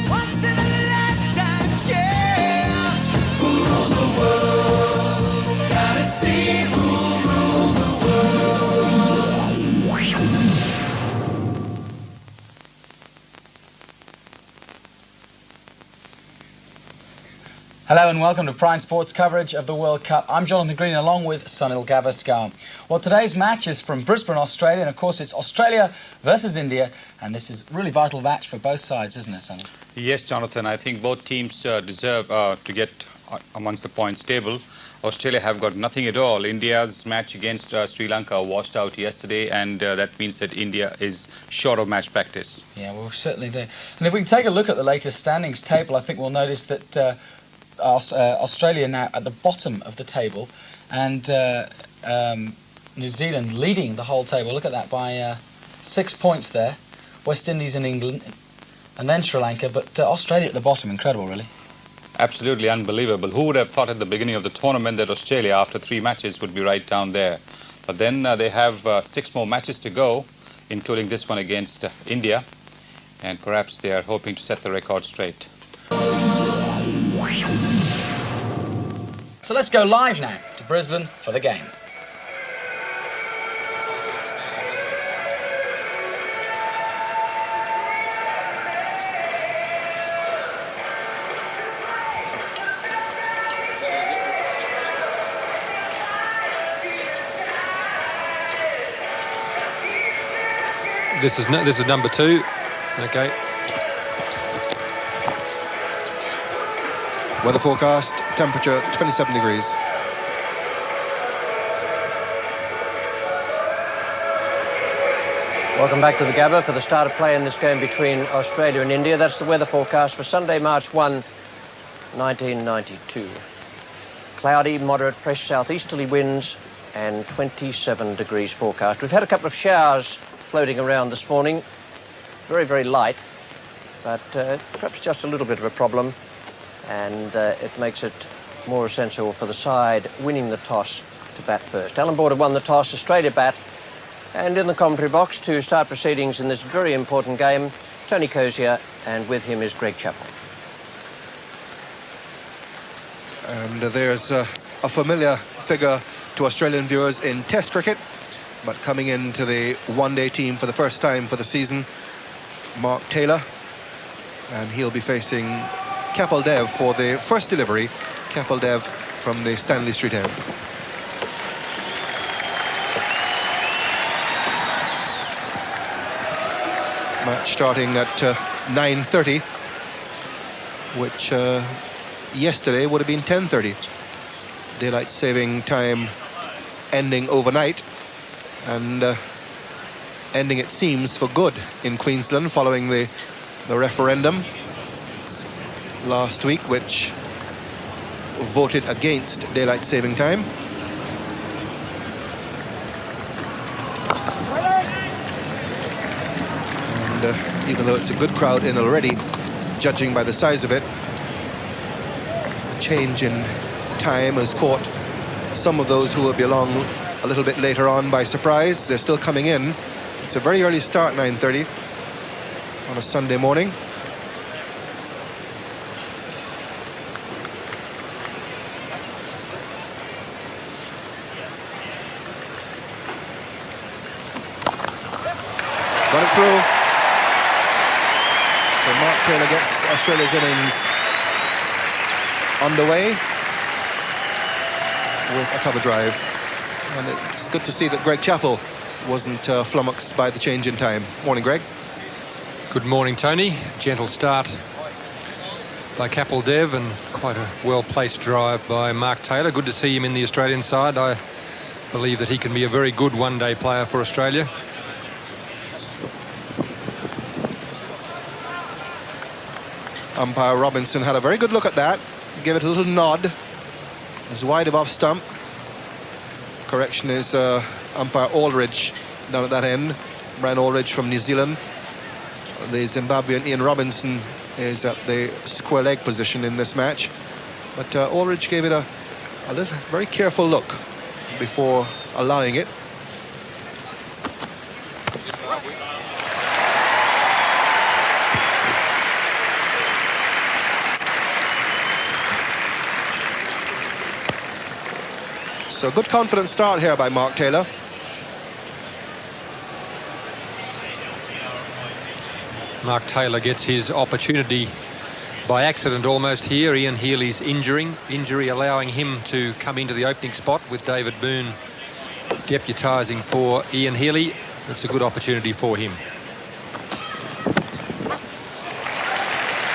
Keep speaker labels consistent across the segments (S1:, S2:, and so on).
S1: Once in a lifetime chance. Who rule the world? Gotta see who rule the world.
S2: Hello and welcome to Prime Sports coverage of the World Cup. I'm Jonathan Green along with Sunil Gavaskar. Well, today's match is from Brisbane, Australia, and of course it's Australia versus India, and this is a really vital match for both sides, isn't it, Sunil?
S3: Yes, Jonathan, I think both teams deserve to get amongst the points table. Australia have got nothing at all. India's match against Sri Lanka washed out yesterday, and that means that India is short of match practice.
S2: Yeah, well, certainly there. And if we can take a look at the latest standings table, I think we'll notice that Australia now at the bottom of the table, and New Zealand leading the whole table. Look at that, by 6 points there. West Indies and England, and then Sri Lanka, but Australia at the bottom. Incredible, really.
S3: Absolutely unbelievable. Who would have thought at the beginning of the tournament that Australia, after 3 matches, would be right down there? But then they have 6 more matches to go, including this one against India, and perhaps they are hoping to set the record straight.
S2: So let's go live now to Brisbane for the game.
S4: This is number 2. Okay.
S5: Weather forecast, temperature 27 degrees.
S6: Welcome back to the Gabba for the start of play in this game between Australia and India. That's the weather forecast for Sunday, March 1, 1992. Cloudy, moderate, fresh southeasterly winds and 27 degrees forecast. We've had a couple of showers floating around this morning. Very, very light, but perhaps just a little bit of a problem. And it makes it more essential for the side winning the toss to bat first. Alan Border won the toss, Australia bat, and in the commentary box to start proceedings in this very important game, Tony Cozier, and with him is Greg Chappell.
S5: And there's a familiar figure to Australian viewers in Test cricket, but coming into the one-day team for the first time for the season, Mark Taylor, and he'll be facing Kapil Dev for the first delivery. Kapil Dev from the Stanley Street end. Match starting at 9:30, which yesterday would have been 10:30. Daylight saving time ending overnight, and ending, it seems, for good in Queensland following the referendum last week, which voted against daylight saving time. And even though it's a good crowd in already, judging by the size of it, the change in time has caught some of those who will be along a little bit later on by surprise. They're still coming in. It's a very early start, 9:30 on a Sunday morning. Got it through. So Mark Taylor gets Australia's innings underway with a cover drive. And it's good to see that Greg Chappell wasn't flummoxed by the change in time. Morning, Greg.
S4: Good morning, Tony. Gentle start by Kapil Dev and quite a well-placed drive by Mark Taylor. Good to see him in the Australian side. I believe that he can be a very good one-day player for Australia.
S5: Umpire Robinson had a very good look at that. Gave it a little nod. It was wide of off stump. Correction is umpire Aldridge down at that end. Brian Aldridge from New Zealand. The Zimbabwean Ian Robinson is at the square leg position in this match. But Aldridge gave it a little, very careful look before allowing it. So good confident start here by Mark Taylor.
S4: Mark Taylor gets his opportunity by accident almost here. Ian Healy's injury allowing him to come into the opening spot with David Boone deputising for Ian Healy. It's a good opportunity for him.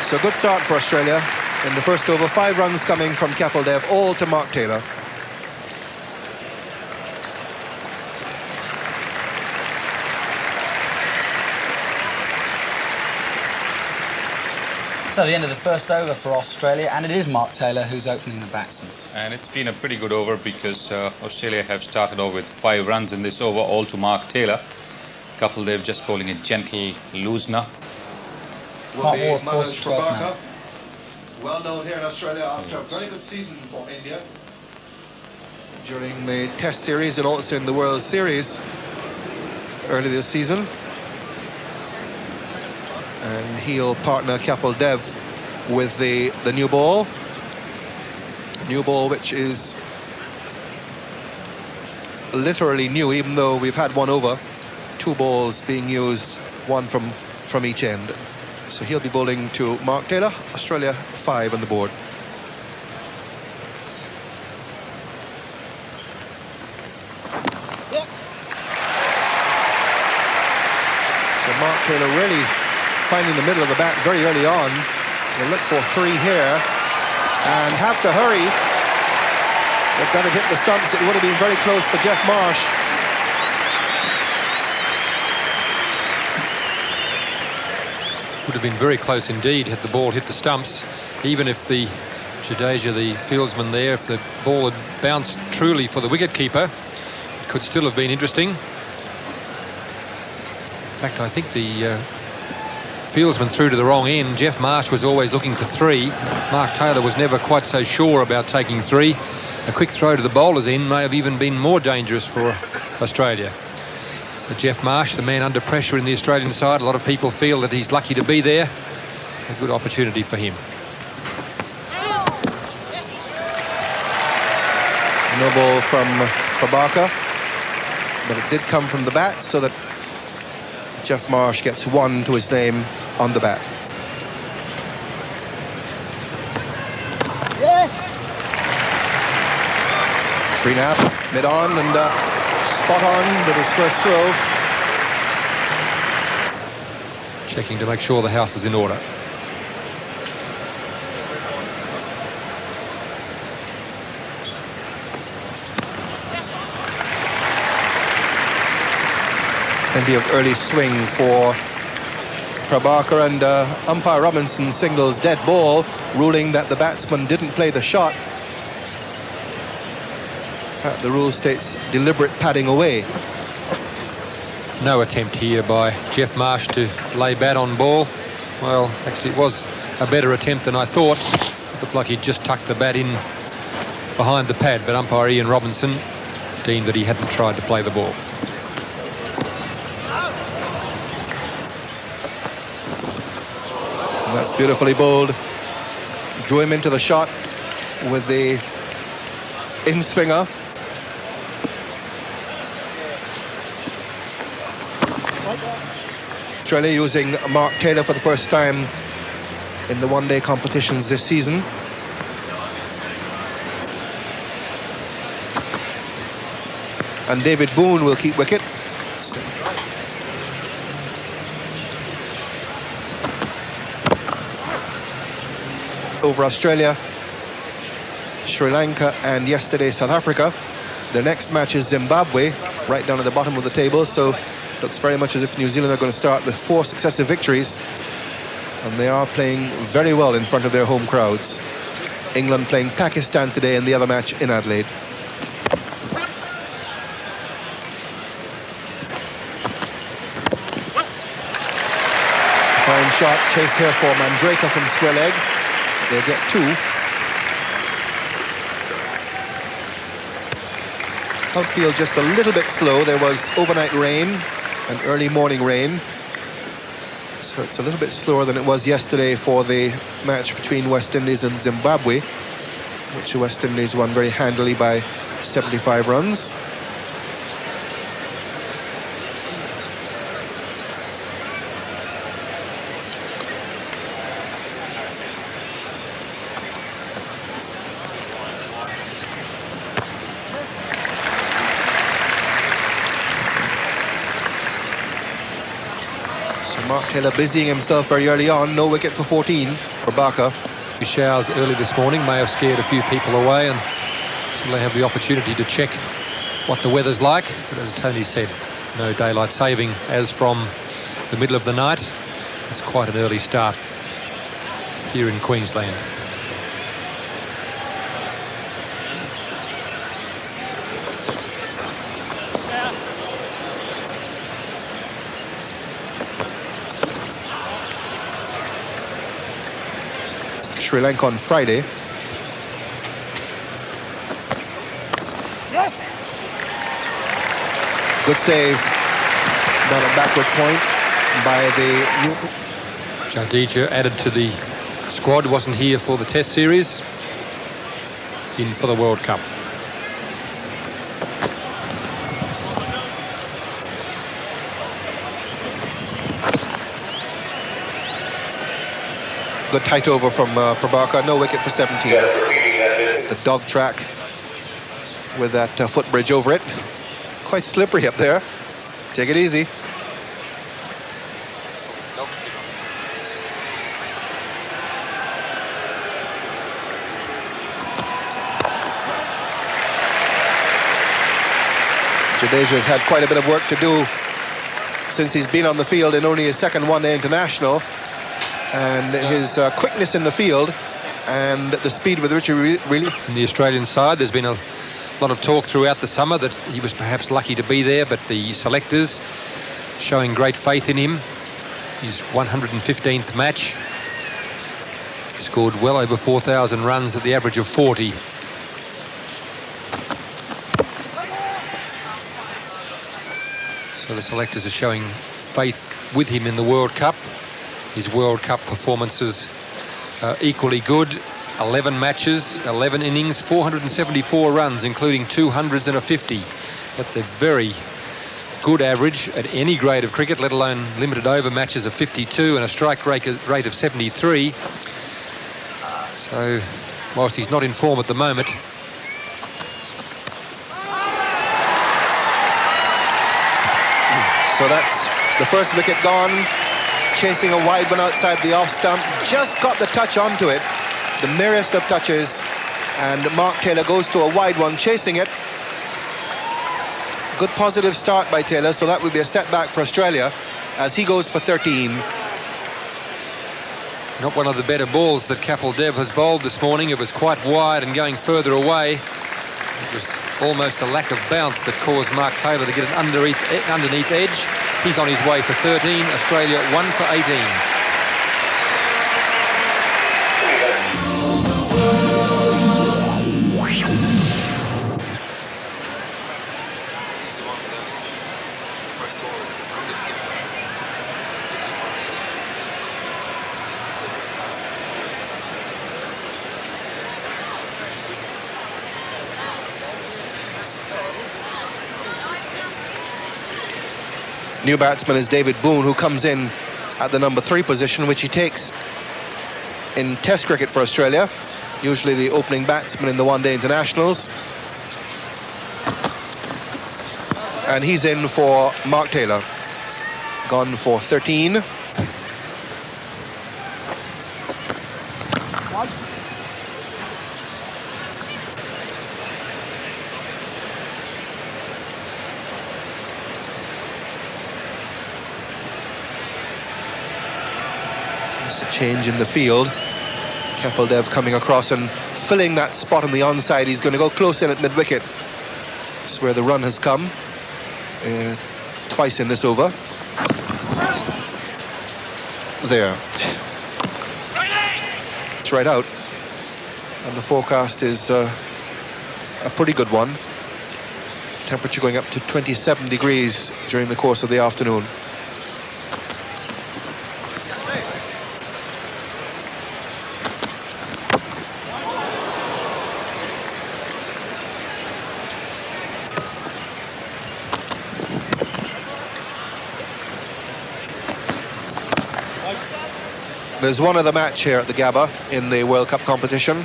S5: So good start for Australia in the first over. 5 runs coming from Kapil Dev, all to Mark Taylor.
S2: So the end of the first over for Australia, and it is Mark Taylor who's opening the batsman.
S3: And it's been a pretty good over because Australia have started off with 5 runs in this over, all to Mark Taylor. Kapil Dev just bowling a gentle loosener.
S5: Will be
S2: Moore, of course,
S5: Manoj
S2: 12
S5: Prabhakar,
S2: now.
S5: well known here in Australia after a very good season for India during the Test series and also in the World Series early this season. And he'll partner Kapil Dev with the new ball. New ball which is literally new, even though we've had one over. 2 balls being used, one from each end. So he'll be bowling to Mark Taylor. Australia 5 on the board. So Mark Taylor really finding the middle of the bat very early on. We'll look for 3 here and have to hurry. They've got to hit the stumps. It would have been very close for Jeff Marsh.
S4: Would have been very close indeed had the ball hit the stumps. Even if the Jadeja, the fieldsman there, if the ball had bounced truly for the wicketkeeper, it could still have been interesting. In fact, I think the fieldsman threw to the wrong end. Jeff Marsh was always looking for 3. Mark Taylor was never quite so sure about taking 3. A quick throw to the bowler's end may have even been more dangerous for Australia. So Jeff Marsh, the man under pressure in the Australian side, a lot of people feel that he's lucky to be there. A good opportunity for him.
S5: No ball from Prabhakar, but it did come from the bat, so that Jeff Marsh gets 1 to his name on the bat. Srinath mid-on and spot on with his first throw.
S4: Checking to make sure the house is in order.
S5: Plenty of early swing for Prabhakar, and umpire Robinson signals dead ball, ruling that the batsman didn't play the shot. In fact, the rule states deliberate padding away.
S4: No attempt here by Jeff Marsh to lay bat on ball. Well, actually it was a better attempt than I thought. It looked like he'd just tucked the bat in behind the pad, but umpire Ian Robinson deemed that he hadn't tried to play the ball.
S5: And that's beautifully bowled. Drew him into the shot with the in-swinger. Australia using Mark Taylor for the first time in the one-day competitions this season. And David Boone will keep wicket. Over Australia, Sri Lanka and yesterday South Africa. Their next match is Zimbabwe, right down at the bottom of the table, so looks very much as if New Zealand are going to start with 4 successive victories, and they are playing very well in front of their home crowds. England playing Pakistan today in the other match in Adelaide. Fine shot, chase here for Mandrake from square leg. They'll get 2. Outfield just a little bit slow. There was overnight rain and early morning rain, so it's a little bit slower than it was yesterday for the match between West Indies and Zimbabwe, which the West Indies won very handily by 75 runs. So Mark Taylor busying himself very early on. No wicket for 14 for Barker.
S4: Showers early this morning may have scared a few people away, and so they have the opportunity to check what the weather's like. But as Tony said, no daylight saving as from the middle of the night. It's quite an early start here in Queensland.
S5: Sri Lanka on Friday.
S1: Yes.
S5: Good save. Down at backward point by the...
S4: Jadeja added to the squad, wasn't here for the Test series, in for the World Cup.
S5: Good tight over from Prabhakar. No wicket for 17. The dog track with that footbridge over it. Quite slippery up there. Take it easy. Jadeja's had quite a bit of work to do since he's been on the field in only his second one-day international. And his quickness in the field and the speed with which he really...
S4: In the Australian side, there's been a lot of talk throughout the summer that he was perhaps lucky to be there, but the selectors showing great faith in him. His 115th match. Scored well over 4,000 runs at the average of 40. So the selectors are showing faith with him in the World Cup. His World Cup performances are equally good. 11 matches, 11 innings, 474 runs, including 200s and a 50. That's a very good average at any grade of cricket, let alone limited over matches of 52 and a strike rate of 73. So, whilst he's not in form at the moment,
S5: So that's the first wicket gone. Chasing a wide one outside the off stump. Just got the touch onto it. The merest of touches. And Mark Taylor goes to a wide one, chasing it. Good positive start by Taylor, so that would be a setback for Australia as he goes for 13.
S4: not one of the better balls that Kapil Dev has bowled this morning. It was quite wide and going further away. It was almost a lack of bounce that caused Mark Taylor to get an underneath edge. He's on his way for 13. Australia 1 for 18.
S5: New batsman is David Boone, who comes in at the number 3 position, which he takes in Test cricket for Australia, usually the opening batsman in the one-day internationals. And he's in for Mark Taylor, gone for 13. A change in the field. Kapil Dev coming across and filling that spot on the onside. He's going to go close in at mid-wicket. That's where the run has come twice in this over. There. It's right out. And the forecast is a pretty good one. Temperature going up to 27 degrees during the course of the afternoon. There's one other match here at the Gabba in the World Cup competition.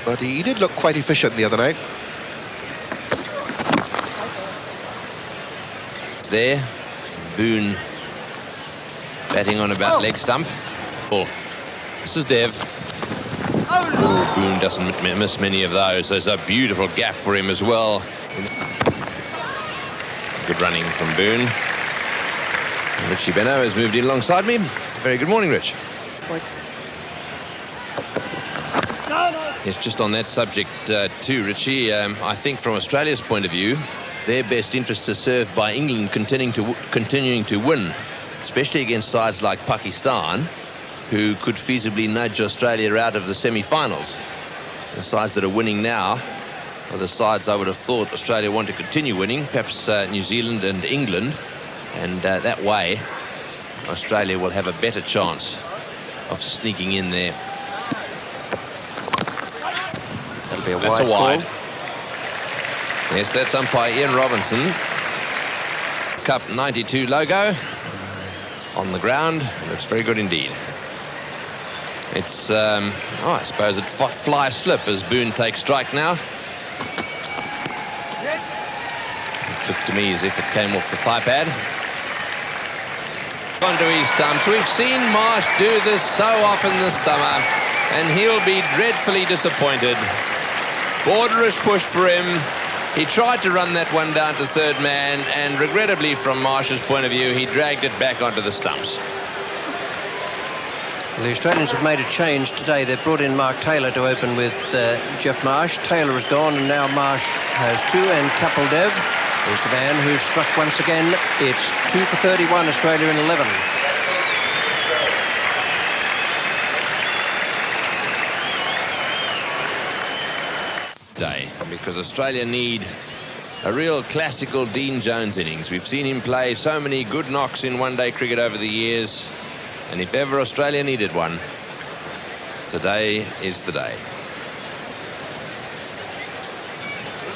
S5: But he did look quite efficient the other night.
S7: There, Boone batting on about leg stump. Oh, this is Dev. Oh, Boone doesn't miss many of those. There's a beautiful gap for him as well. Good running from Boone. Richie Benno has moved in alongside me. Very good morning, Rich. Yes, just on that subject too, Richie, I think from Australia's point of view, their best interests are served by England continuing to win, especially against sides like Pakistan, who could feasibly nudge Australia out of the semi-finals. The sides that are winning now are the sides I would have thought Australia want to continue winning, perhaps New Zealand and England, and that way Australia will have a better chance of sneaking in there.
S6: That'll be a
S7: That's
S6: wide
S7: a wide.
S6: call.
S7: Yes, that's umpire Ian Robinson. Cup 92 logo on the ground. Looks very good indeed. It's, I suppose it fly slip as Boone takes strike now. It looked to me as if it came off the thigh pad. Onto his stumps. We've seen Marsh do this so often this summer, and he'll be dreadfully disappointed. Borderis pushed for him. He tried to run that one down to third man, and regrettably, from Marsh's point of view, he dragged it back onto the stumps.
S6: Well, the Australians have made a change today. They've brought in Mark Taylor to open with Jeff Marsh. Taylor is gone, and now Marsh has two, and Kapil Dev is the man who's struck once again. It's 2 for 31, Australia in 11.
S7: Day, because Australia need a real classical Dean Jones innings. We've seen him play so many good knocks in one-day cricket over the years, and if ever Australia needed one, today is the day.
S6: He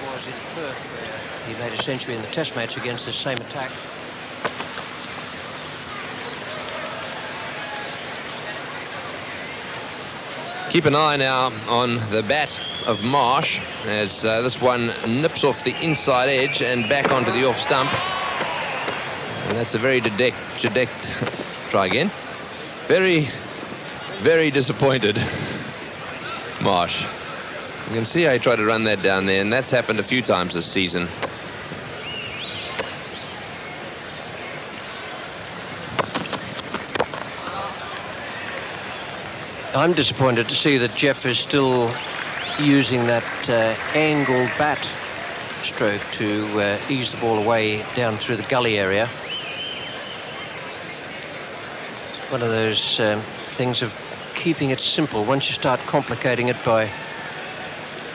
S6: was in Perth, where he made a century in the Test match against the same attack.
S7: Keep an eye now on the bat of Marsh as this one nips off the inside edge and back onto the off stump. And that's a very try again. Very, very disappointed Marsh. You can see how he tried to run that down there, and that's happened a few times this season.
S6: I'm disappointed to see that Jeff is still using that angled bat stroke to ease the ball away down through the gully area. One of those things of keeping it simple. Once you start complicating it by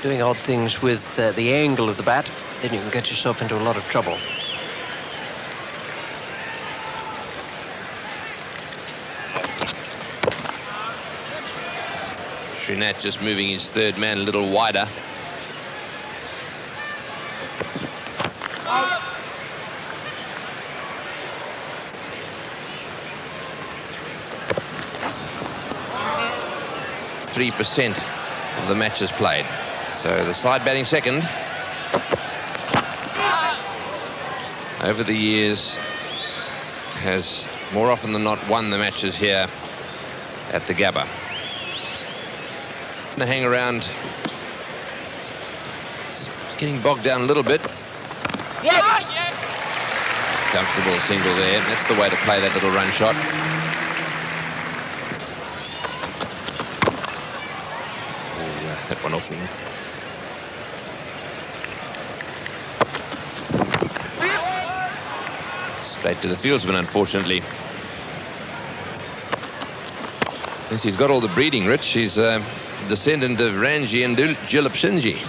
S6: doing odd things with the angle of the bat, then you can get yourself into a lot of trouble.
S7: Srinath just moving his third man a little wider.
S1: Out.
S7: 3% of the matches played. So the side batting second. Over the years has more often than not won the matches here at the Gabba. To hang around, getting bogged down a little bit. Comfortable single there. That's the way to play that little run shot. Oh, that one off. Straight to the fieldsman, unfortunately. Yes, he's got all the breeding, Rich. He's descendant of Ranji and Jilapsinji. He's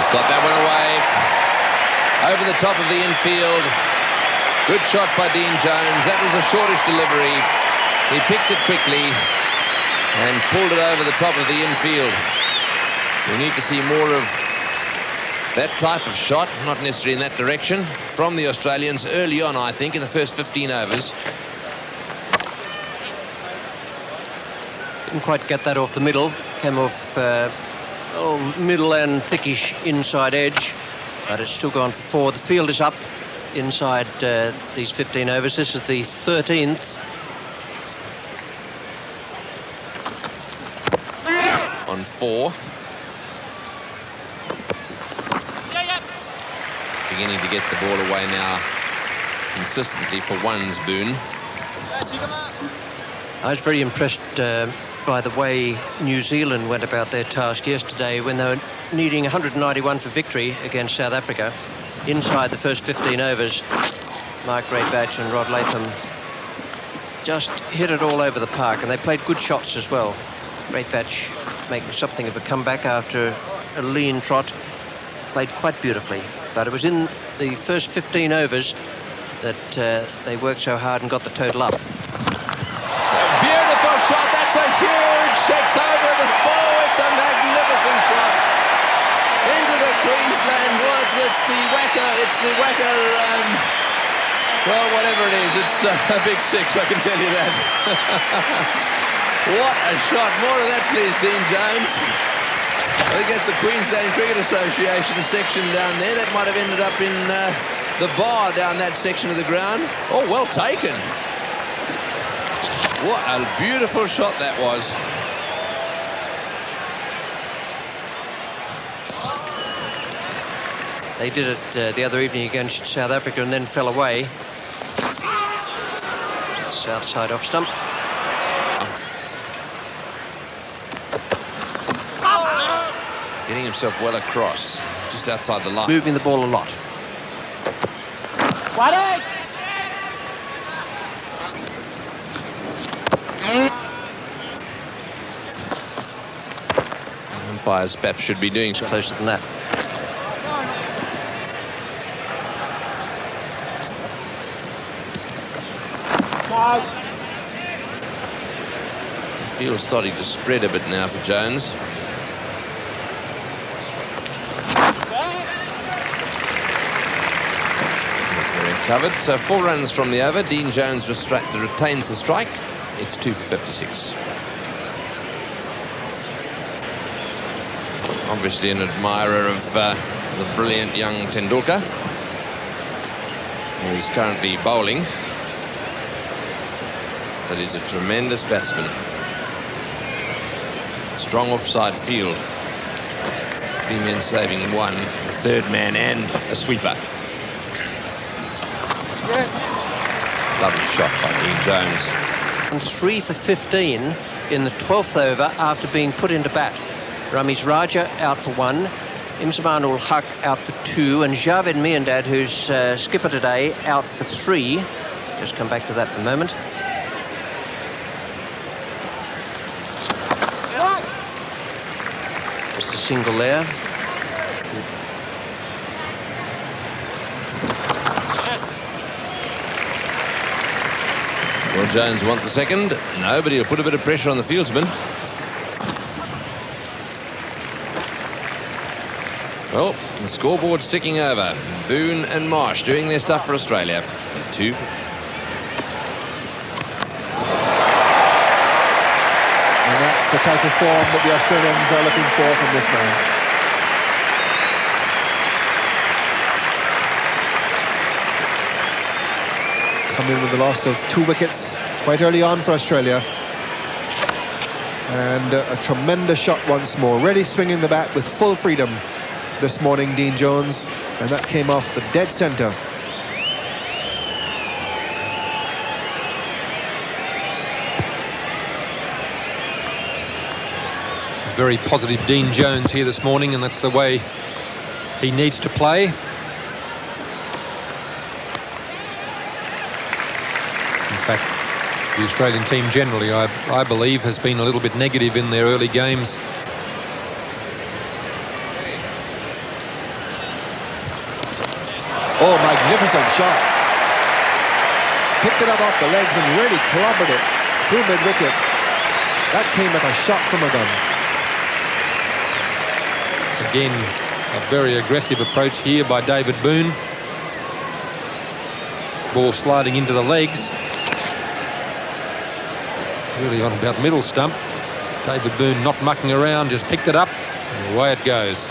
S7: got that one away. Over the top of the infield. Good shot by Dean Jones. That was the shortest delivery. He picked it quickly and pulled it over the top of the infield. We need to see more of that type of shot, not necessarily in that direction, from the Australians early on, I think, in the first 15 overs.
S6: Didn't quite get that off the middle. Came off middle and thickish inside edge, but it's still gone for 4. The field is up inside these 15 overs. This is the 13th.
S7: On 4. Beginning to get the ball away now consistently for ones, Boone.
S6: I was very impressed by the way New Zealand went about their task yesterday when they were needing 191 for victory against South Africa. Inside the first 15 overs, Mark Greatbatch and Rod Latham just hit it all over the park, and they played good shots as well. Greatbatch making something of a comeback after a lean trot, played quite beautifully. But it was in the first 15 overs that they worked so hard and got the total up.
S7: Beautiful shot. That's a huge 6 over the 4. It's a magnificent shot. Into the Queensland woods. It's the Wacker, well, whatever it is. It's a big 6, I can tell you that. What a shot. More of that, please, Dean Jones. I think that's the Queensland Cricket Association section down there. That might have ended up in the bar down that section of the ground. Oh, well taken. What a beautiful shot that was.
S6: They did it the other evening against South Africa and then fell away. South side off stump.
S7: Getting himself well across, just outside the line.
S6: Moving the ball a lot.
S7: Umpires perhaps should be doing
S6: Closer than that.
S7: The field's starting to spread a bit now for Jones. Covered. So 4 runs from the over. Dean Jones retains the strike. It's 2 for 56. Obviously an admirer of the brilliant young Tendulkar, who is currently bowling. But he's a tremendous batsman. Strong offside field. 3 men saving 1, a third man and a sweeper. Lovely shot by Dean Jones.
S6: And 3 for 15 in the 12th over after being put into bat. Ramiz Raja out for 1, Imsaman ul Haq out for 2, and Javed Miandad, who's skipper today, out for 3. Just come back to that in a moment. Just a single there.
S7: Will Jones want the second? No, but he'll put a bit of pressure on the fieldsman. Well, the scoreboard's ticking over. Boone and Marsh doing their stuff for Australia. At 2.
S5: And that's the type of form that the Australians are looking for from this man. Come in with the loss of 2 wickets quite early on for Australia. And a tremendous shot once more. Really swinging the bat with full freedom this morning, Dean Jones. And that came off the dead centre.
S4: Very positive Dean Jones here this morning, and that's the way he needs to play. In fact, the Australian team generally, I believe, has been a little bit negative in their early games.
S5: Oh, magnificent shot. Picked it up off the legs and really clobbered it through mid-wicket. That came like a shot from a gun.
S4: Again, a very aggressive approach here by David Boone. Ball sliding into the legs. Really on about middle stump. David Boone not mucking around, just picked it up, and away it goes.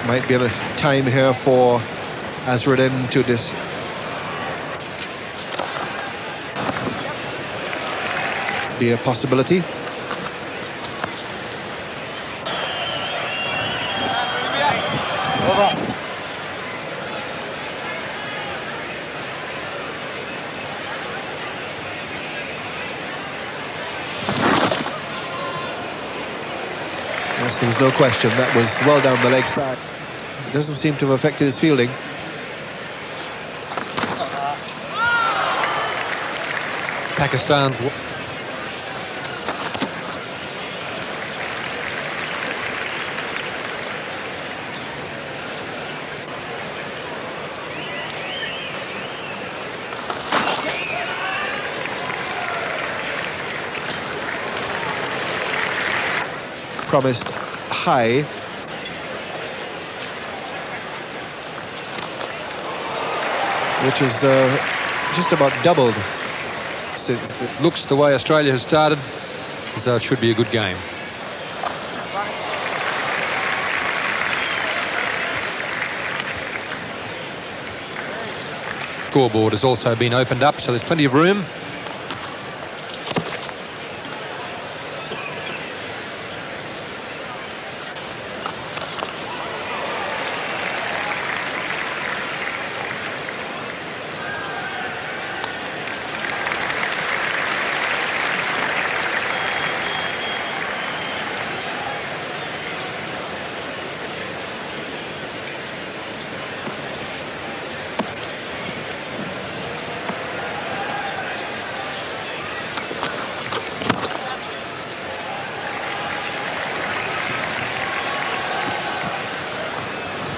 S5: Might be a time here for Azharuddin to be a possibility. Yes, there was no question. That was well down the leg side. It doesn't seem to have affected his fielding.
S4: Pakistan.
S5: Promised high. Which is just about doubled.
S4: It looks the way Australia has started, so it should be a good game. Scoreboard has also been opened up, so there's plenty of room.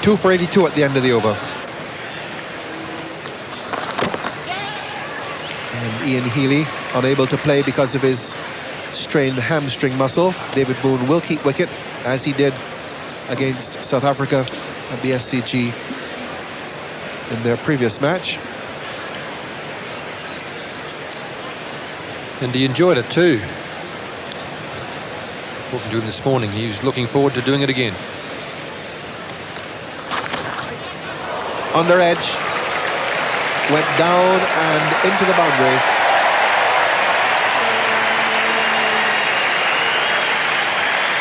S5: Two for 82 at the end of the over. And Ian Healy unable to play because of his strained hamstring muscle. David Boone will keep wicket, as he did against South Africa at the SCG in their previous match.
S4: And he enjoyed it too. Talking to him this morning, he was looking forward to doing it again.
S5: Under edge, went down and into the boundary.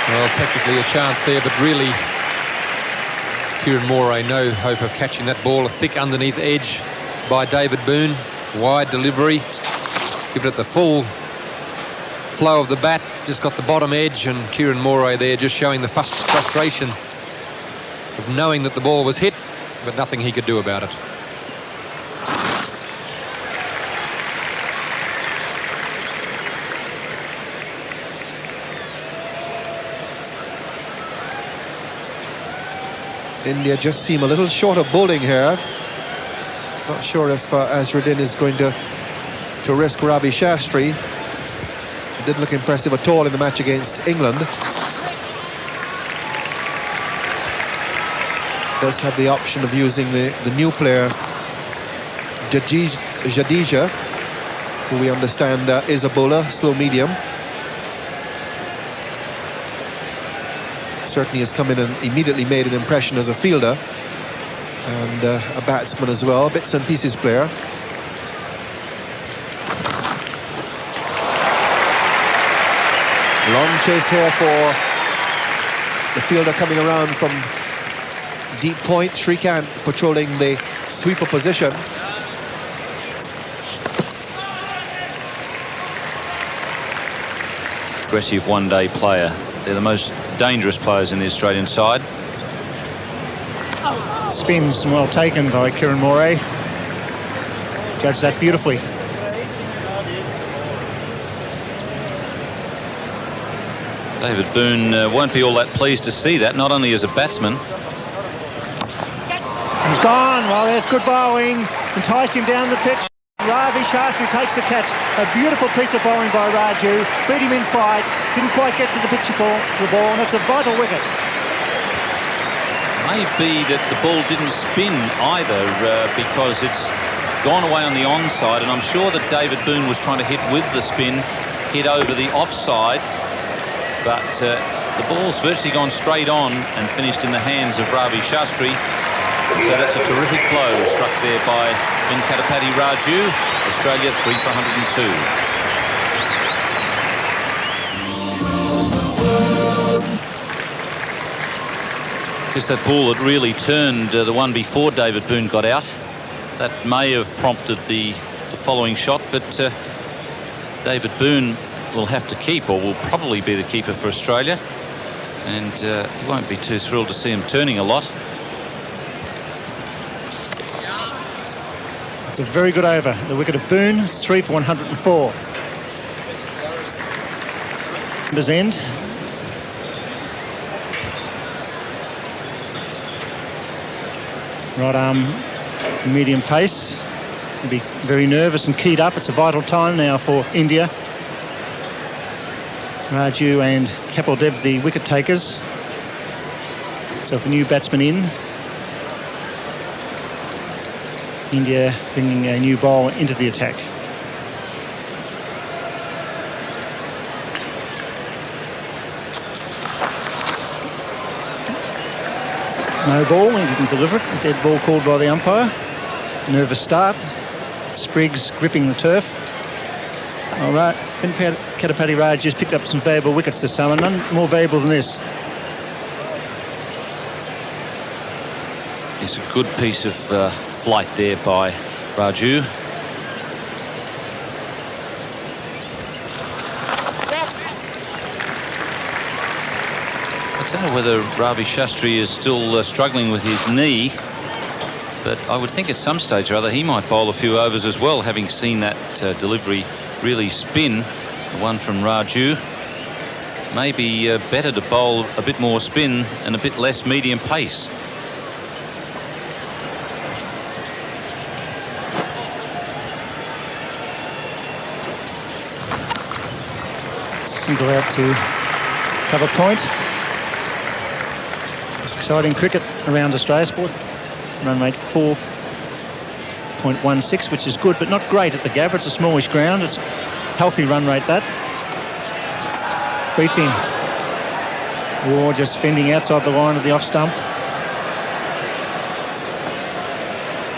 S4: Well, technically a chance there, but really Kieran Moray no hope of catching that ball. A thick underneath edge by David Boone. Wide delivery. Give it the full flow of the bat. Just got the bottom edge, and Kieran Moray there just showing the frustration of knowing that the ball was hit, but nothing he could do about it.
S5: India just seem a little short of bowling here. Not sure if Azharuddin is going to risk Ravi Shastri. It didn't look impressive at all in the match against England. Does have the option of using the new player Jadeja, who we understand is a bowler, slow medium. Certainly has come in and immediately made an impression as a fielder and a batsman as well, bits and pieces player. Long chase here for the fielder coming around from deep point. Shrikant patrolling the sweeper position.
S8: Aggressive one-day player. They're the most dangerous players in the Australian side.
S9: Spins well taken by Kieran Moray. Judged that beautifully.
S8: David Boone won't be all that pleased to see that, not only as a batsman.
S9: He's gone. Well, there's good bowling. Enticed him down the pitch. Ravi Shastri takes the catch. A beautiful piece of bowling by Raju. Beat him in flight. Didn't quite get to the pitcher ball, and it's a vital wicket.
S8: Maybe that the ball didn't spin either because it's gone away on the onside, and I'm sure that David Boone was trying to hit with the spin, hit over the offside, but the ball's virtually gone straight on and finished in the hands of Ravi Shastri. So that's a terrific blow struck there by Venkatapati Raju. Australia 3 for 102. It's that ball that really turned the one before David Boone got out. That may have prompted the following shot, but David Boone will have to keep, or will probably be the keeper for Australia, and he won't be too thrilled to see him turning a lot.
S9: It's a very good over. The wicket of Boone. It's 3 for 104. Numbers end. Right arm, medium pace. He'll be very nervous and keyed up. It's a vital time now for India. Raju and Kapil Dev, the wicket takers. So with the new batsman in, India bringing a new bowler into the attack. No ball, he didn't deliver it. A dead ball called by the umpire. Nervous start. Spriggs gripping the turf. All right, Venkatapati Raju just picked up some valuable wickets this summer. None more valuable than this.
S8: It's a good piece of flight there by Raju. I don't know whether Ravi Shastri is still struggling with his knee, but I would think at some stage or other he might bowl a few overs as well, having seen that delivery really spin, the one from Raju. Maybe better to bowl a bit more spin and a bit less medium pace.
S9: Single out to cover point. It's exciting cricket around Australia. Sport run rate 4.16, which is good, but not great at the Gabba. It's a smallish ground. It's healthy run rate, that. Beats him. War just fending outside the line of the off stump.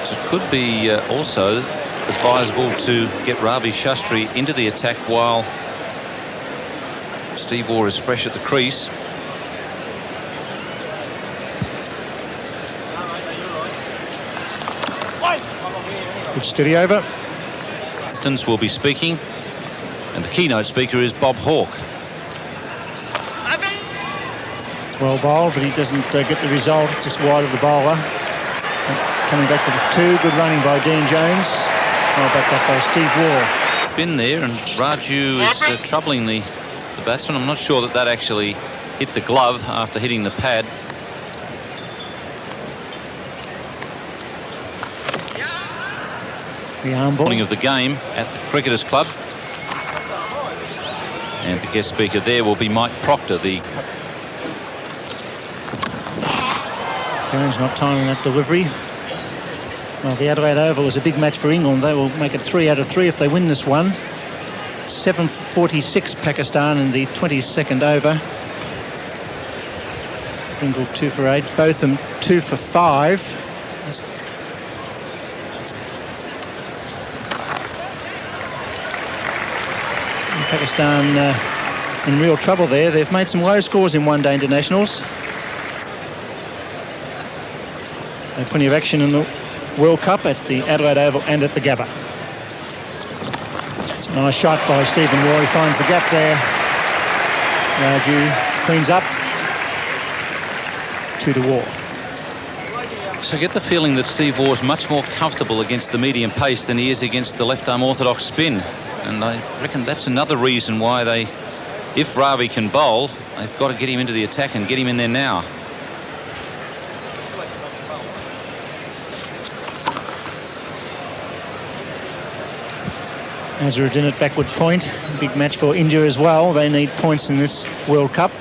S8: So it could be also advisable to get Ravi Shastri into the attack while Steve Waugh is fresh at the crease.
S9: Good steady over.
S8: Captains will be speaking, and the keynote speaker is Bob Hawke.
S9: It's well bowled, but he doesn't get the result. It's just wide of the bowler. Coming back for the two. Good running by Dean Jones. Well backed up by Steve Waugh.
S8: Been there, and Raju is troubling the batsman. I'm not sure that that actually hit the glove after hitting the pad.
S9: The arm ball.
S8: Morning of the game at the Cricketers Club. And the guest speaker there will be Mike Proctor, the...
S9: Jones not timing that delivery. Well, the Adelaide Oval is a big match for England. They will make it 3 out of 3 if they win this one. 7:46 Pakistan in the 22nd over. England 2 for 8. Both them 2 for 5. Pakistan in real trouble there. They've made some low scores in one-day internationals. So plenty of action in the World Cup at the Adelaide Oval and at the Gabba. It's a nice shot by Stephen Waugh. He finds the gap there. Raju cleans up. 2 to Waugh.
S8: So I get the feeling that Steve Waugh is much more comfortable against the medium pace than he is against the left-arm orthodox spin. And I reckon that's another reason why they if Ravi can bowl, they've got to get him into the attack and get him in there now.
S9: Azharuddin at backward point. Big match for India as well. They need points in this World Cup.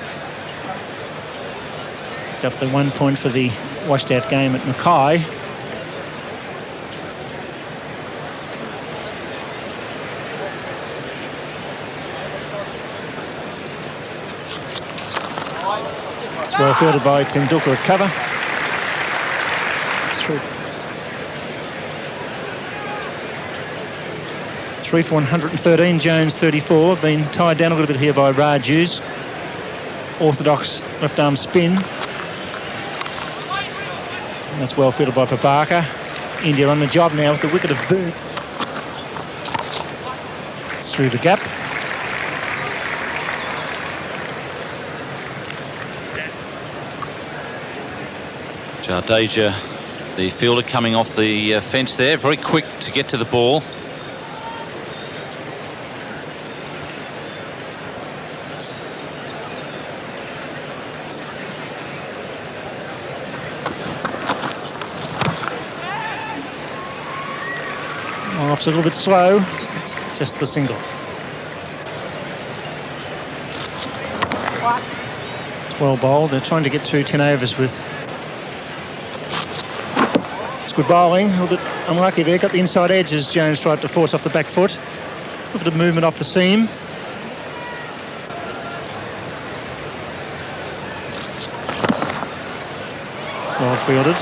S9: Picked up the 1 point for the washed out game at Mackay. It's well fielded by Tendulkar at cover. It's through. 3 for 113, Jones 34. Been tied down a little bit here by Rajus. Orthodox left arm spin. That's well fielded by Prabhakar. India on the job now with the wicket of Boone. It's through the gap.
S8: Jadeja, the fielder, coming off the fence there, very quick to get to the ball.
S9: Off's a little bit slow, just the single. It's well bowled. They're trying to get through 10 overs with. It's good bowling. A little bit unlucky there. Got the inside edge as Jones tried to force off the back foot. A little bit of movement off the seam. It's well fielded.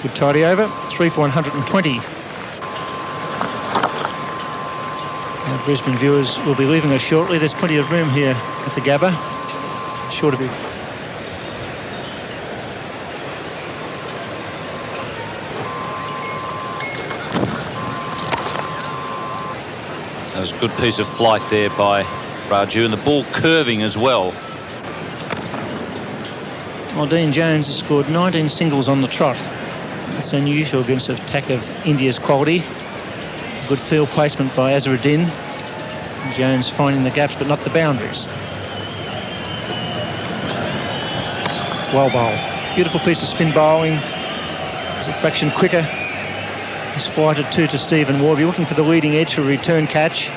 S9: Good tidy over, 3 for 120. Now Brisbane viewers will be leaving us shortly. There's plenty of room here at the Gabba. Sure to be.
S8: That was a good piece of flight there by Raju, and the ball curving as well.
S9: Well, Dean Jones has scored 19 singles on the trot. It's unusual against an attack of India's quality. Good field placement by Azharuddin. Jones finding the gaps but not the boundaries. It's well bowled. Beautiful piece of spin bowling. It's a fraction quicker. He's flighted 2 to Stephen Warby, looking for the leading edge for a return catch.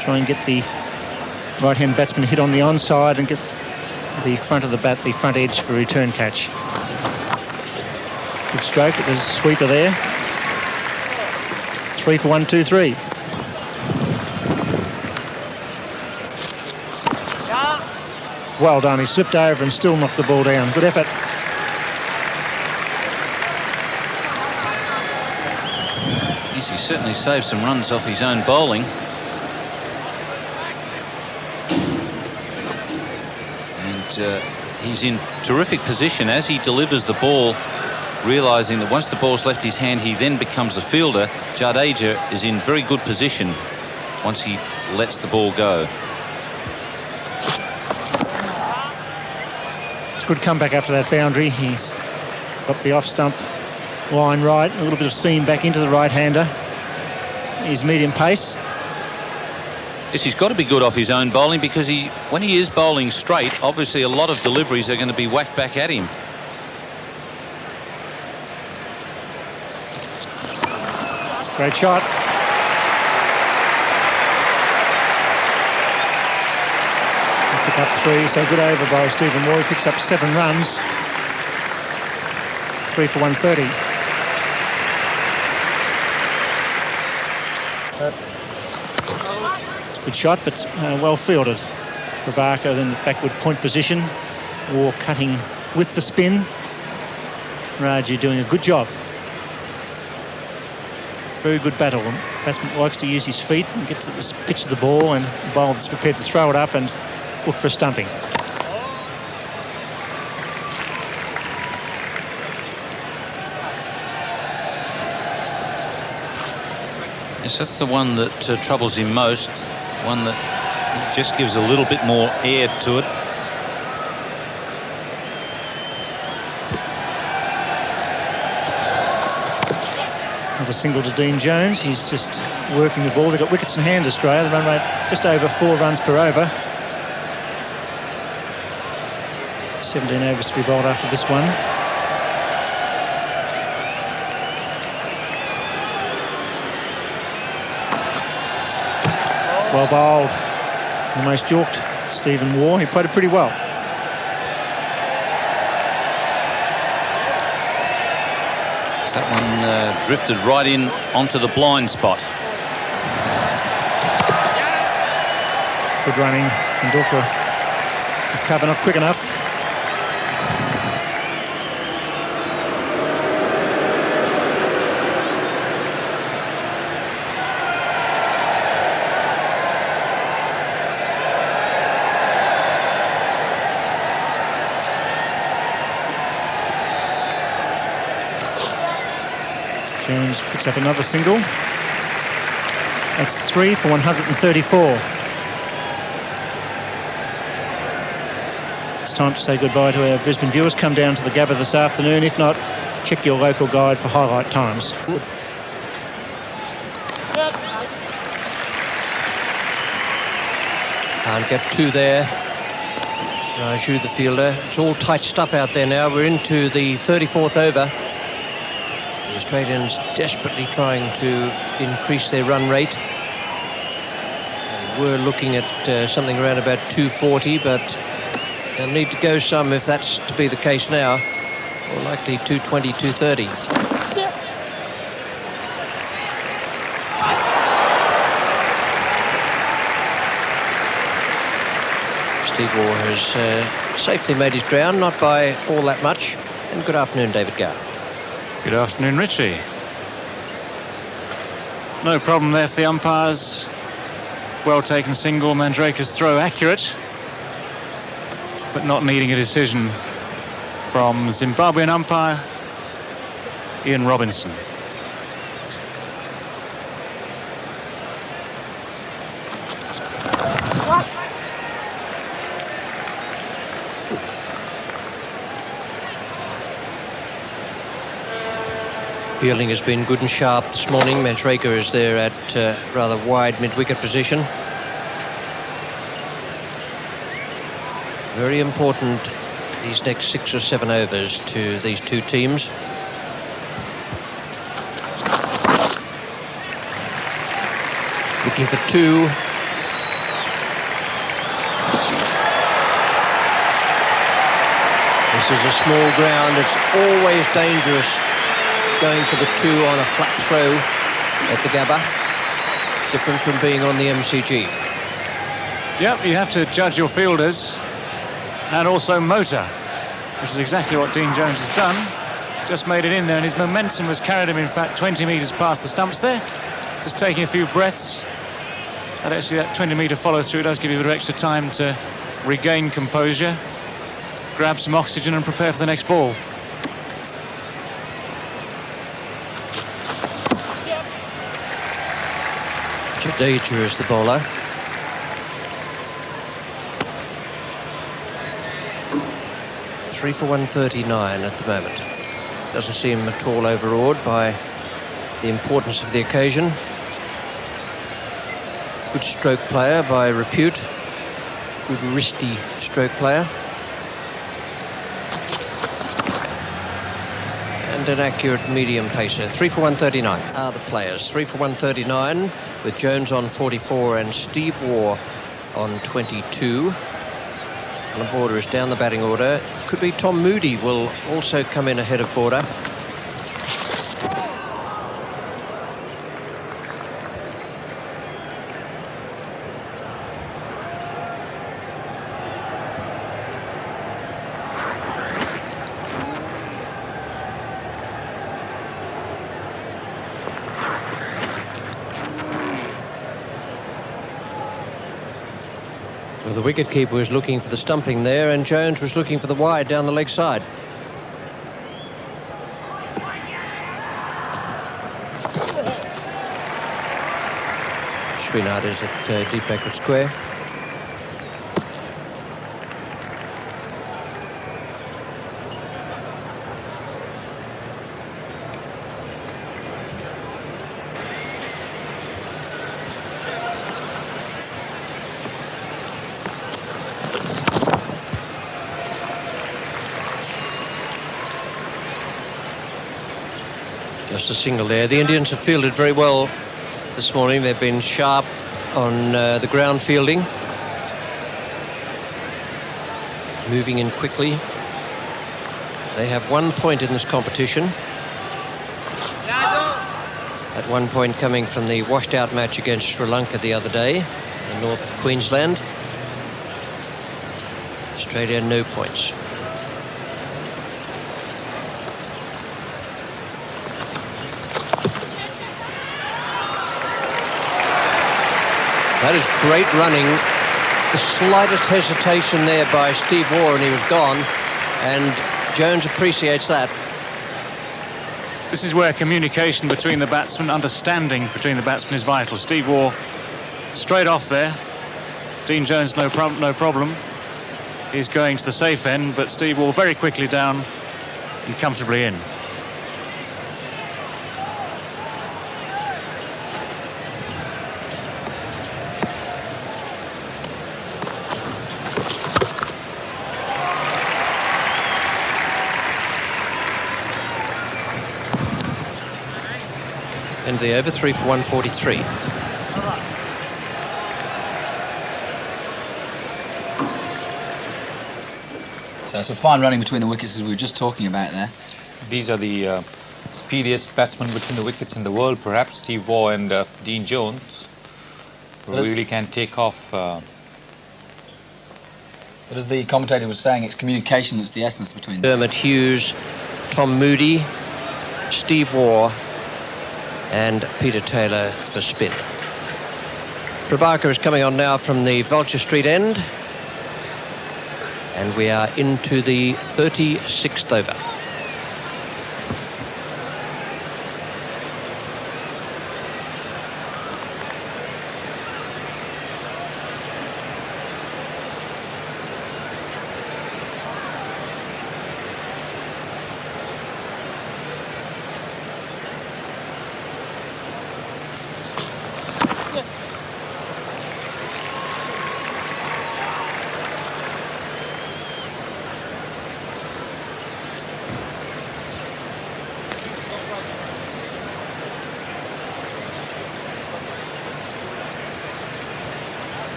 S9: Try and get the right-hand batsman hit on the onside and get the front of the bat, the front edge for a return catch. Good stroke, but there's a sweeper there. 3 for 123. Well done, he slipped over and still knocked the ball down. Good effort.
S8: Yes, he certainly saved some runs off his own bowling. And he's in terrific position as he delivers the ball, realising that once the ball's left his hand, he then becomes a fielder. Jadeja is in very good position once he lets the ball go.
S9: It's a good comeback after that boundary. He's got the off-stump line right, a little bit of seam back into the right-hander. He's medium pace.
S8: Yes, he's got to be good off his own bowling, because when he is bowling straight, obviously a lot of deliveries are going to be whacked back at him.
S9: Great shot. Pick up 3, so good over by Stephen Moore. He picks up 7 runs. 3 for 130. It's a good shot, but well fielded. Prabhakar then the backward point position. Moore cutting with the spin. Raju doing a good job. Very good battle. The batsman likes to use his feet and get to the pitch of the ball, and the bowler that's prepared to throw it up and look for a stumping.
S8: Yes, that's the one that troubles him most. One that just gives a little bit more air to it.
S9: Another single to Dean Jones. He's just working the ball. They've got wickets in hand, Australia. The run rate just over 4 runs per over. 17 overs to be bowled after this one. It's well bowled. Almost yorked Stephen Waugh. He played it pretty well.
S8: That one drifted right in onto the blind spot.
S9: Good running. Tendulkar. The cover not quick enough. Jones picks up another single. That's 3 for 134. It's time to say goodbye to our Brisbane viewers. Come down to the Gabba this afternoon. If not, check your local guide for highlight times.
S6: Can't get 2 there. Raju, the fielder. It's all tight stuff out there now. We're into the 34th over. The Australians desperately trying to increase their run rate. They were looking at something around about 240, but they'll need to go some if that's to be the case now. More likely 220, 230. Steve Waugh has safely made his ground, not by all that much. And good afternoon, David Gow.
S10: Good afternoon, Richie. No problem there for the umpires. Well taken single. Mandrake's throw accurate, but not needing a decision from Zimbabwean umpire Ian Robinson.
S6: Fielding has been good and sharp this morning. Mandrake is there at rather wide mid-wicket position. Very important, these next 6 or 7 overs to these two teams. Looking for 2. This is a small ground. It's always dangerous going for the 2 on a flat throw at the Gabba. Different from being on the MCG.
S10: Yep, you have to judge your fielders and also motor, which is exactly what Dean Jones has done. Just made it in there, and his momentum has carried him, in fact, 20 metres past the stumps there. Just taking a few breaths. And actually, that 20-metre follow-through does give you a bit of extra time to regain composure, grab some oxygen and prepare for the next ball.
S6: Jadeja is the bowler. Three for 139 at the moment. Doesn't seem at all overawed by the importance of the occasion. Good stroke player by repute. Good wristy stroke player. And an accurate medium pacer. 3 for 139 are the players. 3 for 139 with Jones on 44 and Steve Waugh on 22. And the Border is down the batting order. Could be Tom Moody will also come in ahead of Border. The wicketkeeper was looking for the stumping there, and Jones was looking for the wide down the leg side. Srinath is at deep backward square. Just a single there. The Indians have fielded very well this morning. They've been sharp on the ground fielding. Moving in quickly. They have 1 point in this competition. That 1 point coming from the washed-out match against Sri Lanka the other day in the north of Queensland. Australia, no points. That is great running. The slightest hesitation there by Steve Waugh and he was gone, and Jones appreciates that.
S10: This is where communication between the batsmen, understanding between the batsmen is vital. Steve Waugh straight off there. Dean Jones no problem. He's going to the safe end, but Steve Waugh very quickly down and comfortably in.
S6: End of the over, 3 for 143.
S2: So some fine running between the wickets as we were just talking about there.
S3: These are the speediest batsmen between the wickets in the world, perhaps. Steve Waugh and Dean Jones really can take off.
S2: But as the commentator was saying, it's communication that's the essence between them.
S6: Dermot Hughes, Tom Moody, Steve Waugh and Peter Taylor for spin. Prabhakar is coming on now from the Vulture Street end. And we are into the 36th over.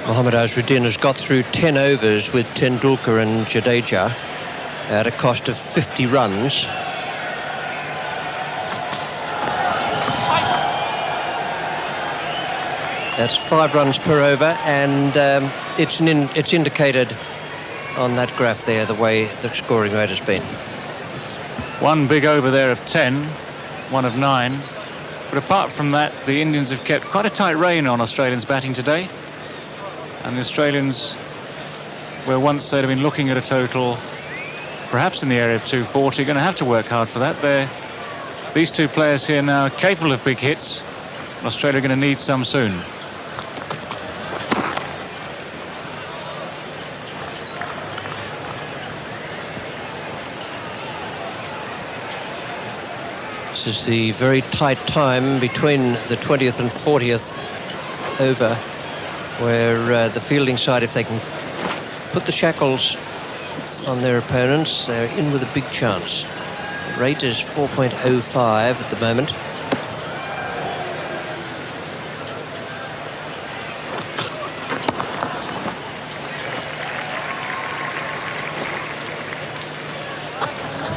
S6: Mohammad Azharuddin has got through 10 overs with Tendulkar and Jadeja at a cost of 50 runs. That's 5 runs per over, and it's indicated on that graph there the way the scoring rate has been.
S10: One big over there of 10, one of 9. But apart from that, the Indians have kept quite a tight rein on Australians batting today. And the Australians, where once they'd have been looking at a total perhaps in the area of 240, going to have to work hard for that. These two players here now are capable of big hits, and Australia are going to need some soon.
S6: This is the very tight time between the 20th and 40th over, where the fielding side, if they can put the shackles on their opponents, they're in with a big chance. The rate is 4.05 at the moment.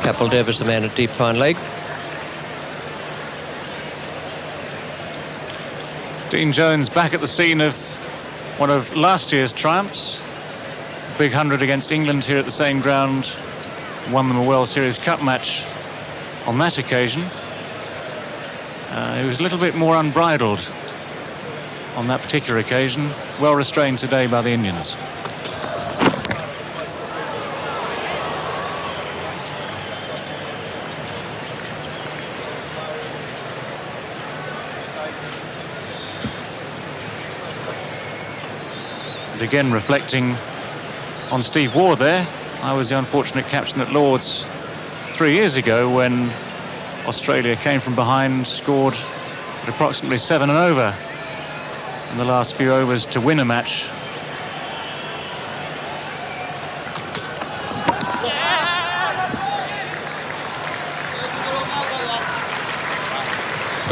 S6: Kapil Dev is the man at deep fine leg.
S10: Dean Jones back at the scene of one of last year's triumphs. Big 100 against England here at the same ground. Won them a World Series Cup match on that occasion. He was a little bit more unbridled on that particular occasion. Well restrained today by the Indians. Again, reflecting on Steve Waugh there. I was the unfortunate captain at Lord's 3 years ago when Australia came from behind, scored at approximately 7 and over in the last few overs to win a match.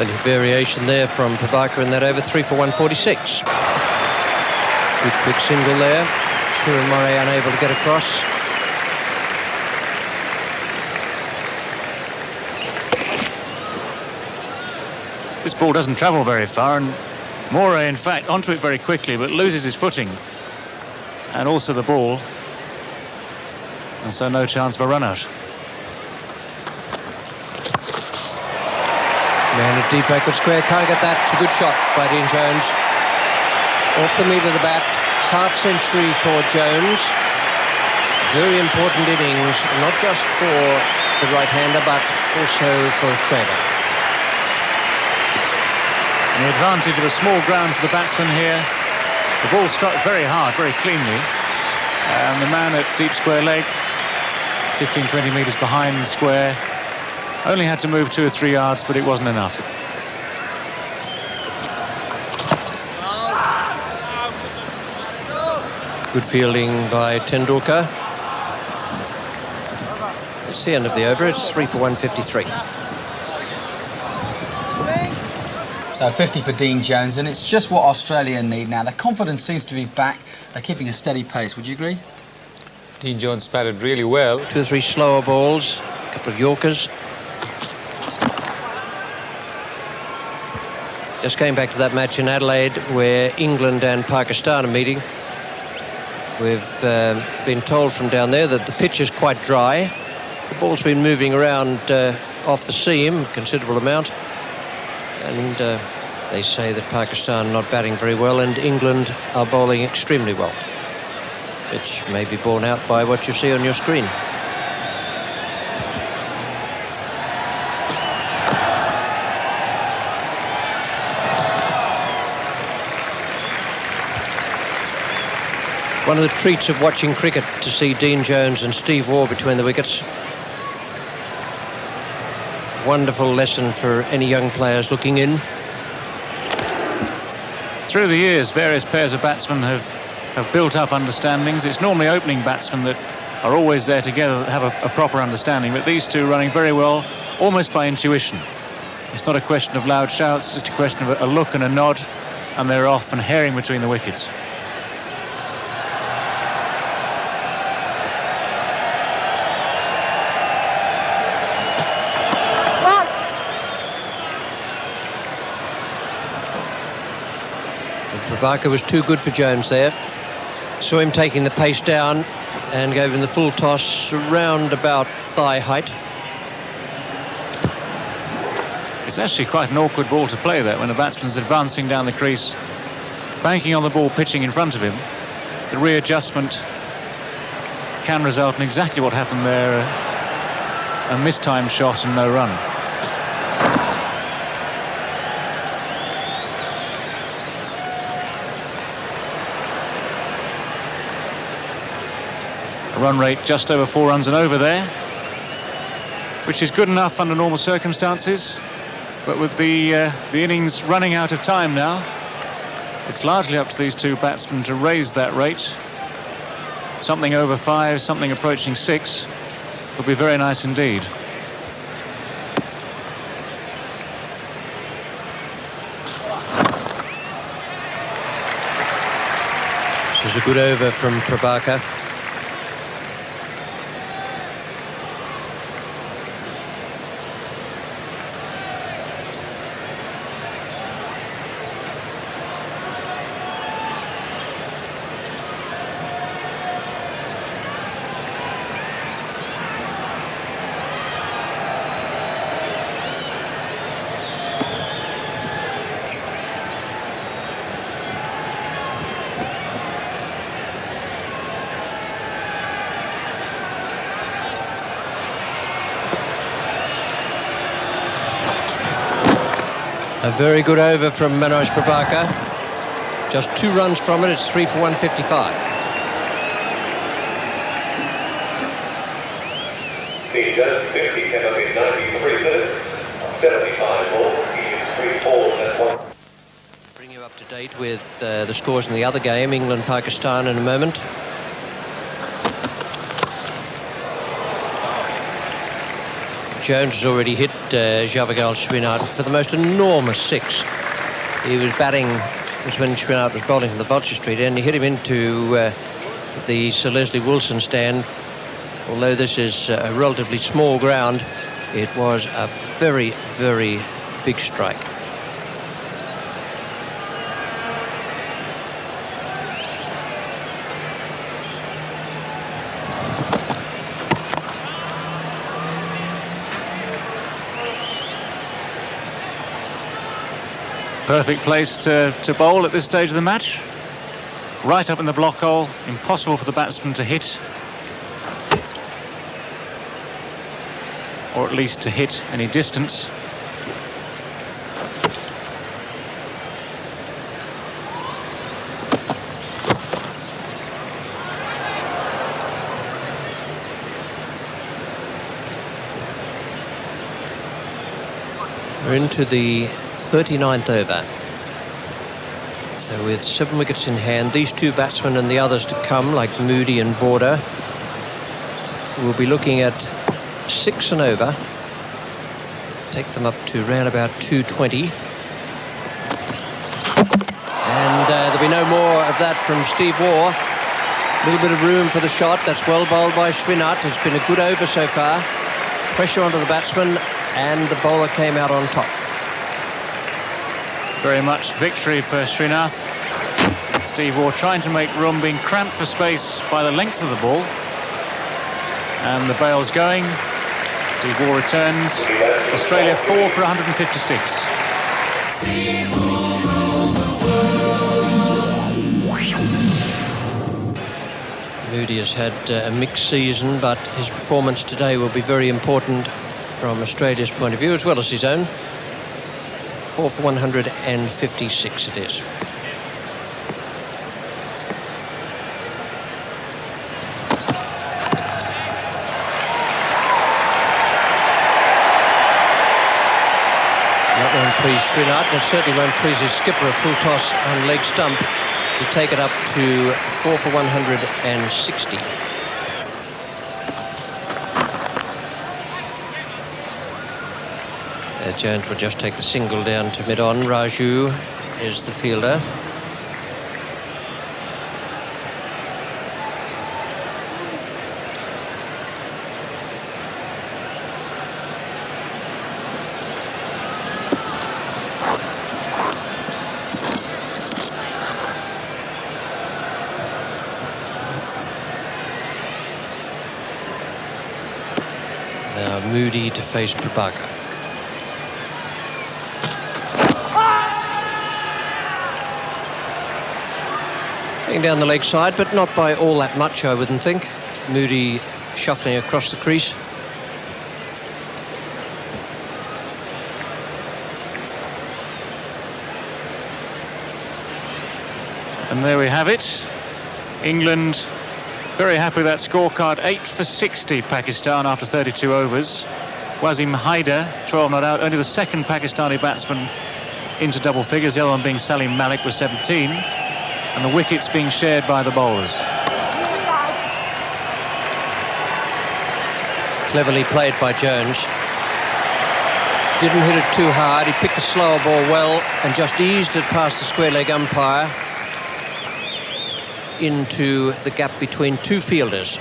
S6: Plenty of variation there from Prabhakar in that over, 3 for 146. Good quick single there. Kieran Murray unable to get across.
S10: This ball doesn't travel very far, and Moray, in fact, onto it very quickly, but loses his footing. And also the ball. And so no chance for a run-out.
S6: Man at deep backward square, can't get that. It's a good shot by Dean Jones. Off the meat of the bat, half century for Jones. Very important innings, not just for the right-hander, but also for Australia.
S10: And the advantage of a small ground for the batsman here. The ball struck very hard, very cleanly. And the man at deep square leg, 15-20 metres behind square, only had to move 2 or 3 yards, but it wasn't enough.
S6: Good fielding by Tendulkar. It's the end of the over. It's 3 for 153.
S2: So 50 for Dean Jones, and it's just what Australia need now. Their confidence seems to be back. They're keeping a steady pace. Would you agree?
S3: Dean Jones batted really well.
S6: 2 or 3 slower balls, a couple of Yorkers. Just going back to that match in Adelaide where England and Pakistan are meeting. We've been told from down there that the pitch is quite dry. The ball's been moving around off the seam a considerable amount. And they say that Pakistan are not batting very well and England are bowling extremely well, which may be borne out by what you see on your screen. One of the treats of watching cricket to see Dean Jones and Steve Waugh between the wickets. Wonderful lesson for any young players looking in.
S10: Through the years, various pairs of batsmen have built up understandings. It's normally opening batsmen that are always there together that have a proper understanding, but these two running very well, almost by intuition. It's not a question of loud shouts, it's just a question of a look and a nod, and they're off and herring between the wickets.
S6: Prabhakar was too good for Jones there. Saw him taking the pace down and gave him the full toss around about thigh height.
S10: It's actually quite an awkward ball to play there when the batsman's advancing down the crease, banking on the ball, pitching in front of him. The readjustment can result in exactly what happened there, a mistimed shot and no run. Run rate just over 4 runs and over there, which is good enough under normal circumstances, but with the innings running out of time now, it's largely up to these two batsmen to raise that rate. Something over 5, something approaching 6 would be very nice indeed.
S6: This is a good over from Prabhakar. A very good over from Manoj Prabhakar. Just 2 runs from it, it's 3 for 155.
S11: Dean Jones, 50, came up in 93 minutes, 75 balls, he is 3 balls and 1.
S6: Bring you up to date with the scores in the other game, England-Pakistan, in a moment. Jones has already hit Javagal Srinath for the most enormous 6. He was batting, was when Srinath was bowling from the Vulture Street end. He hit him into the Sir Leslie Wilson stand. Although this is a relatively small ground, it was a very, very big strike.
S10: Perfect place to bowl at this stage of the match. Right up in the block hole, impossible for the batsman to hit. Or at least to hit any distance.
S6: We're into the 39th over. So with 7 wickets in hand, these 2 batsmen and the others to come, like Moody and Border, will be looking at 6 and over. Take them up to round about 220. And there'll be no more of that from Steve Waugh. A little bit of room for the shot. That's well bowled by Srinath. It's been a good over so far. Pressure onto the batsman, and the bowler came out on top.
S10: Very much victory for Srinath. Steve Waugh trying to make room, being cramped for space by the length of the ball. And the bail's going. Steve Waugh returns. Australia 4 for 156.
S6: Moody has had a mixed season, but his performance today will be very important from Australia's point of view, as well as his own. 4 for 156 it is. That won't please Srinath, and certainly won't please his skipper. A full toss on leg stump to take it up to 4 for 160. Jones will just take the single down to mid-on. Raju is the fielder. Now Moody to face Prabhakar. Down the leg side, but not by all that much, I wouldn't think. Moody shuffling across the crease.
S10: And there we have it. England very happy with that scorecard. 8 for 60 Pakistan after 32 overs. Wasim Haider 12 not out, only the second Pakistani batsman into double figures, the other one being Salim Malik with 17. And the wickets being shared by the bowlers.
S6: Cleverly played by Jones. Didn't hit it too hard. He picked the slower ball well and just eased it past the square leg umpire into the gap between 2 fielders.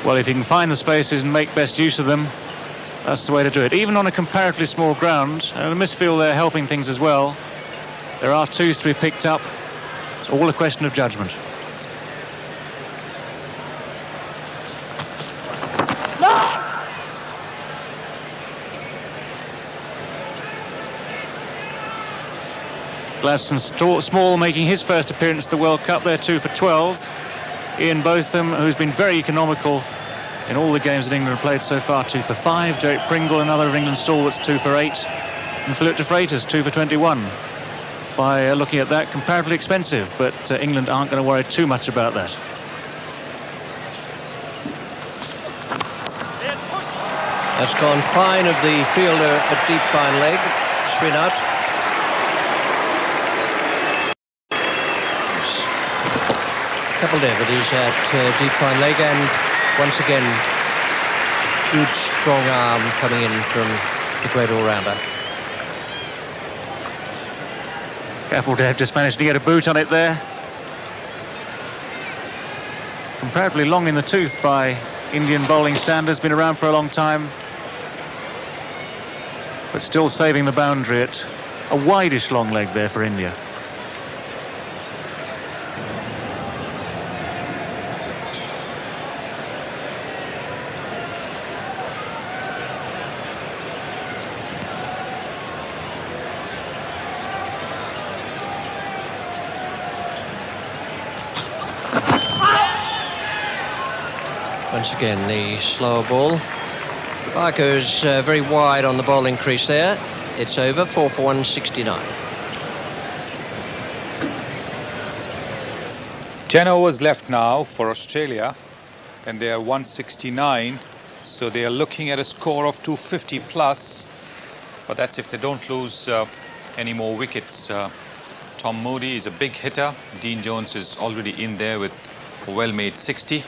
S10: Well, if you can find the spaces and make best use of them, that's the way to do it. Even on a comparatively small ground, and the misfield there helping things as well. There are 2s to be picked up. It's all a question of judgment. Gladstone Small making his first appearance at the World Cup. They're 2 for 12. Ian Botham, who's been very economical in all the games that England have played so far, 2 for 5. Derek Pringle, another of England's stalwarts, 2 for 8. And Philip de Freitas, 2 for 21. By looking at that, comparatively expensive, but England aren't going to worry too much about that.
S6: That's gone fine of the fielder at deep fine leg, Srinath. Kapil Dev, it is at deep fine leg, and once again, good strong arm coming in from the great all-rounder.
S10: Kapil Dev just managed to get a boot on it there. Comparatively long in the tooth by Indian bowling standards, been around for a long time, but still saving the boundary at a wideish long leg there for India.
S6: Once again, the slower ball. Barker's very wide on the bowling crease there. It's over, 4 for 169.
S3: 10 overs left now for Australia, and they are 169, so they are looking at a score of 250 plus, but that's if they don't lose any more wickets. Tom Moody is a big hitter. Dean Jones is already in there with a well-made 60.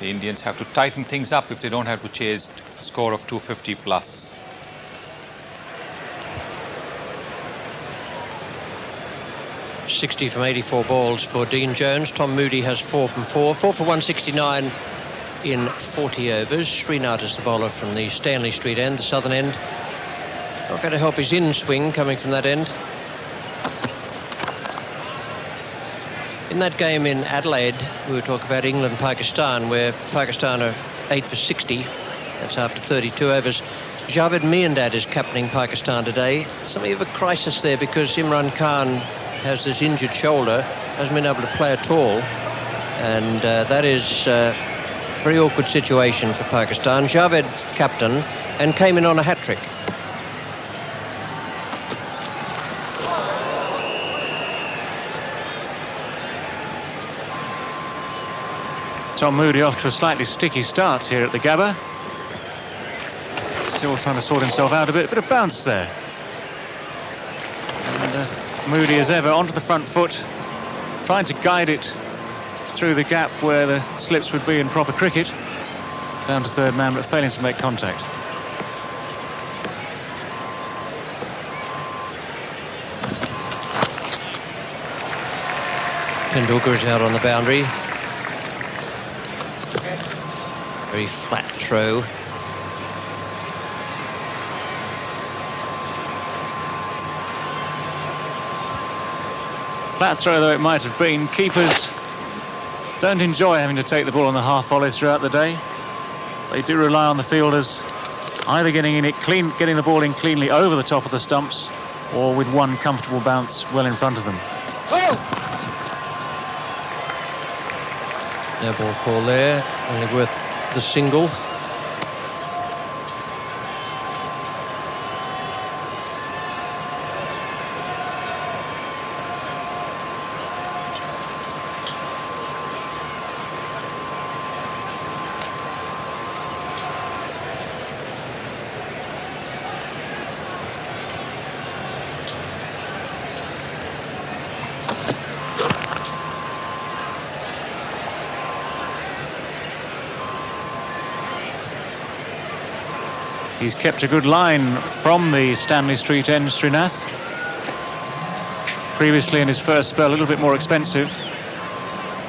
S3: The Indians have to tighten things up if they don't have to chase a score of 250 plus.
S6: .60 from 84 balls for Dean Jones. Tom Moody has 4 from 4. 4 for 169 in 40 overs. Srinath is the bowler from the Stanley Street end, the southern end. Not going to help his in-swing coming from that end. In that game in Adelaide, we were talking about England-Pakistan, where Pakistan are 8 for 60. That's after 32 overs. Javed Miandad is captaining Pakistan today. Something of a crisis there because Imran Khan has this injured shoulder, hasn't been able to play at all. And that is a very awkward situation for Pakistan. Javed captain and came in on a hat-trick.
S10: Tom Moody off to a slightly sticky start here at the Gabba. Still trying to sort himself out a bit of bounce there. And Moody as ever onto the front foot, trying to guide it through the gap where the slips would be in proper cricket. Down to third man, but failing to make contact.
S6: Tendulkar is out on the boundary. Very flat throw.
S10: Flat throw though it might have been, keepers don't enjoy having to take the ball on the half volley throughout the day. They do rely on the fielders either getting in it clean, getting the ball in cleanly over the top of the stumps, or with one comfortable bounce well in front of them.
S6: No ball call there, only worth the single.
S10: He's kept a good line from the Stanley Street end, Srinath. Previously in his first spell, a little bit more expensive.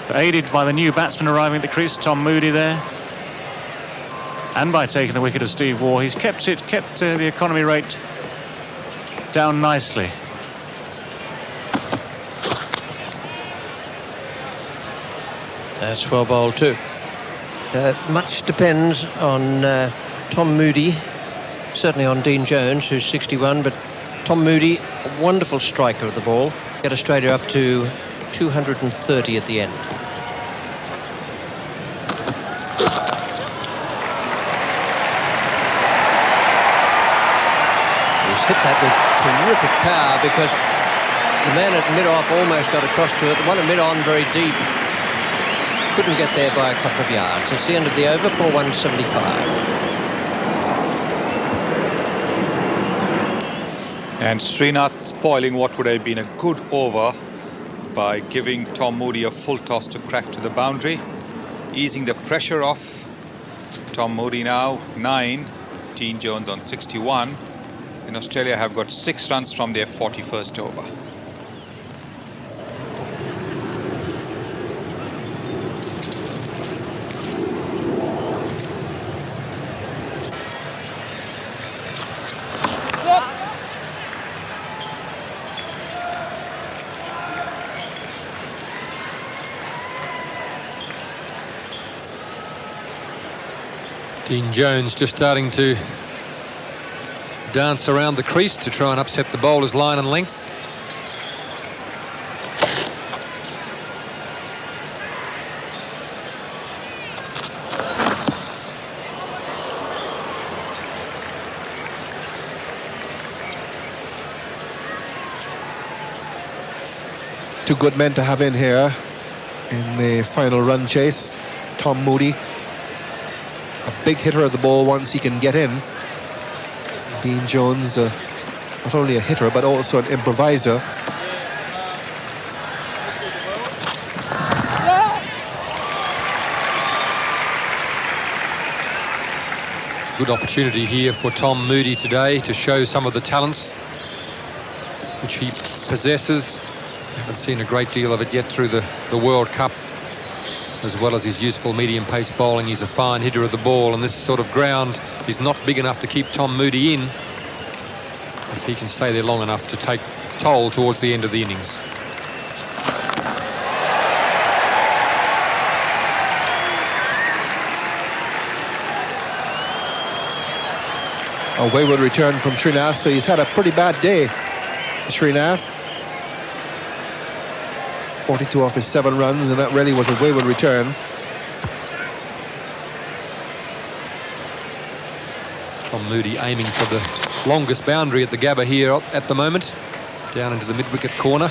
S10: But aided by the new batsman arriving at the crease, Tom Moody there. And by taking the wicket of Steve Waugh, he's kept the economy rate down nicely.
S6: That's well bowled too. Much depends on Tom Moody. Certainly on Dean Jones, who's 61, but Tom Moody, a wonderful striker of the ball. Get Australia up to 230 at the end. He's hit that with terrific power because the man at mid-off almost got across to it. The one at mid-on very deep. Couldn't get there by a couple of yards. It's the end of the over for 175.
S3: And Srinath spoiling what would have been a good over by giving Tom Moody a full toss to crack to the boundary, easing the pressure off. Tom Moody now 9, Dean Jones on 61, and Australia have got 6 runs from their 41st over.
S4: Dean Jones just starting to dance around the crease to try and upset the bowler's line and length.
S5: Two good men to have in here in the final run chase. Tom Moody, a big hitter of the ball once he can get in. Dean Jones, not only a hitter but also an improviser.
S4: Good opportunity here for Tom Moody today to show some of the talents which he possesses. Haven't seen a great deal of it yet through the World Cup. As well as his useful medium pace bowling, he's a fine hitter of the ball, and this sort of ground is not big enough to keep Tom Moody in if he can stay there long enough to take toll towards the end of the innings.
S5: A wayward return from Srinath, so he's had a pretty bad day, Srinath. 42 off his 7 runs, and that really was a wayward return.
S4: Tom Moody aiming for the longest boundary at the Gabba here at the moment, down into the mid-wicket corner.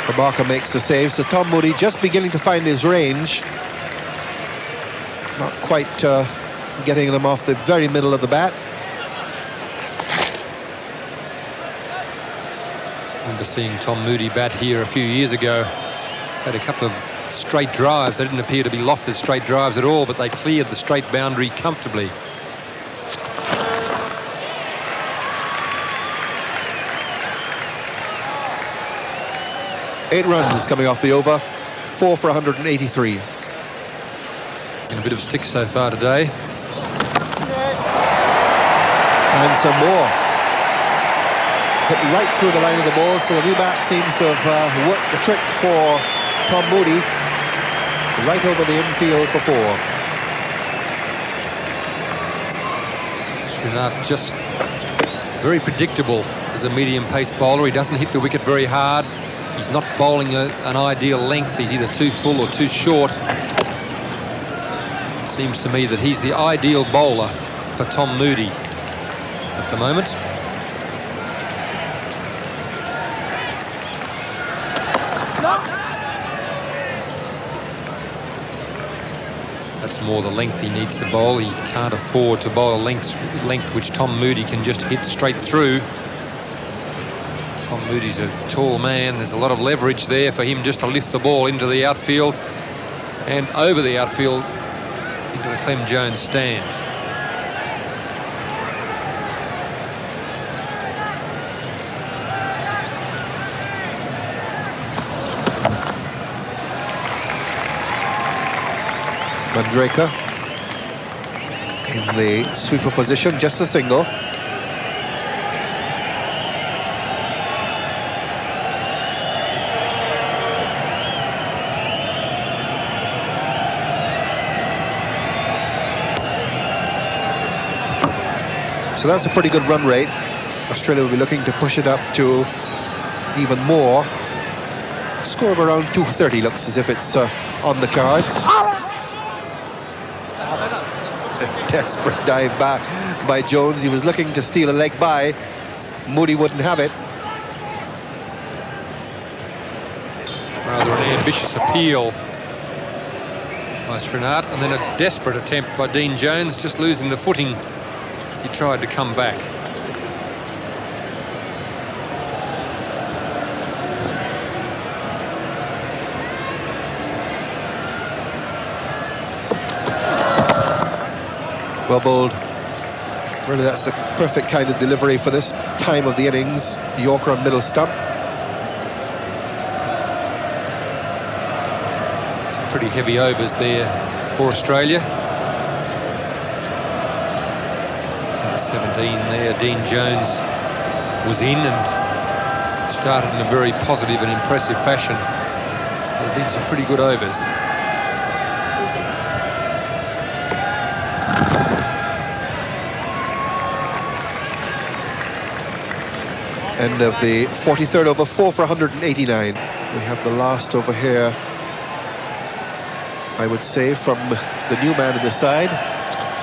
S5: Prabhakar makes the save, so Tom Moody just beginning to find his range. Not quite getting them off the very middle of the bat.
S4: I remember seeing Tom Moody bat here a few years ago. Had a couple of straight drives. They didn't appear to be lofted straight drives at all, but they cleared the straight boundary comfortably.
S5: Eight runs coming off the over, 4 for 183.
S4: And a bit of stick so far today.
S5: And some more. Hit right through the line of the ball, so the new bat seems to have worked the trick for Tom Moody. Right over the infield for 4.
S4: Srinath just very predictable as a medium-pace bowler. He doesn't hit the wicket very hard. He's not bowling an ideal length. He's either too full or too short. Seems to me that he's the ideal bowler for Tom Moody at the moment. That's more the length he needs to bowl. He can't afford to bowl a length which Tom Moody can just hit straight through. Tom Moody's a tall man. There's a lot of leverage there for him just to lift the ball into the outfield and over the outfield into the Clem Jones stand.
S5: Mandraker in the sweeper position, just a single. So that's a pretty good run rate. Australia will be looking to push it up to even more. Score of around 230 looks as if it's on the cards. Desperate dive back by Jones. He was looking to steal a leg by. Moody wouldn't have it.
S4: Rather an ambitious appeal by Srinath, and then a desperate attempt by Dean Jones, just losing the footing as he tried to come back.
S5: Well bowled. Really, that's the perfect kind of delivery for this time of the innings. Yorker on middle stump.
S4: Some pretty heavy overs there for Australia. Number 17 there, Dean Jones was in and started in a very positive and impressive fashion. There have been some pretty good overs.
S5: End of the 43rd over, 4 for 189. We have the last over here, I would say, from the new man in the side,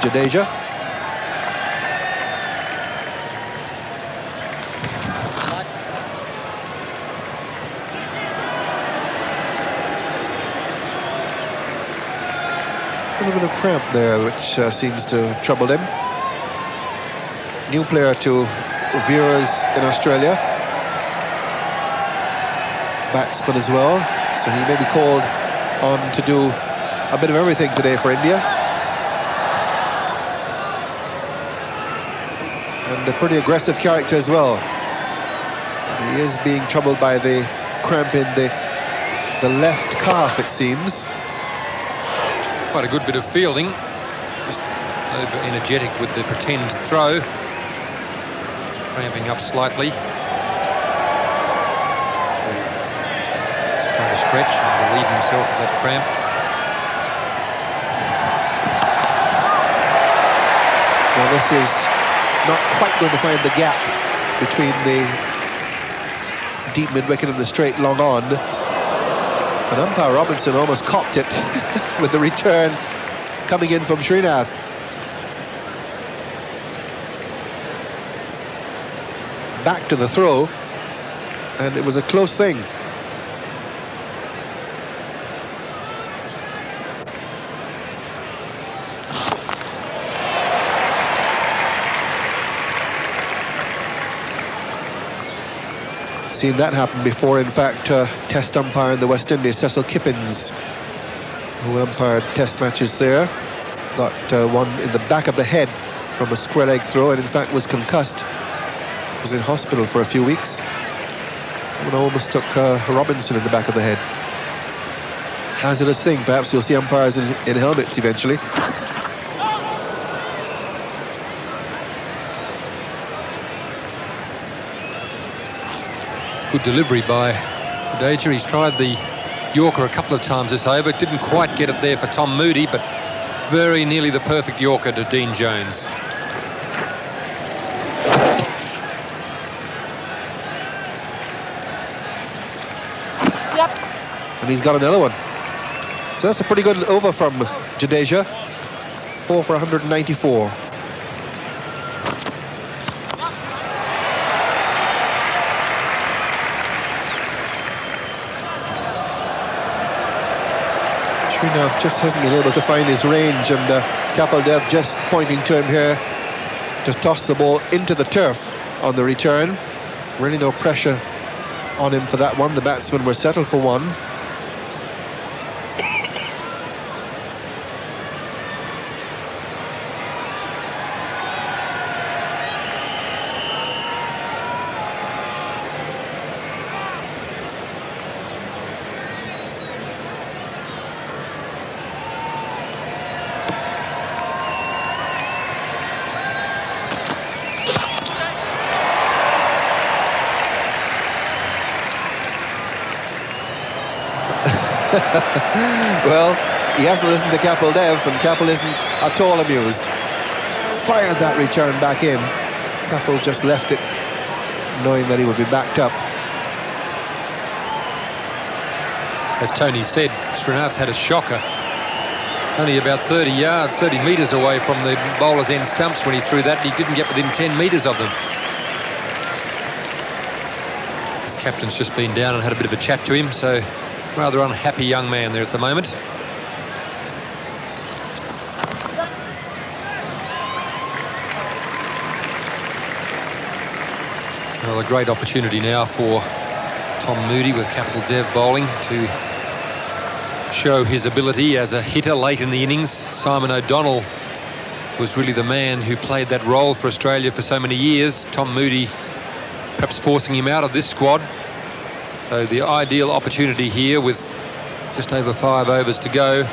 S5: Jadeja. A little bit of cramp there, which seems to have troubled him. New player to viewers in Australia. Batsman as well, so he may be called on to do a bit of everything today for India. And a pretty aggressive character as well. He is being troubled by the cramp in the left calf, it seems.
S4: Quite a good bit of fielding. Just over energetic with the pretend throw. Cramping up slightly. Just trying to stretch and relieve himself of that cramp.
S5: Well, this is not quite going to find the gap between the deep mid-wicket and the straight long on. And umpire Robinson almost copped it with the return coming in from Srinath. Back to the throw, and it was a close thing. Seen that happen before, in fact. Test umpire in the West Indies, Cecil Kippins, who umpired test matches there, got one in the back of the head from a square leg throw, and in fact was concussed. Was in hospital for a few weeks. And almost took Robinson in the back of the head. Hazardous thing. Perhaps you'll see umpires in helmets eventually.
S4: Good delivery by Jadeja. He's tried the Yorker a couple of times this over. Didn't quite get it there for Tom Moody, but very nearly the perfect Yorker to Dean Jones.
S5: And he's got another one. So that's a pretty good over from Jadeja. 4 for 194. Srinath just hasn't been able to find his range, and Kapil Dev just pointing to him here to toss the ball into the turf on the return. Really no pressure on him for that one. The batsmen were settled for one. Well, he hasn't listened to Kapil Dev, and Kapil isn't at all amused. Fired that return back in. Kapil just left it, knowing that he would be backed up.
S4: As Tony said, Srinath's had a shocker. Only about 30 yards, 30 metres away from the bowler's end stumps when he threw that. He didn't get within 10 metres of them. His captain's just been down and had a bit of a chat to him, so rather unhappy young man there at the moment. Well, a great opportunity now for Tom Moody with Kapil Dev bowling to show his ability as a hitter late in the innings. Simon O'Donnell was really the man who played that role for Australia for so many years. Tom Moody perhaps forcing him out of this squad. So the ideal opportunity here with just over 5 overs to go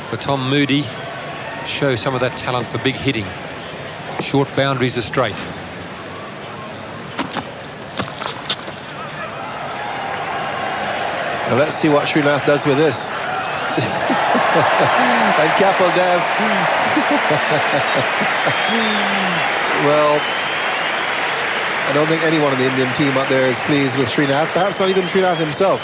S4: for Tom Moody to show some of that talent for big hitting. Short boundaries are straight.
S5: Now let's see what Srinath does with this. And Kapil Dev. Well, I don't think anyone in the Indian team out there is pleased with Srinath. Perhaps not even Srinath himself.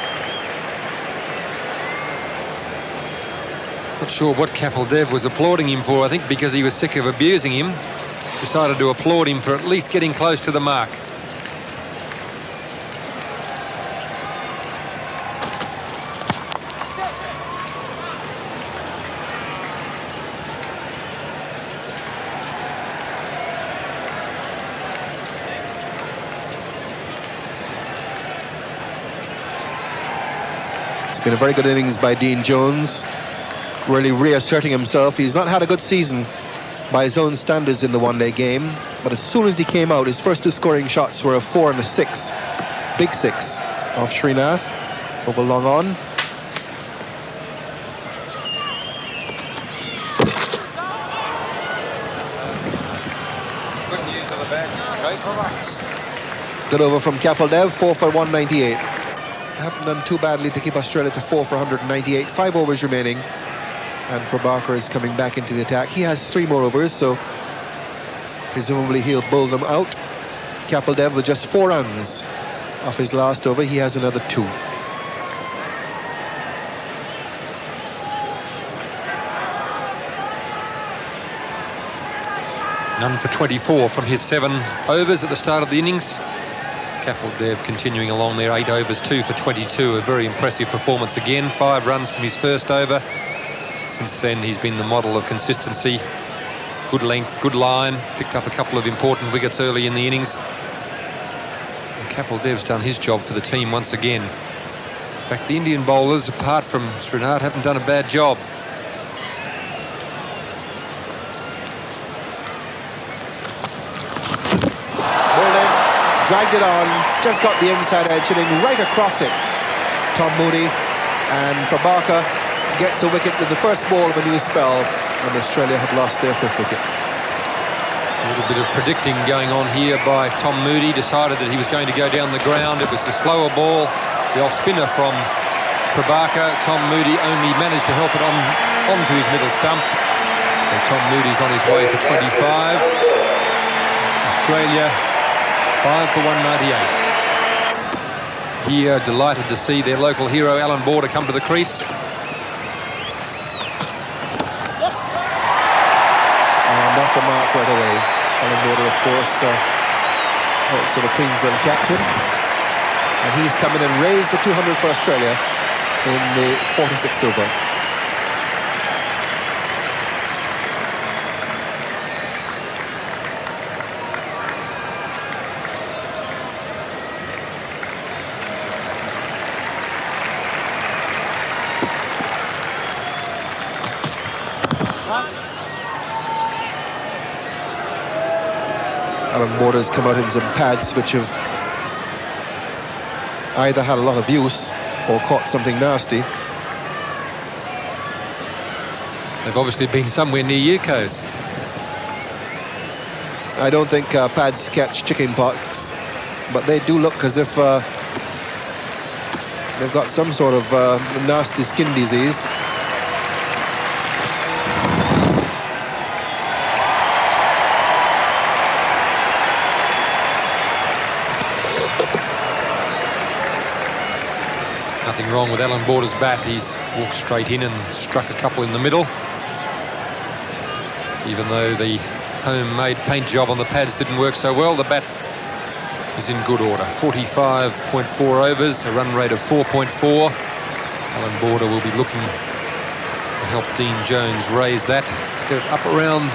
S4: Not sure what Kapil Dev was applauding him for. I think because he was sick of abusing him, decided to applaud him for at least getting close to the mark.
S5: It's been a very good innings by Dean Jones, really reasserting himself. He's not had a good season by his own standards in the one-day game, but as soon as he came out, his first 2 scoring shots were a 4 and a 6. Big 6 off Srinath over long on. Good over from Kapil Dev, 4 for 198. Haven't done too badly to keep Australia to 4 for 198. 5 overs remaining, and Prabhakar is coming back into the attack. He has 3 more overs, so presumably he'll bowl them out. Kapil Dev with just 4 runs off his last over. He has another 2.
S4: None for 24 from his 7 overs at the start of the innings. Kapil Dev continuing along there, 8 overs, 2 for 22. A very impressive performance again. 5 runs from his first over. Since then, he's been the model of consistency. Good length, good line. Picked up a couple of important wickets early in the innings. And Kapil Dev's done his job for the team once again. In fact, the Indian bowlers, apart from Srinath, haven't done a bad job.
S5: Dragged it on, just got the inside edge, hitting right across it. Tom Moody, and Prabhakar gets a wicket with the first ball of a new spell, and Australia have lost their 5th wicket.
S4: A little bit of predicting going on here by Tom Moody. Decided that he was going to go down the ground. It was the slower ball, the off-spinner from Prabhakar. Tom Moody only managed to help it onto his middle stump. So Tom Moody's on his way for 25. Australia 5 for 198. Here, delighted to see their local hero, Alan Border, come to the crease.
S5: And off the mark right away. Alan Border, of course, also the Queensland captain. And he's come in and raised the 200 for Australia in the 46th over. Alan Border's come out in some pads which have either had a lot of use or caught something nasty.
S4: They've obviously been somewhere near you, Coase.
S5: I don't think pads catch chicken pox, but they do look as if they've got some sort of nasty skin disease.
S4: Nothing wrong with Alan Border's bat. He's walked straight in and struck a couple in the middle. Even though the homemade paint job on the pads didn't work so well, the bat is in good order. 45.4 overs, a run rate of 4.4. Alan Border will be looking to help Dean Jones raise that. Get it up around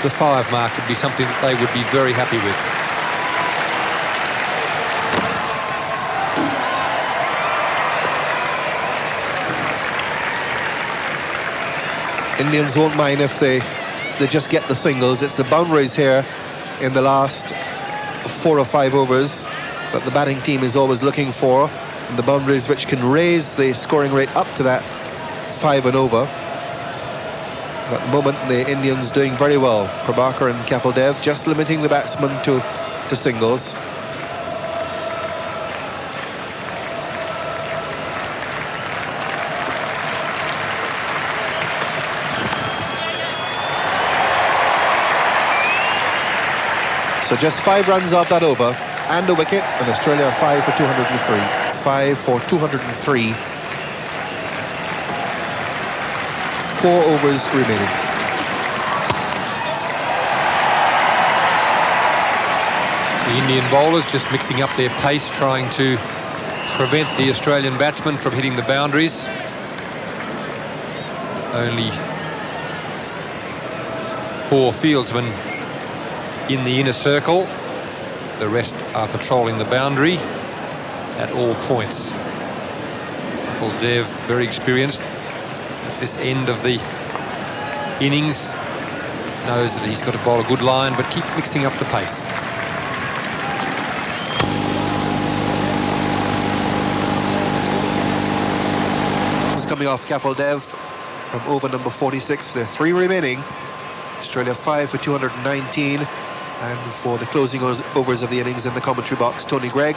S4: the 5 mark would be something that they would be very happy with.
S5: Indians won't mind if they they just get the singles. It's the boundaries here in the last 4 or 5 overs that the batting team is always looking for, and the boundaries which can raise the scoring rate up to that 5 and over. At the moment, the Indians doing very well. Prabhakar and Kapil Dev just limiting the batsmen to singles. So just 5 runs off that over and a wicket, and Australia are 5 for 203. 5 for 203. 4 overs remaining.
S4: The Indian bowlers just mixing up their pace, trying to prevent the Australian batsmen from hitting the boundaries. Only 4 fieldsmen in the inner circle. The rest are patrolling the boundary at all points. Kapil Dev, very experienced at this end of the innings, knows that he's got to bowl a good line, but keep mixing up the pace.
S5: It's coming off Kapil Dev from over number 46. There are 3 remaining. Australia 5 for 219. And for the closing overs of the innings in the commentary box, Tony Greig,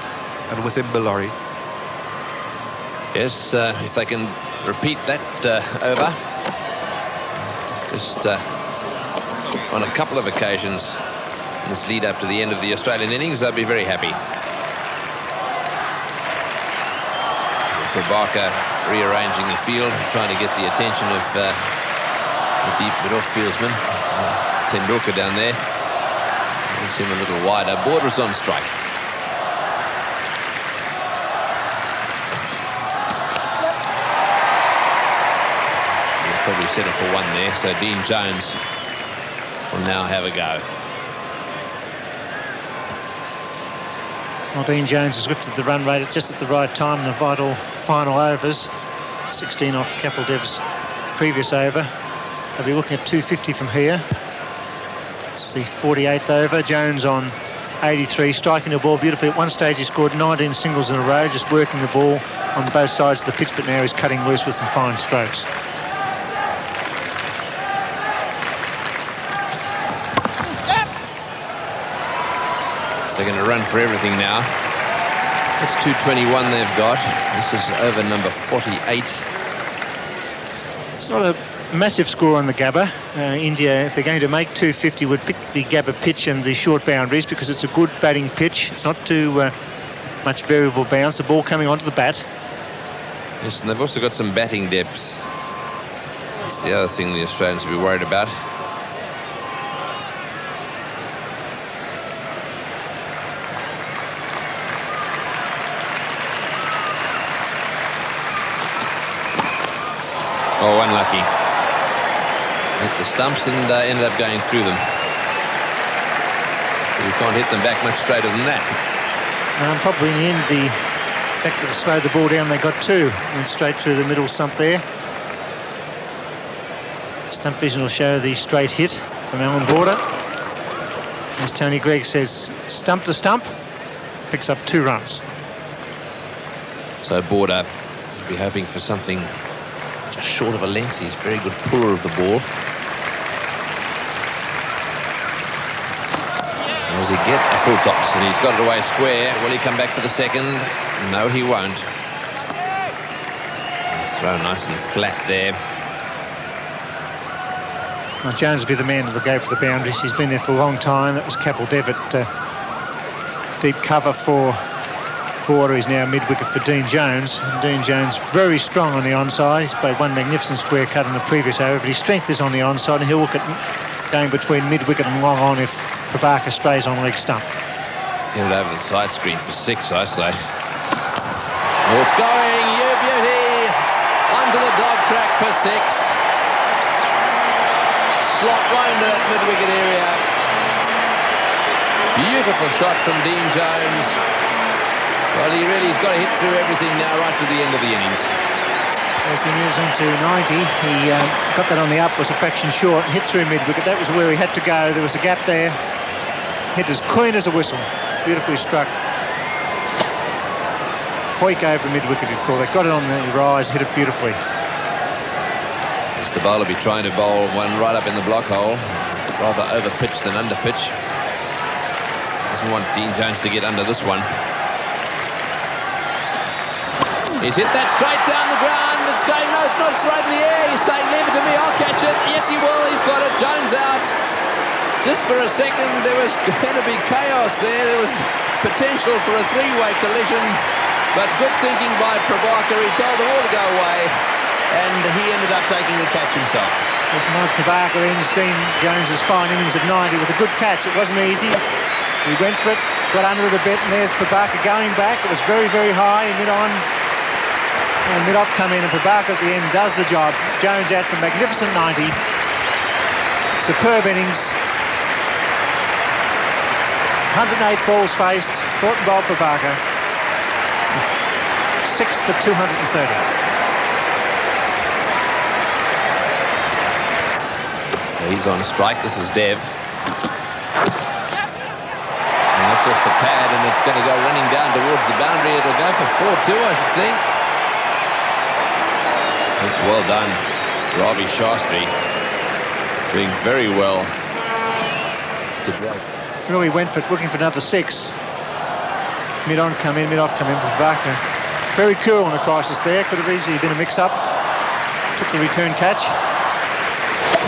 S5: and with him Bill Lawry.
S7: Yes, if they can repeat that over, just on a couple of occasions in this lead up to the end of the Australian innings, they'll be very happy. Prabhakar rearranging the field, trying to get the attention of the deep mid-off fieldsman, Tendulkar down there. Makes him a little wider. Borders on strike. He'll probably settle for 1 there, so Dean Jones will now have a go.
S9: Well, Dean Jones has lifted the run rate just at the right time in the vital final overs. 16 off Kapil Dev's previous over. They'll be looking at 250 from here. It's the 48th over. Jones on 83, striking the ball beautifully. At one stage he scored 19 singles in a row, just working the ball on both sides of the pitch, but now he's cutting loose with some fine strokes.
S7: They're going to run for everything now. It's 221 they've got. This is over number 48.
S9: It's not a massive score on the Gabba. India, if they're going to make 250, would pick the Gabba pitch and the short boundaries because it's a good batting pitch. It's not too much variable bounce. The ball coming onto the bat.
S7: Yes, and they've also got some batting depth. That's the other thing the Australians will be worried about. Oh, unlucky. Hit the stumps and ended up going through them. So you can't hit them back much straighter than that.
S9: Probably in the end, the fact that they slowed the ball down, they got 2. Went straight through the middle stump there. Stump vision will show the straight hit from Alan Border. As Tony Greig says, stump to stump, picks up 2 runs.
S7: So Border will be hoping for something just short of a length. He's a very good puller of the ball. Does he get a full toss? And he's got it away square. Will he come back for the second? No, he won't. Throw nice and flat there.
S9: Well, Jones will be the man that'll go for the boundaries. He's been there for a long time. That was Kapil Dev at deep cover for Border. He's now mid-wicket for Dean Jones. And Dean Jones very strong on the onside. He's played one magnificent square cut in the previous over, but his strength is on the onside, and he'll look at going between mid-wicket and long on if Prabhakar strays on leg stump.
S7: Get it over the side screen for 6, I say. Oh, it's going, you beauty! Onto the dog track for 6. Slot right into that mid-wicket area. Beautiful shot from Dean Jones. Well, he's got to hit through everything now right to the end of the innings.
S9: As he moves on to 90, he got that on the up, was a fraction short, hit through mid-wicket. That was where he had to go. There was a gap there. Hit as clean as a whistle. Beautifully struck. Hoik over mid-wicket, he'd call that. Got it on the rise, hit it beautifully.
S7: Just the bowler be trying to bowl one right up in the block hole. Rather over-pitch than under-pitch. Doesn't want Dean Jones to get under this one. He's hit that straight down the ground. It's going, no, it's not, it's right in the air. He's saying, leave it to me, I'll catch it. Yes, he will, he's got it. Jones out. Just for a second, there was going to be chaos there. There was potential for a three-way collision, but good thinking by Prabhakar. He told them all to go away, and he ended up taking the catch himself.
S9: As Mike Prabhakar ends Dean Jones's fine innings of 90 with a good catch. It wasn't easy. He went for it, got under it a bit, and there's Prabhakar going back. It was very, very high, mid-on. And mid-off come in, and Prabhakar at the end does the job. Jones out for a magnificent 90. Superb innings. 108 balls faced. Caught and bowled Prabhakar. 6 for 230.
S7: So he's on strike. This is Dev. And that's off the pad, and it's going to go running down towards the boundary. It'll go for 4-2, I should think. It's well done. Ravi Shastri doing very well.
S9: Really went for it, looking for another 6. Mid-on come in, mid-off come in. Prabhakar very cool in the crisis there. Could have easily been a mix-up. Took the return catch.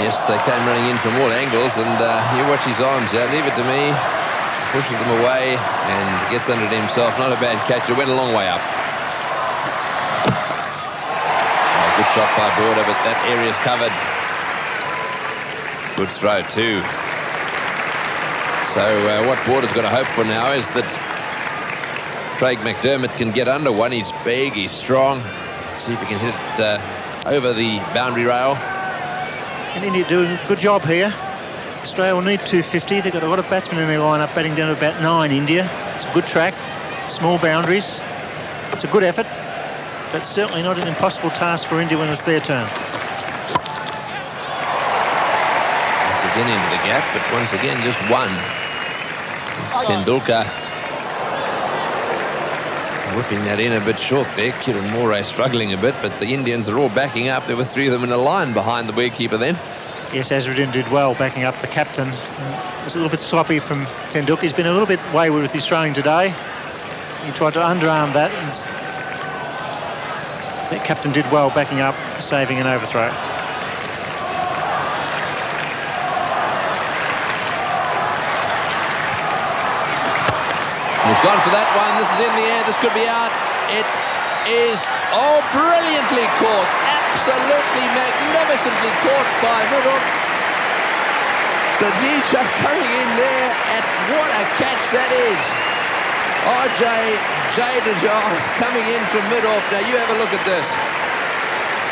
S7: Yes, they came running in from all angles, and you watch his arms out. Leave it to me. Pushes them away and gets under it himself. Not a bad catch. It went a long way up. Good shot by Border, but that area's covered. Good throw too. So what Border's got to hope for now is that Craig McDermott can get under one. He's big, he's strong. See if he can hit it over the boundary rail.
S9: And India doing a good job here. Australia will need 250. They've got a lot of batsmen in their lineup, batting down to about 9 India. It's a good track, small boundaries. It's a good effort. But certainly not an impossible task for India when it's their turn.
S7: Once again into the gap, but once again just one. Tendulkar whipping that in a bit short there. Kiran Moray struggling a bit, but the Indians are all backing up. There were 3 of them in a line behind the wicketkeeper then.
S9: Yes, Azharuddin did well backing up the captain. It was a little bit sloppy from Tendulkar. He's been a little bit wayward with his throwing today. He tried to underarm that, and the captain did well backing up, saving an overthrow.
S7: He's gone for that one. This is in the air. This could be out. It is, oh, brilliantly caught. Absolutely magnificently caught by Middle. The DJ coming in there, and what a catch that is. RJ Jadeja coming in from mid-off. Now you have a look at this.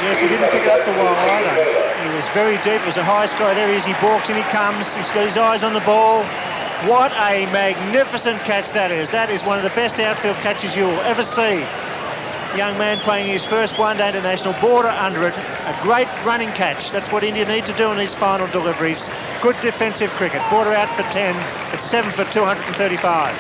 S9: Yes, he didn't pick it up for a while either. He was very deep. It was a high sky. There he is. He balks and he comes. He's got his eyes on the ball. What a magnificent catch that is. That is one of the best outfield catches you'll ever see. Young man playing his first one-day international, Border under it. A great running catch. That's what India need to do in these final deliveries. Good defensive cricket. Border out for 10. It's 7 for 235.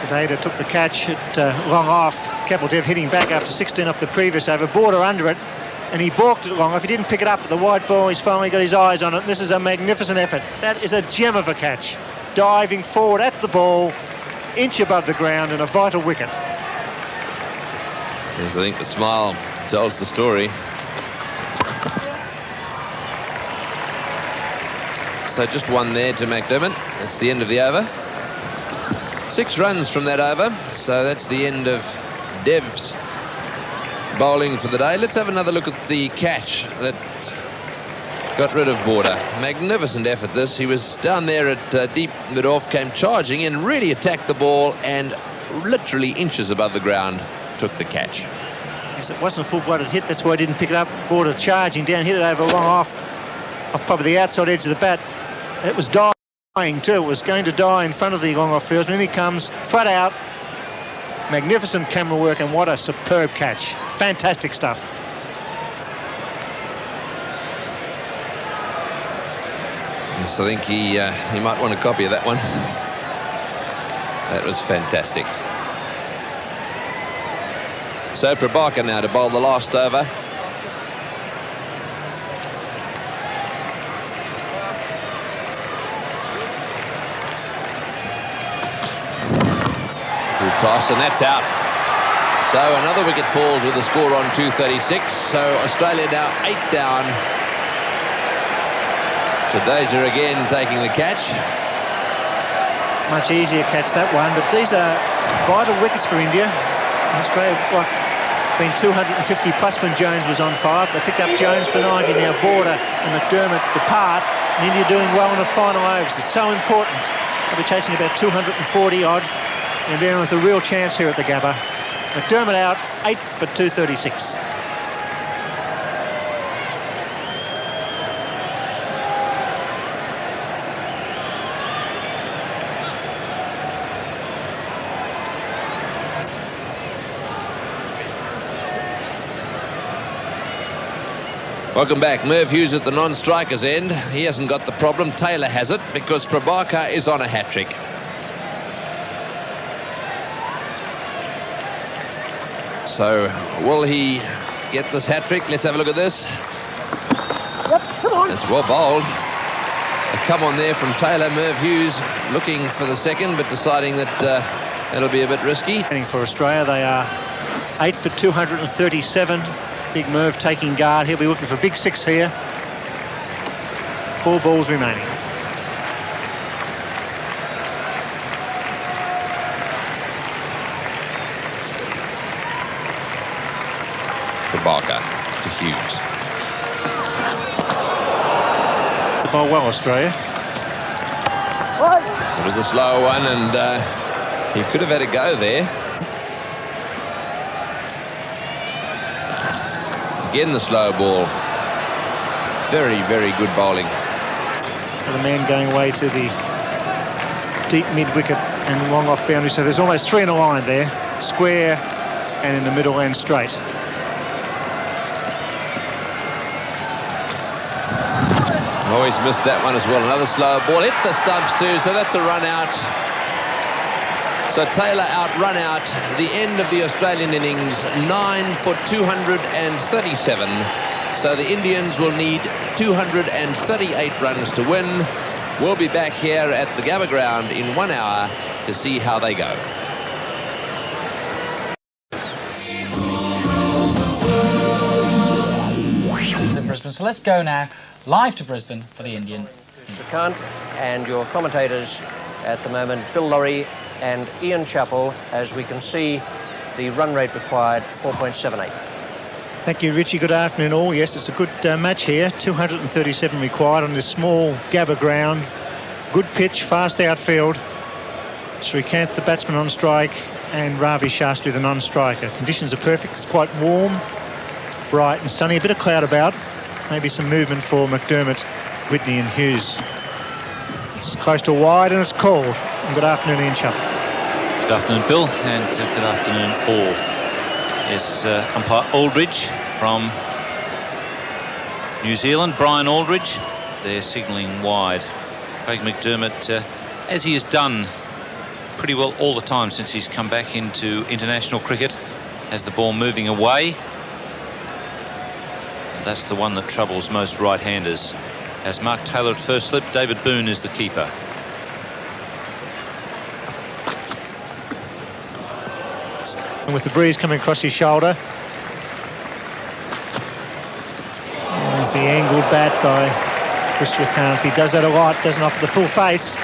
S9: Vadeda took the catch at long off. Kapil Dev hitting back after 16 off the previous over. Border under it. And he balked it long off. He didn't pick it up. The white ball, he's finally got his eyes on it. This is a magnificent effort. That is a gem of a catch. Diving forward at the ball, inch above the ground, and a vital wicket.
S7: Yes, I think the smile tells the story. So just one there to McDermott. That's the end of the over. 6 runs from that over. So that's the end of Dev's bowling for the day. Let's have another look at the catch that got rid of Border. Magnificent effort this. He was down there at deep mid-off, came charging in, really attacked the ball, and literally inches above the ground took the catch.
S9: Yes, it wasn't a full-blooded hit. That's why I didn't pick it up. Border charging down, hit it over long off probably the outside edge of the bat. It was dying too. It was going to die in front of the long off fieldsman. And he comes flat out. magnificent camera work, and what a superb catch. Fantastic stuff.
S7: Yes, I think he might want a copy of that one. That was fantastic. So Prabhakar now to bowl the last over. Full toss, and that's out. So another wicket falls with the score on 236. So Australia now 8 down. Jadeja again taking the catch.
S9: Much easier catch that one, but these are vital wickets for India. Australia, like, been 250 plus when Jones was on fire. They picked up Jones for 90, now Border and McDermott depart, and India doing well in the final overs. It's so important. They'll be chasing about 240 odd, and they're with a real chance here at the Gabba. McDermott out, 8 for 236.
S7: Welcome back. Merv Hughes at the non-striker's end. He hasn't got the problem. Taylor has it because Prabhakar is on a hat-trick. So, will he get this hat-trick? Let's have a look at this.
S9: Yep, come on.
S7: It's well bowled. A come on there from Taylor. Merv Hughes looking for the second, but deciding that it'll be a bit risky.
S9: For Australia, they are 8 for 237. Big Merv taking guard. He'll be looking for a big 6 here. 4 balls remaining.
S7: Prabhakar to Hughes.
S9: The ball well, Australia.
S7: It was a slow one, and he could have had a go there. Again, the slow ball. Very, very good bowling.
S9: The man going away to the deep mid-wicket and long off boundary. So there's almost 3 in a line there. Square and in the middle and straight.
S7: Always missed that one as well. Another slow ball. Hit the stumps too, so that's a run out. So Taylor out, run out. The end of the Australian innings, 9 for 237. So the Indians will need 238 runs to win. We'll be back here at the Gabba ground in 1 hour to see how they go.
S2: Brisbane. So let's go now live to Brisbane for the Indian.
S6: Shrikant, and your commentators at the moment, Bill Laurie and Ian Chappell, as we can see the run rate required, 4.78.
S9: Thank you, Richie. Good afternoon all. Yes, it's a good match here. 237 required on this small Gabba ground. Good pitch, fast outfield. Shrikant, the batsman, on strike, and Ravi Shastri, the non-striker. Conditions are perfect. It's quite warm, bright and sunny. A bit of cloud about. Maybe some movement for McDermott, Whitney and Hughes. It's close to wide and it's called. And good afternoon, Ian Chappell.
S8: Good afternoon, Bill, and good afternoon, all. Yes, umpire Aldridge from New Zealand, Brian Aldridge. They're signalling wide. Craig McDermott, as he has done pretty well all the time since he's come back into international cricket, has the ball moving away. That's the one that troubles most right-handers. As Mark Taylor at first slip, David Boone is the keeper.
S9: And with the breeze coming across his shoulder. There's the angled bat by Chris Shrikant. He does that a lot, doesn't offer the full face.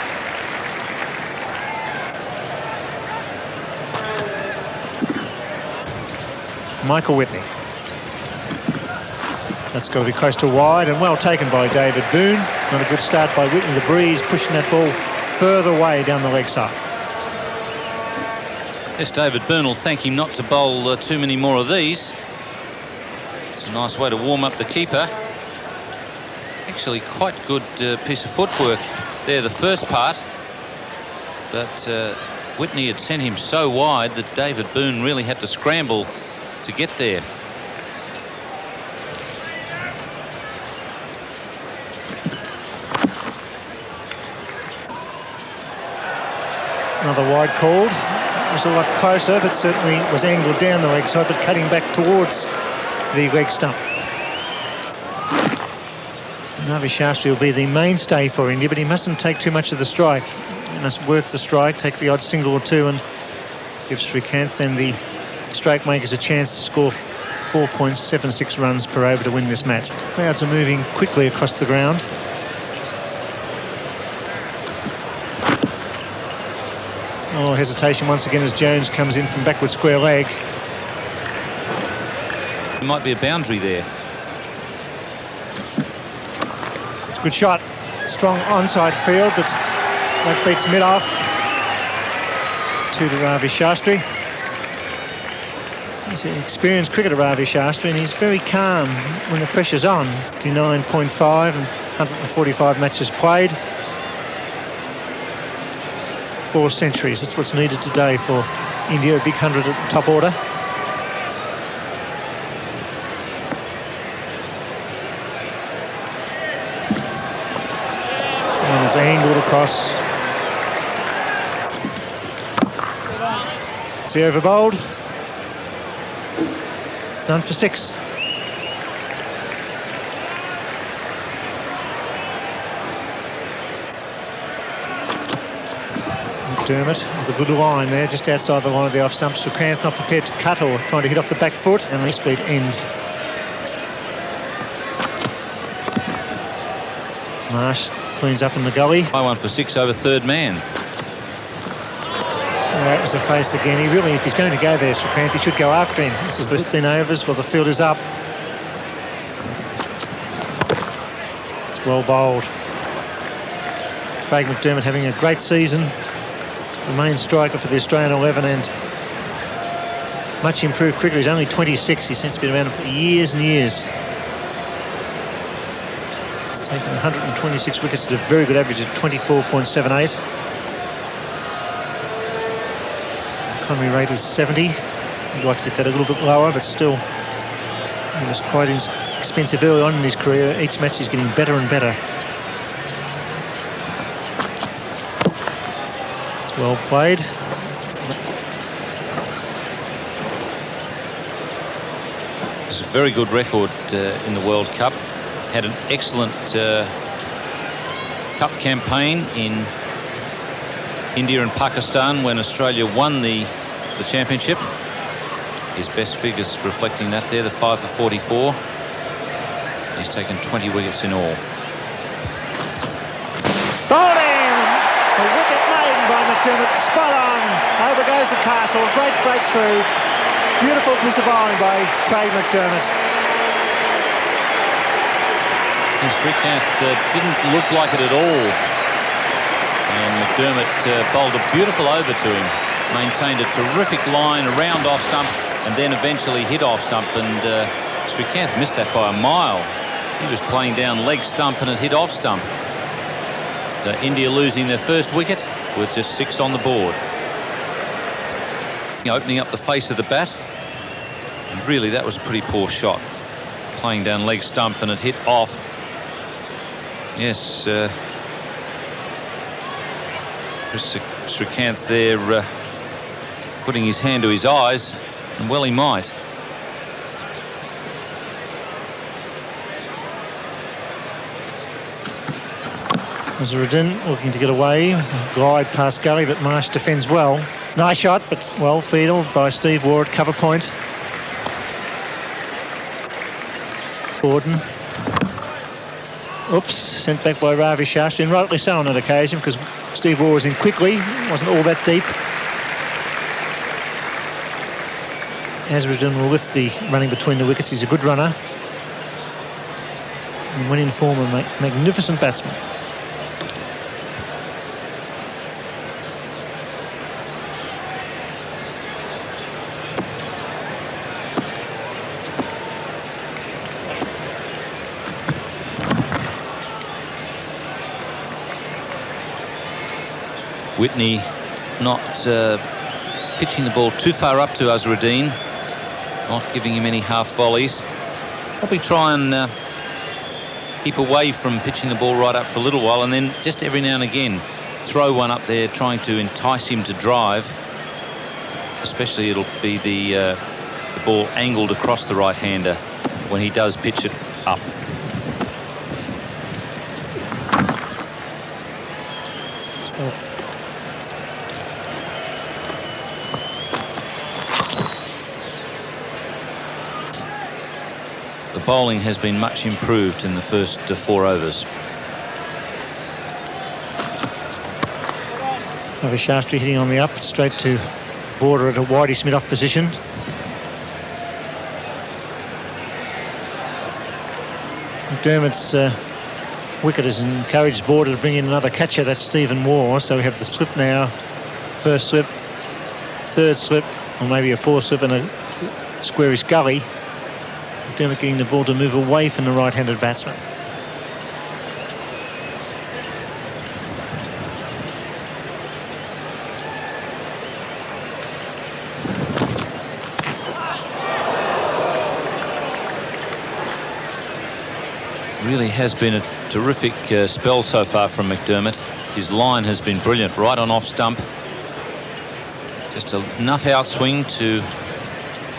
S9: Michael Whitney. That's got to be close to wide, and well taken by David Boone. Not a good start by Whitney. The breeze pushing that ball further away down the leg side.
S8: Yes, David Boone will thank him not to bowl too many more of these. It's a nice way to warm up the keeper. Actually, quite good piece of footwork there, the first part. But Whitney had sent him so wide that David Boone really had to scramble to get there.
S9: Another wide called. It was a lot closer, but certainly was angled down the leg side, but cutting back towards the leg stump. Ravi Shastri will be the mainstay for India, but he mustn't take too much of the strike. He must work the strike, take the odd single or two, and give Srikanth and the strike makers a chance to score 4.76 runs per over to win this match. Crowds are moving quickly across the ground. Oh, hesitation once again as Jones comes in from backward square leg.
S8: There might be a boundary there.
S9: It's a good shot. Strong onside field, but that beats mid-off. 2 to Ravi Shastri. He's an experienced cricketer, Ravi Shastri, and he's very calm when the pressure's on. 59.5 and 145 matches played. 4 centuries. That's what's needed today for India. A big 100 at the top order. Someone is angled across. It's the over bowled. It's none for 6. McDermott with a good line there, just outside the line of the off stump. Srikanth not prepared to cut or trying to hit off the back foot, and the speed end. Marsh cleans up in the gully.
S8: High one for 6 over third man.
S9: That was a face again. He really, if he's going to go there, Srikanth, he should go after him. This is 15 overs while the field is up. It's well bowled. Craig McDermott having a great season. The main striker for the Australian 11 and much improved cricketer. He's only 26. He seems to be around for years and years. He's taken 126 wickets at a very good average of 24.78. Economy rate is 70. He'd like to get that a little bit lower, but still he was quite expensive early on in his career. Each match he's getting better and better. Well played.
S8: It's a very good record in the World Cup. Had an excellent cup campaign in India and Pakistan when Australia won the championship. His best figures reflecting that there, the 5 for 44. He's taken 20 wickets in all.
S9: McDermott, spot on. Over goes the castle. Great breakthrough. Beautiful piece of bowling by Craig McDermott.
S8: And Srikanth didn't look like it at all. And McDermott bowled a beautiful over to him. Maintained a terrific line around off stump and then eventually hit off stump. And Srikanth missed that by a mile. He was playing down leg stump and it hit off stump. So India losing their first wicket with just 6 on the board. Opening up the face of the bat. And really, that was a pretty poor shot. Playing down leg stump and it hit off. Yes, Chris Srikanth there putting his hand to his eyes, and well he might.
S9: Azharuddin looking to get away with a glide past Gully, but Marsh defends well. Nice shot, but well fiedled by Steve Waugh at cover point. Gordon. Oops, sent back by Ravi Shastri, and rightly so on that occasion because Steve Waugh was in quickly, wasn't all that deep. Azharuddin will lift the running between the wickets. He's a good runner. And when in form, a magnificent batsman.
S8: Whitney not pitching the ball too far up to Azharuddin, not giving him any half volleys. Probably try and keep away from pitching the ball right up for a little while, and then just every now and again throw one up there, trying to entice him to drive. Especially it'll be the ball angled across the right-hander when he does pitch it up. The bowling has been much improved in the first 4 overs.
S9: Ravi Shastri hitting on the up, straight to border at a Whitey Smith-off position. McDermott's wicket has encouraged Border to bring in another catcher, that's Stephen Moore. So we have the slip now, first slip, third slip, or maybe a fourth slip and a squarish gully. McDermott getting the ball to move away from the right-handed batsman.
S8: Really has been a terrific spell so far from McDermott. His line has been brilliant, right on off stump. Just enough outswing to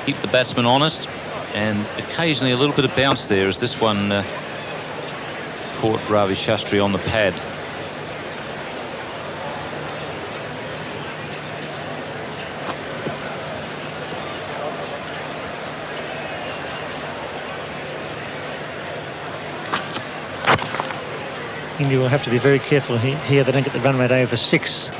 S8: keep the batsman honest, and occasionally a little bit of bounce there as this one caught Ravi Shastri on the pad.
S9: India will have to be very careful here. They don't get the run rate over 6.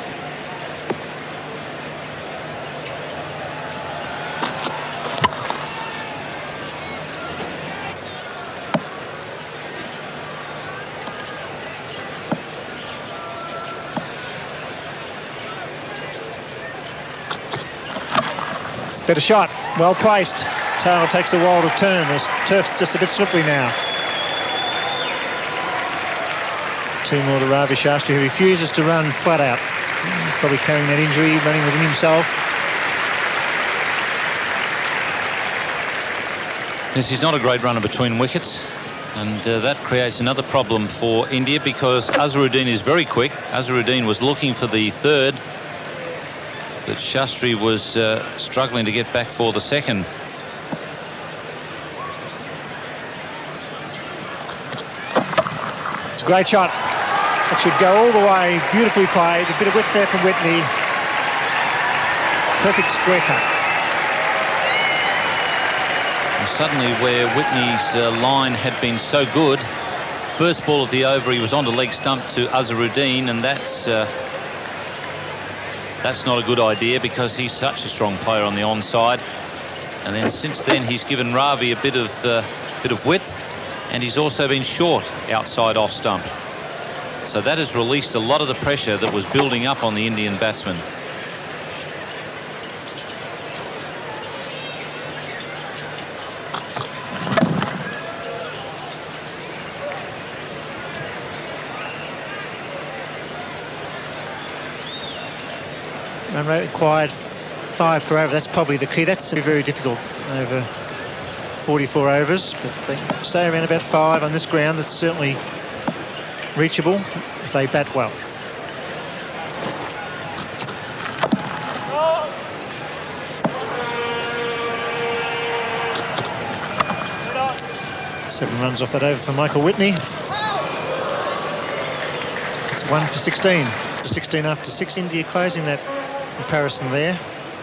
S9: It's a better shot, well placed. Tail takes a while to turn. The turf's just a bit slippery now. 2 more to Ravi Shastri, who refuses to run flat out. He's probably carrying that injury, running within himself.
S8: Yes, he's not a great runner between wickets, and that creates another problem for India because Azharuddin is very quick. Azharuddin was looking for the third, but Shastri was struggling to get back for the second.
S9: It's a great shot. It should go all the way, beautifully played, a bit of width there from Whitney. Perfect square cut.
S8: And suddenly where Whitney's line had been so good, first ball of the over he was on to leg stump to Azharuddin, and that's not a good idea because he's such a strong player on the onside. And then since then he's given Ravi a bit of width, and he's also been short outside off stump. So that has released a lot of the pressure that was building up on the Indian batsmen.
S9: Run rate required 5 per over. That's probably the key. That's very difficult over 44 overs, but they stay around about 5 on this ground. It's certainly reachable if they bat well. Seven runs off that over for Michael Whitney. It's 1 for 16. For 16 after 6. India closing that comparison there.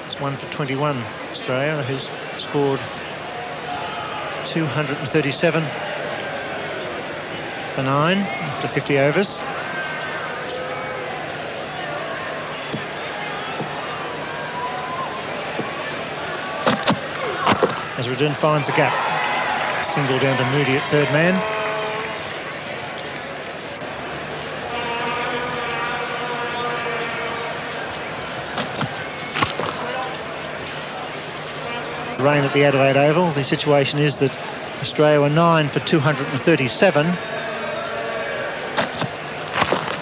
S9: It's 1 for 21. Australia, who's scored 237 for 9 after 50 overs. Azharuddin finds a gap. Single down to Moody at third man. Rain at the Adelaide Oval. The situation is that Australia were 9 for 237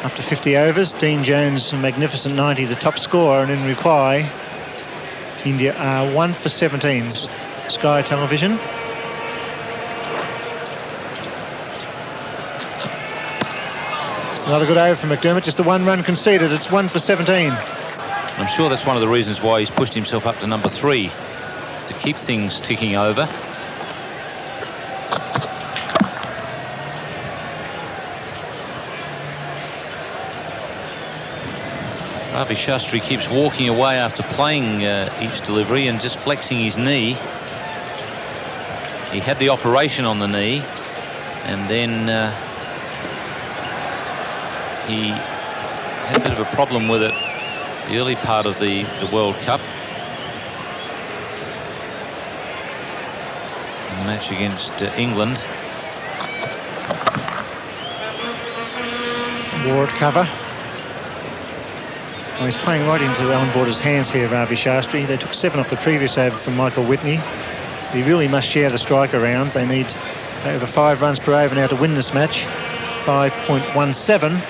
S9: After 50 overs, Dean Jones, a magnificent 90, the top scorer, and in reply, India are 1 for 17. Sky Television. It's another good over from McDermott, just the 1 run conceded. It's 1 for 17.
S8: I'm sure that's one of the reasons why he's pushed himself up to number 3, to keep things ticking over. Ravi Shastri keeps walking away after playing each delivery and just flexing his knee. He had the operation on the knee, and then he had a bit of a problem with it the early part of the World Cup. In the match against England.
S9: Ward cover. Well, he's playing right into Alan Border's hands here, Ravi Shastri. They took 7 off the previous over from Michael Whitney. He really must share the strike around. They need over 5 runs per over now to win this match. 5.17.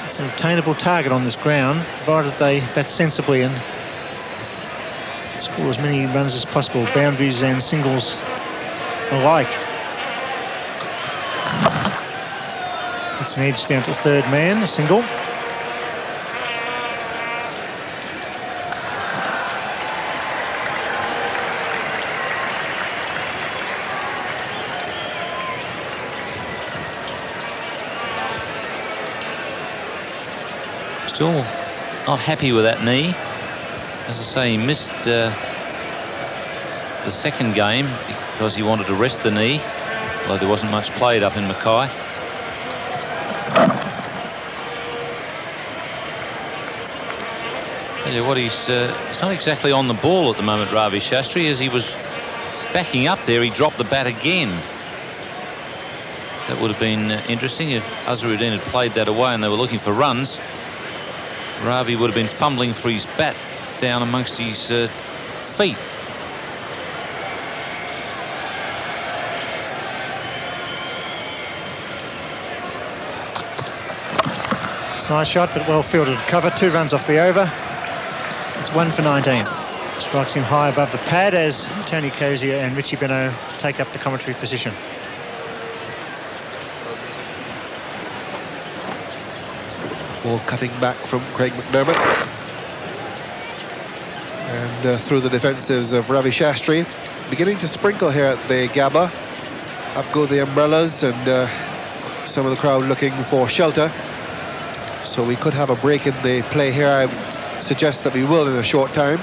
S9: It's an obtainable target on this ground, provided they bat sensibly and score as many runs as possible, boundaries and singles alike. It's an edge down to third man, a single.
S8: Still not happy with that knee. As I say, he missed the second game because he wanted to rest the knee, although there wasn't much played up in Mackay. Tell you what, he's not exactly on the ball at the moment, Ravi Shastri. As he was backing up there, he dropped the bat again. That would have been interesting if Azharuddin had played that away and they were looking for runs. Ravi would have been fumbling for his bat down amongst his feet.
S9: It's a nice shot, but well fielded cover. 2 runs off the over. It's 1 for 19. Strikes him high above the pad as Tony Cozier and Richie Benaud take up the commentary position.
S5: Ball cutting back from Craig McDermott. And through the defensives of Ravi Shastri. Beginning to sprinkle here at the Gabba. Up go the umbrellas and some of the crowd looking for shelter. So we could have a break in the play here. I would suggest that we will in a short time.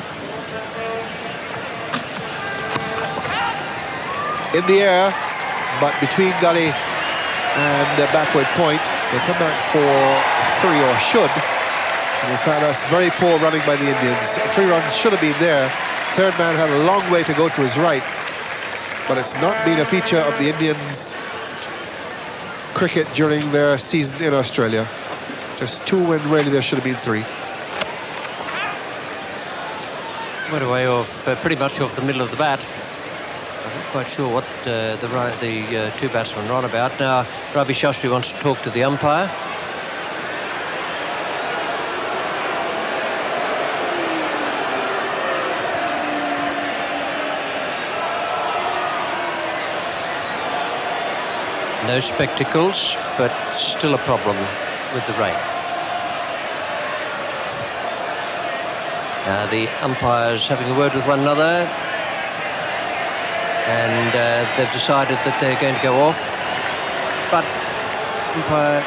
S5: In the air, but between gully and the backward point. They come back for 3 or should. And in fact, that's very poor running by the Indians. 3 runs should have been there. Third man had a long way to go to his right. But it's not been a feature of the Indians' cricket during their season in Australia. Just 2 when really there should have been 3.
S6: Went away off pretty much off the middle of the bat. I'm not quite sure what the 2 batsmen are on about. Now, Ravi Shastri wants to talk to the umpire. No spectacles, but still a problem with the rain. The umpires having a word with one another. And they've decided that they're going to go off. But umpire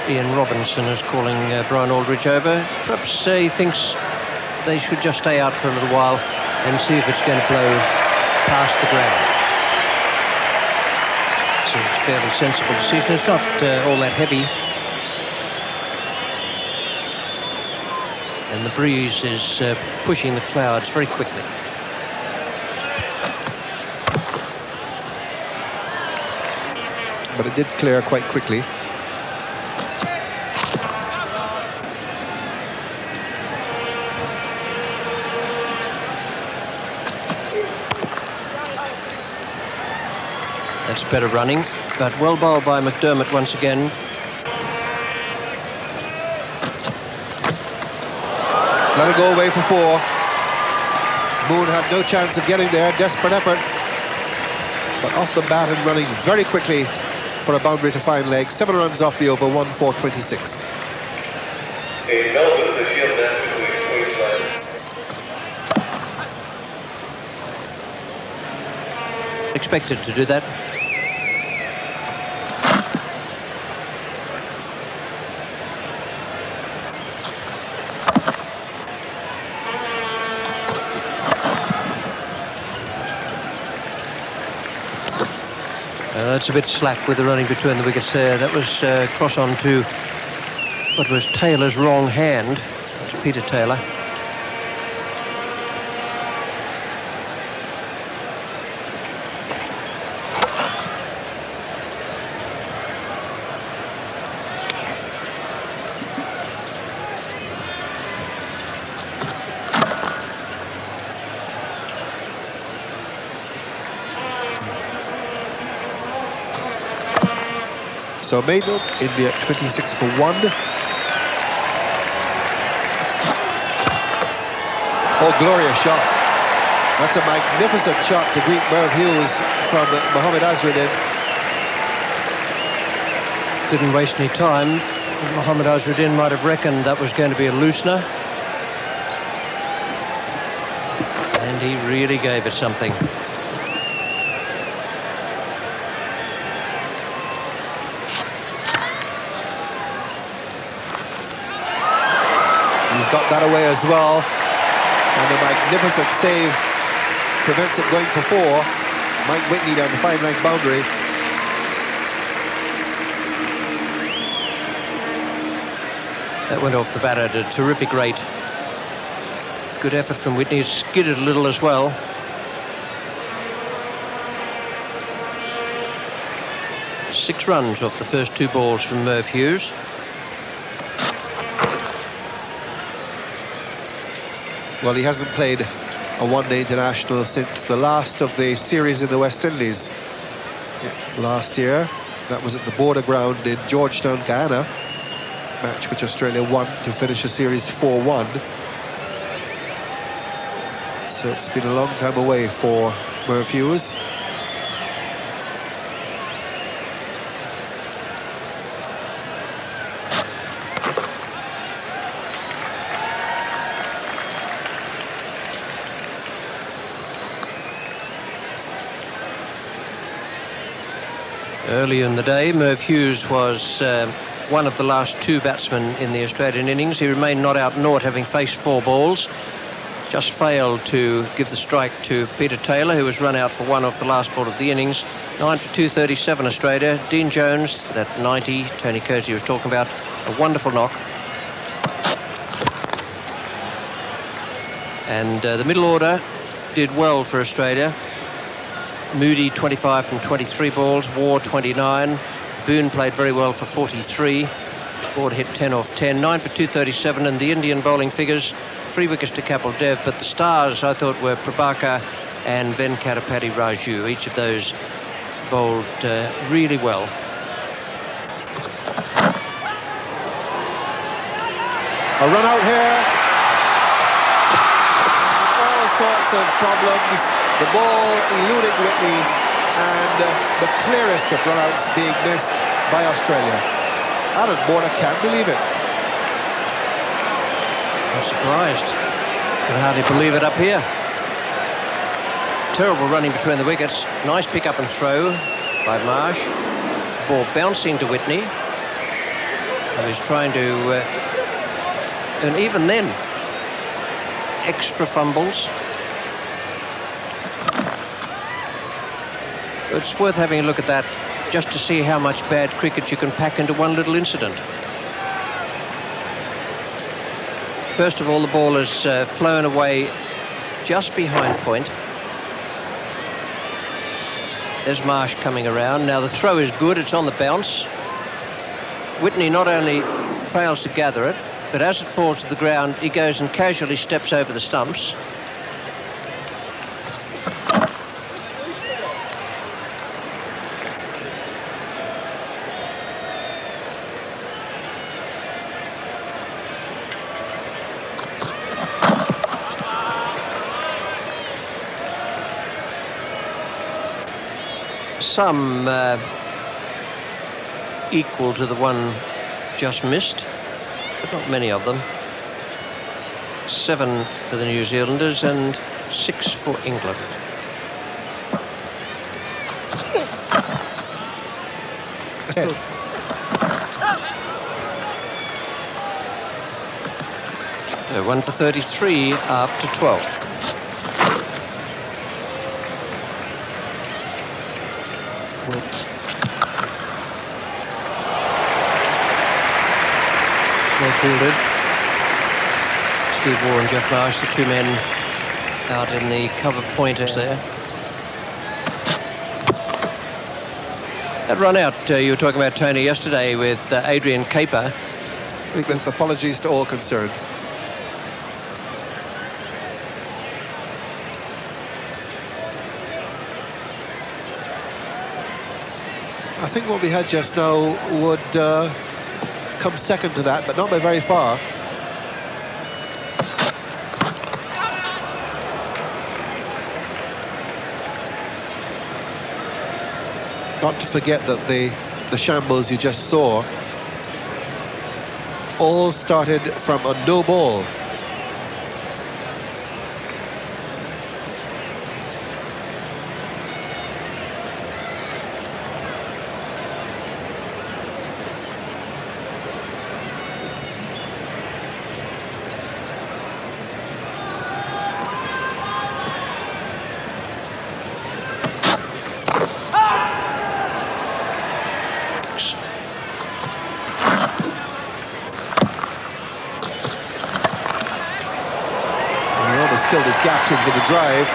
S6: Ian Robinson is calling Brian Aldridge over. Perhaps he thinks they should just stay out for a little while and see if it's going to blow past the ground. It's a fairly sensible decision. It's not all that heavy. And the breeze is pushing the clouds very quickly.
S5: But it did clear quite quickly.
S6: That's better running, but well bowled by McDermott once again.
S5: Let it go away for 4. Moon had no chance of getting there, desperate effort. But off the bat and running very quickly for a boundary to fine leg. 7 runs off the over, 1-4-26.
S11: In Melbourne, the Shield National is Queensland.
S6: Expected to do that. That's a bit slack with the running between the wickets there. That was cross on to what was Taylor's wrong hand. That's Peter Taylor.
S5: So made up, India 26 for 1. Oh, glorious shot. That's a magnificent shot to greet Merv Hughes from Mohammad Azharuddin.
S6: Didn't waste any time. Mohammad Azharuddin might have reckoned that was going to be a loosener. And he really gave it something.
S5: Got that away as well, and a magnificent save prevents it going for 4. Mike Whitney down the fine leg boundary.
S6: That went off the bat at a terrific rate. Good effort from Whitney. It skidded a little as well. Six runs off the first 2 balls from Merv Hughes.
S5: Well, he hasn't played a one-day international since the last of the series in the West Indies last year. That was at the Border Ground in Georgetown, Guyana, match which Australia won to finish the series 4-1. So it's been a long time away for Merv Hughes.
S6: Earlier in the day, Merv Hughes was one of the last 2 batsmen in the Australian innings. He remained not out naught, having faced 4 balls. Just failed to give the strike to Peter Taylor, who was run out for 1 off the last ball of the innings. 9 for 237 Australia. Dean Jones, that 90 Tony Kersey was talking about, a wonderful knock. And the middle order did well for Australia. Moody 25 from 23 balls, Ward 29, Boone played very well for 43, Ward hit 10 off 10, 9 for 237, and the Indian bowling figures, 3 wickets to Kapil Dev, but the stars I thought were Prabhakar and Venkatapati Raju. Each of those bowled really well.
S5: A run out here, and all sorts of problems. The ball eluding Whitney, and the clearest of runouts being missed by Australia. Alan Border can't believe it.
S6: I'm surprised. Can hardly believe it up here. Terrible running between the wickets. Nice pick up and throw by Marsh. Ball bouncing to Whitney. He was trying to, and even then, extra fumbles. It's worth having a look at that just to see how much bad cricket you can pack into one little incident. First of all, the ball has flown away just behind point. There's Marsh coming around. Now the throw is good, it's on the bounce. Whitney not only fails to gather it, but as it falls to the ground, he goes and casually steps over the stumps. some equal to the one just missed, but not many of them. 7 for the New Zealanders and 6 for England. So 1 for 33 after 12. Well fielded. Steve Waugh and Jeff Marsh, the 2 men out in the cover pointers there. That run out you were talking about, Tony, yesterday with Adrian Caper.
S5: With apologies to all concerned. I think what we had just now would come second to that, but not by very far. Not to forget that the shambles you just saw all started from a no ball. Killed his captain with the drive.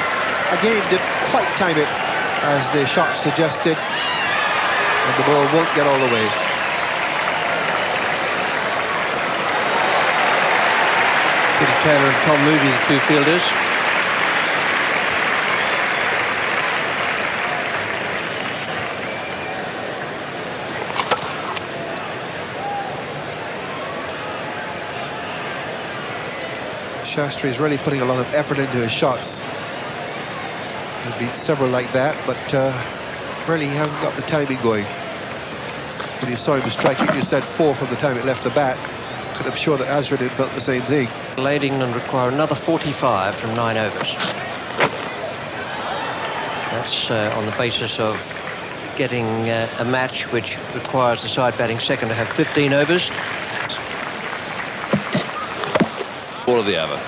S5: Again, didn't quite time it as the shot suggested, and the ball won't get all the way.
S6: Peter Taylor and Tom Moody, the 2 fielders.
S5: Shastri is really putting a lot of effort into his shots. There's been several like that, but really he hasn't got the timing going. When you saw him striking, you said 4 from the time it left the bat, and I'm sure that Azruddin felt the same thing.
S6: Late England require another 45 from 9 overs. That's on the basis of getting a match which requires the side batting second to have 15 overs.
S7: Ball of the over.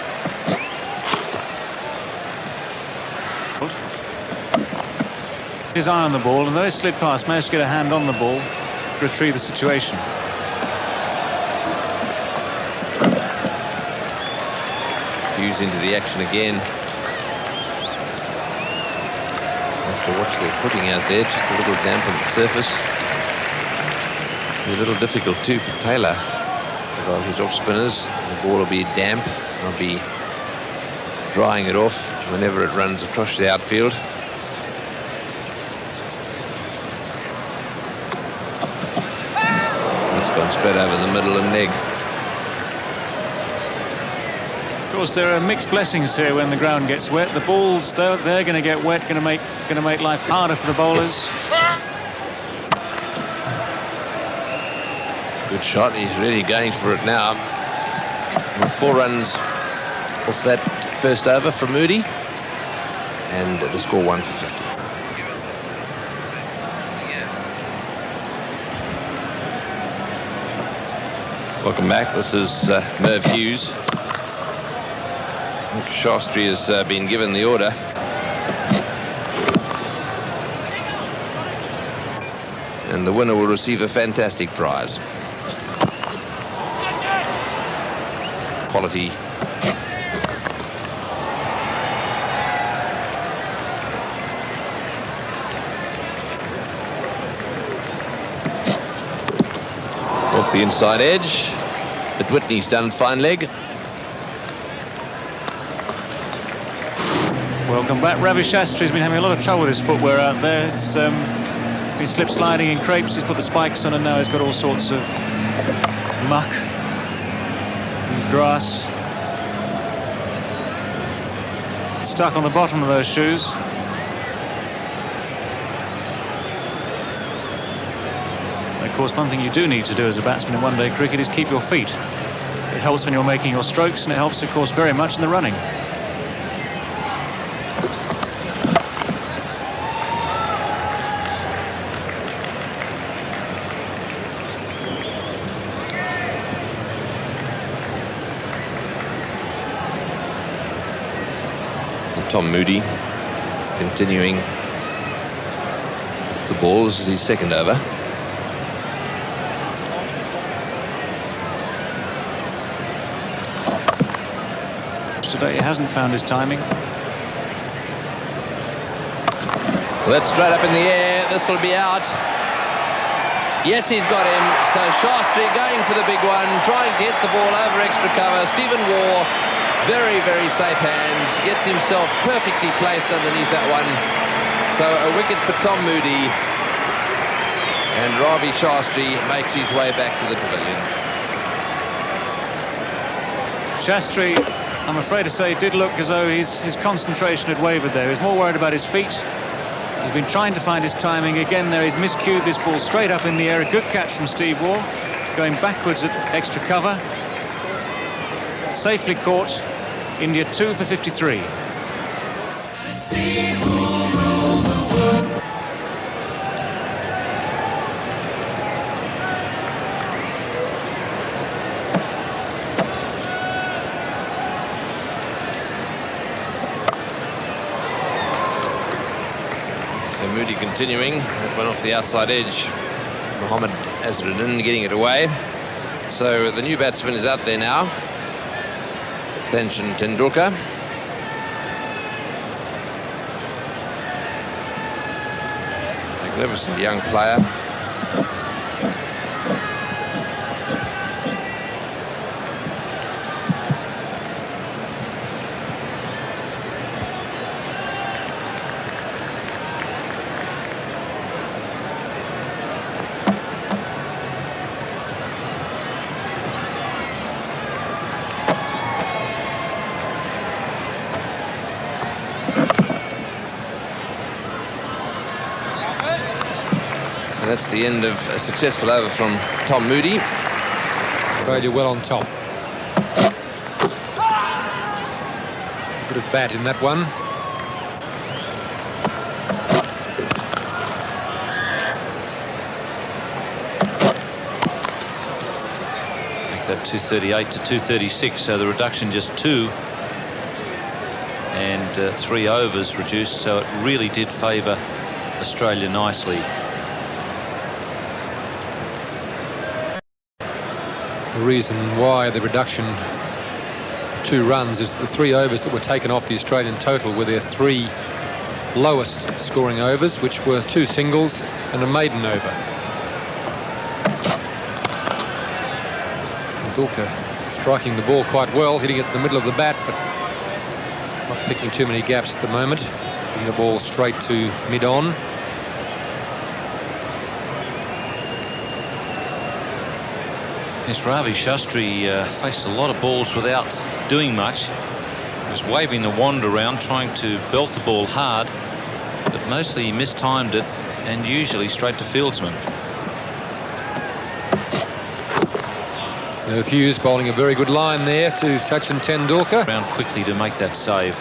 S10: His eye on the ball, and though he slid past, managed to get a hand on the ball to retrieve the situation.
S7: Hughes into the action again. Have to watch their footing out there, just a little damp on the surface. Be a little difficult too for Taylor. About his off spinners, the ball will be damp. I'll be drying it off whenever it runs across the outfield. It's gone straight over the middle and leg.
S10: Of course, there are mixed blessings here when the ground gets wet. The balls, they're going to get wet, going to make life harder for the bowlers.
S7: Good shot. He's really going for it now. And 4 runs off that first over from Moody, and the score 1 for 50. Welcome back. This is Merv Hughes. I think Shastri has been given the order. And the winner will receive a fantastic prize. Quality. Off the inside edge, but Whitney's done fine leg.
S10: Welcome back. Ravi Shastri's been having a lot of trouble with his footwear out there. It's been slip sliding in crepes. He's put the spikes on, and now he's got all sorts of muck. Grass stuck on the bottom of those shoes. course, one thing you do need to do as a batsman in one-day cricket is keep your feet. It helps when you're making your strokes, and it helps, of course, very much in the running.
S7: Tom Moody continuing the ball. This is his second over.
S10: Today he hasn't found his timing.
S7: Well, that's straight up in the air. This will be out. Yes, he's got him. So Shastri going for the big one, trying to hit the ball over extra cover. Stephen Waugh, very, very safe hands, gets himself perfectly placed underneath that one. So a wicket for Tom Moody, and Ravi Shastri makes his way back to the pavilion.
S10: Shastri, I'm afraid to say, did look as though his concentration had wavered there. He was more worried about his feet. He's been trying to find his timing. Again there, he's miscued this ball straight up in the air. A good catch from Steve Waugh, going backwards at extra cover. Safely caught. India 2 for 53.
S7: So Moody continuing. That went off the outside edge. Mohammad Azharuddin getting it away. So the new batsman is out there now. Sachin Tendulkar. Magnificent young player. That's the end of a successful over from Tom Moody.
S4: Australia well on top. Bit of bat in that one.
S8: Make that 238 to 236, so the reduction just 2. And 3 overs reduced, so it really did favour Australia nicely.
S4: The reason why the reduction 2 runs is the 3 overs that were taken off the Australian total were their 3 lowest scoring overs, which were 2 singles and a maiden over. Tendulkar striking the ball quite well, hitting it in the middle of the bat, but not picking too many gaps at the moment. Hitting the ball straight to mid-on.
S8: Yes, Ravi Shastri faced a lot of balls without doing much. He was waving the wand around, trying to belt the ball hard, but mostly he mistimed it and usually straight to fieldsman.
S4: Irv Hughes bowling a very good line there to Sachin Tendulkar.
S8: Round quickly to make that save.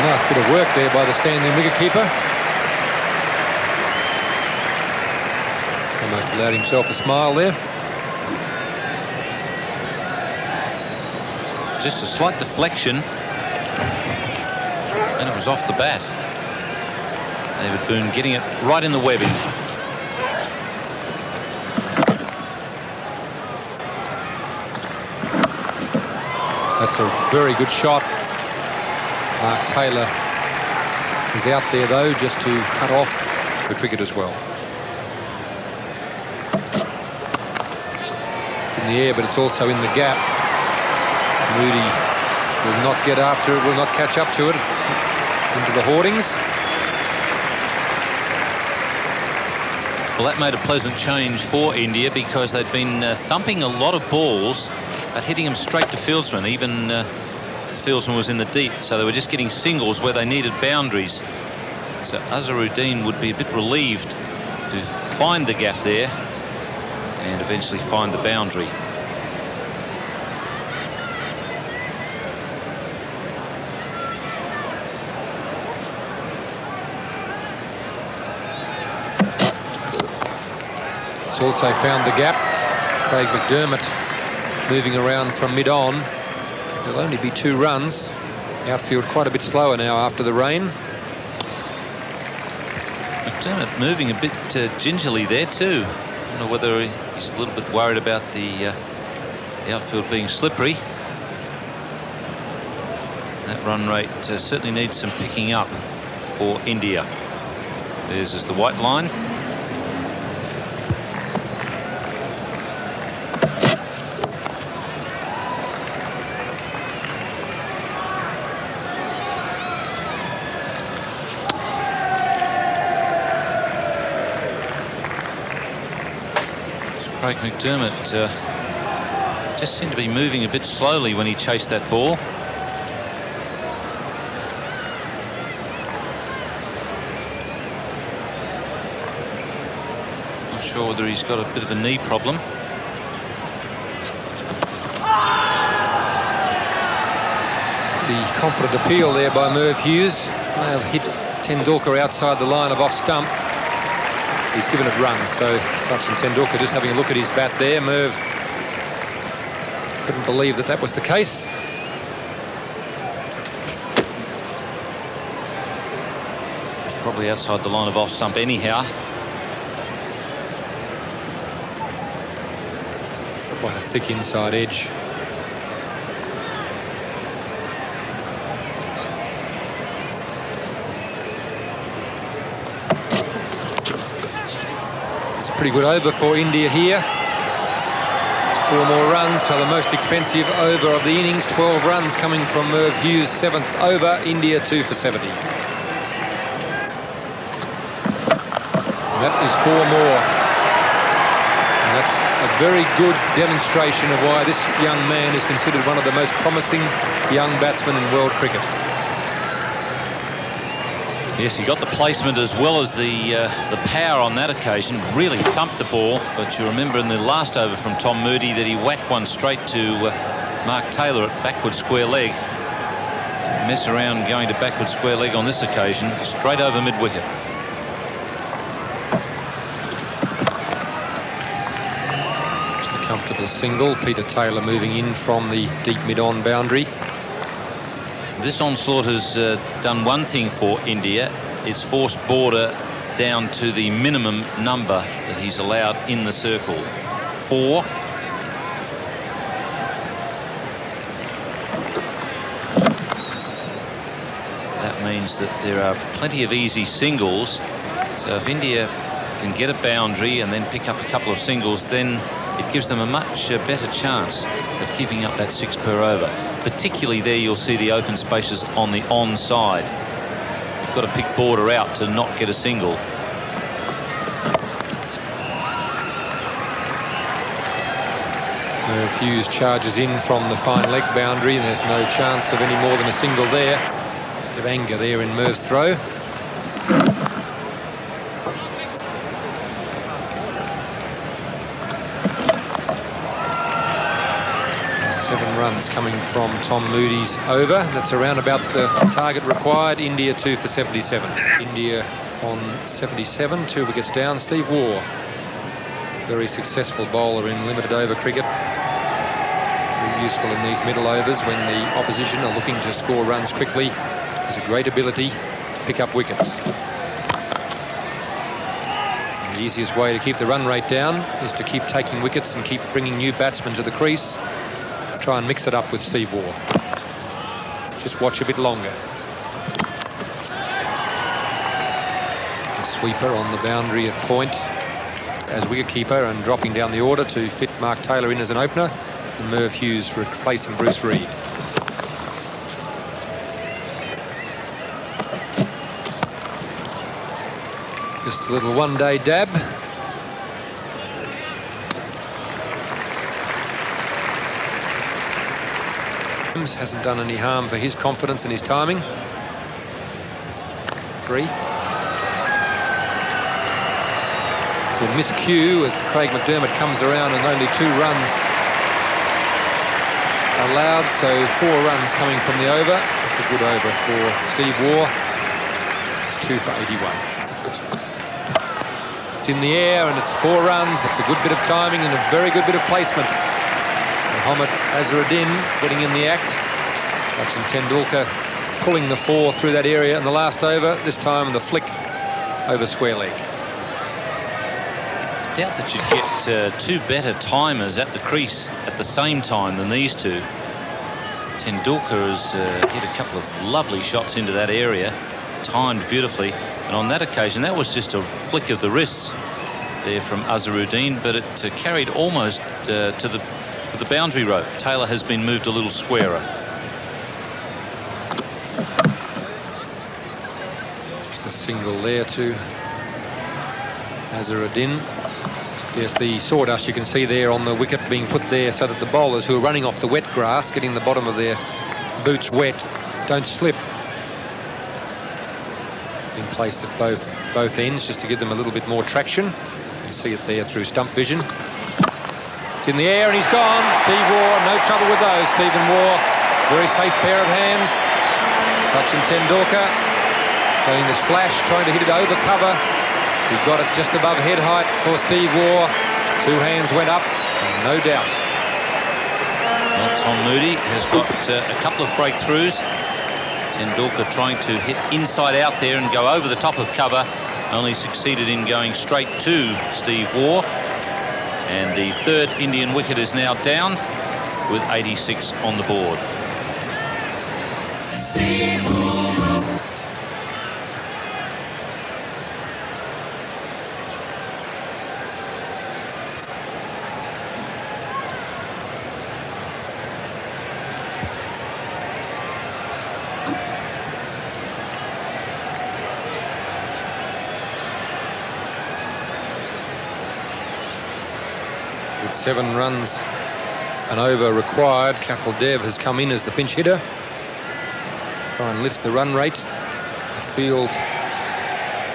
S4: Nice bit of work there by the standing wicketkeeper. Almost allowed himself a smile there.
S8: Just a slight deflection, and it was off the bat. David Boon getting it right in the webbing.
S4: That's a very good shot. Mark Taylor is out there though, just to cut off the cricket as well. In the air, but it's also in the gap. Moody will not get after it, will not catch up to it. It's into the hoardings.
S8: Well, that made a pleasant change for India because they'd been thumping a lot of balls but hitting them straight to fieldsmen. Even fieldsman was in the deep, so they were just getting singles where they needed boundaries. So Azharuddin would be a bit relieved to find the gap there and eventually find the boundary.
S4: It's also found the gap. Craig McDermott moving around from mid-on. There'll only be 2 runs. Outfield quite a bit slower now after the rain.
S8: McDermott moving a bit gingerly there too. I don't know whether he's a little bit worried about the outfield being slippery. That run rate certainly needs some picking up for India. There's is the white line. Craig McDermott just seemed to be moving a bit slowly when he chased that ball. Not sure whether he's got a bit of a knee problem.
S4: The confident appeal there by Merv Hughes. May have hit Tendulkar outside the line of off stump. He's given it runs, so Sachin Tendulkar just having a look at his bat there. Merv couldn't believe that was the case.
S8: It's probably outside the line of off stump anyhow.
S4: Quite a thick inside edge. Pretty good over for India here. It's 4 more runs, so the most expensive over of the innings. 12 runs coming from Merv Hughes, 7th over. India 2 for 70. And that is 4 more. And that's a very good demonstration of why this young man is considered one of the most promising young batsmen in world cricket.
S8: Yes, he got the placement as well as the power on that occasion. Really thumped the ball, but you remember in the last over from Tom Moody that he whacked one straight to Mark Taylor at backward square leg. Mess around going to backward square leg on this occasion, straight over mid-wicket.
S4: Just a comfortable single. Peter Taylor moving in from the deep mid-on boundary.
S8: This onslaught has done one thing for India. It's forced Border down to the minimum number that he's allowed in the circle. 4. That means that there are plenty of easy singles. So if India can get a boundary and then pick up a couple of singles, then it gives them a much better chance of keeping up that 6 per over. Particularly there you'll see the open spaces on the onside. You've got to pick Border out to not get a single.
S4: Merv Hughes charges in from the fine leg boundary, and there's no chance of any more than a single there. Bit of anger there in Merv's throw. Runs coming from Tom Moody's over. That's around about the target required. India 2 for 77. India on 77. 2 wickets down. Steve Waugh, very successful bowler in limited over cricket. Very useful in these middle overs when the opposition are looking to score runs quickly. Has a great ability to pick up wickets. And the easiest way to keep the run rate down is to keep taking wickets and keep bringing new batsmen to the crease. Try and mix it up with Steve Waugh. Just watch a bit longer. A sweeper on the boundary at point as wicketkeeper and dropping down the order to fit Mark Taylor in as an opener, and Merv Hughes replacing Bruce Reid. Just a little one-day dab. Hasn't done any harm for his confidence and his timing. 3. It's a miscue as Craig McDermott comes around, and only 2 runs allowed, so 4 runs coming from the over. It's a good over for Steve Waugh. It's 2 for 81. It's in the air and it's 4 runs. It's a good bit of timing and a very good bit of placement. Mohammad Azharuddin getting in the act. Sachin Tendulkar pulling the 4 through that area in the last over, this time the flick over square leg.
S8: Doubt that you'd get 2 better timers at the crease at the same time than these two. Tendulkar has hit a couple of lovely shots into that area, timed beautifully, and on that occasion that was just a flick of the wrists there from Azharuddin, but it carried almost to the boundary rope. Taylor has been moved a little squarer.
S4: Just a single there to Azharuddin. Yes, the sawdust you can see there on the wicket being put there so that the bowlers who are running off the wet grass, getting the bottom of their boots wet, don't slip. Been placed at both ends just to give them a little bit more traction. You can see it there through stump vision. It's in the air and he's gone. Steve Waugh, no trouble with those. Stephen Waugh, very safe pair of hands. Sachin Tendulkar going the slash, trying to hit it over cover. He got it just above head height for Steve Waugh. 2 hands went up, no doubt.
S8: Well, Tom Moody has got a couple of breakthroughs. Tendulkar trying to hit inside out there and go over the top of cover. Only succeeded in going straight to Steve Waugh. And the 3rd Indian wicket is now down with 86 on the board.
S4: With 7 runs and over required, Kapil Dev has come in as the pinch hitter. Try and lift the run rate. The field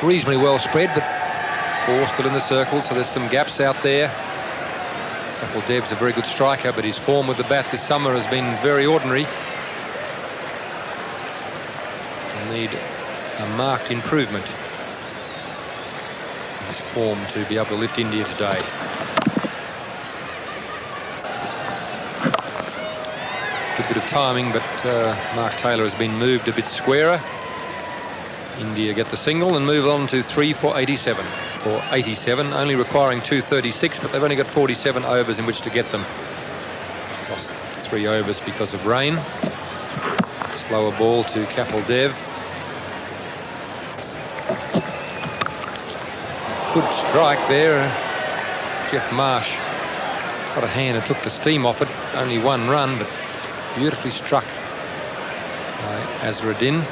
S4: reasonably well spread, but 4 still in the circle, so there's some gaps out there. Kapil Dev's a very good striker, but his form with the bat this summer has been very ordinary. He'll need a marked improvement in his form to be able to lift India today. Good bit of timing, but Mark Taylor has been moved a bit squarer. India get the single and move on to 3 for 87. For 87, only requiring 236, but they've only got 47 overs in which to get them. Lost 3 overs because of rain. Slower ball to Kapil Dev. Good strike there. Jeff Marsh got a hand and took the steam off it. Only 1 run, but beautifully struck by Azharuddin.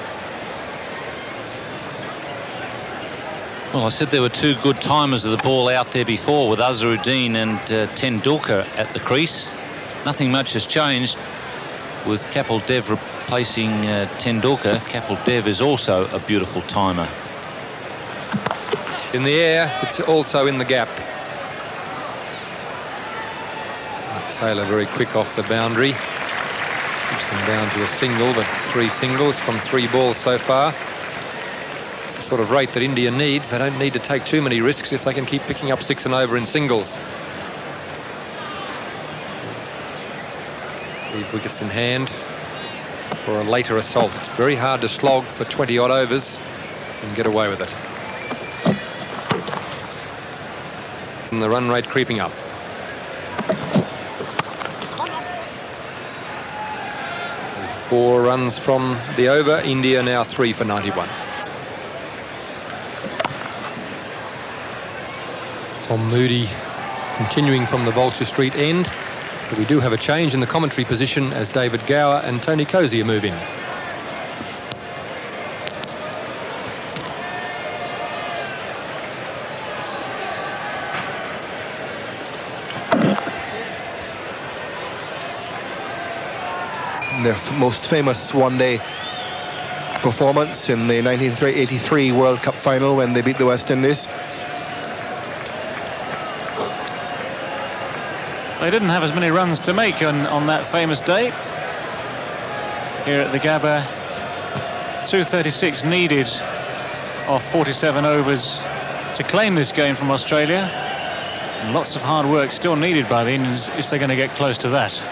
S8: Well, I said there were 2 good timers of the ball out there before with Azharuddin and Tendulkar at the crease. Nothing much has changed with Kapil Dev replacing Tendulkar. Kapil Dev is also a beautiful timer.
S4: In the air, it's also in the gap. Mark Taylor very quick off the boundary. Keeps them down to a single, but 3 singles from 3 balls so far. It's the sort of rate that India needs. They don't need to take too many risks if they can keep picking up 6 and over in singles. 3 wickets in hand for a later assault. It's very hard to slog for 20-odd overs and get away with it. And the run rate creeping up. With 4 runs from the over, India now 3 for 91. Tom Moody continuing from the Vulture Street end. But we do have a change in the commentary position as David Gower and Tony Cozier move in.
S5: their most famous one-day performance in the 1983 World Cup final when they beat the West Indies.
S10: They didn't have as many runs to make on that famous day. Here at the Gabba, 236 needed off 47 overs to claim this game from Australia. And lots of hard work still needed by the Indians if they're going to get close to that.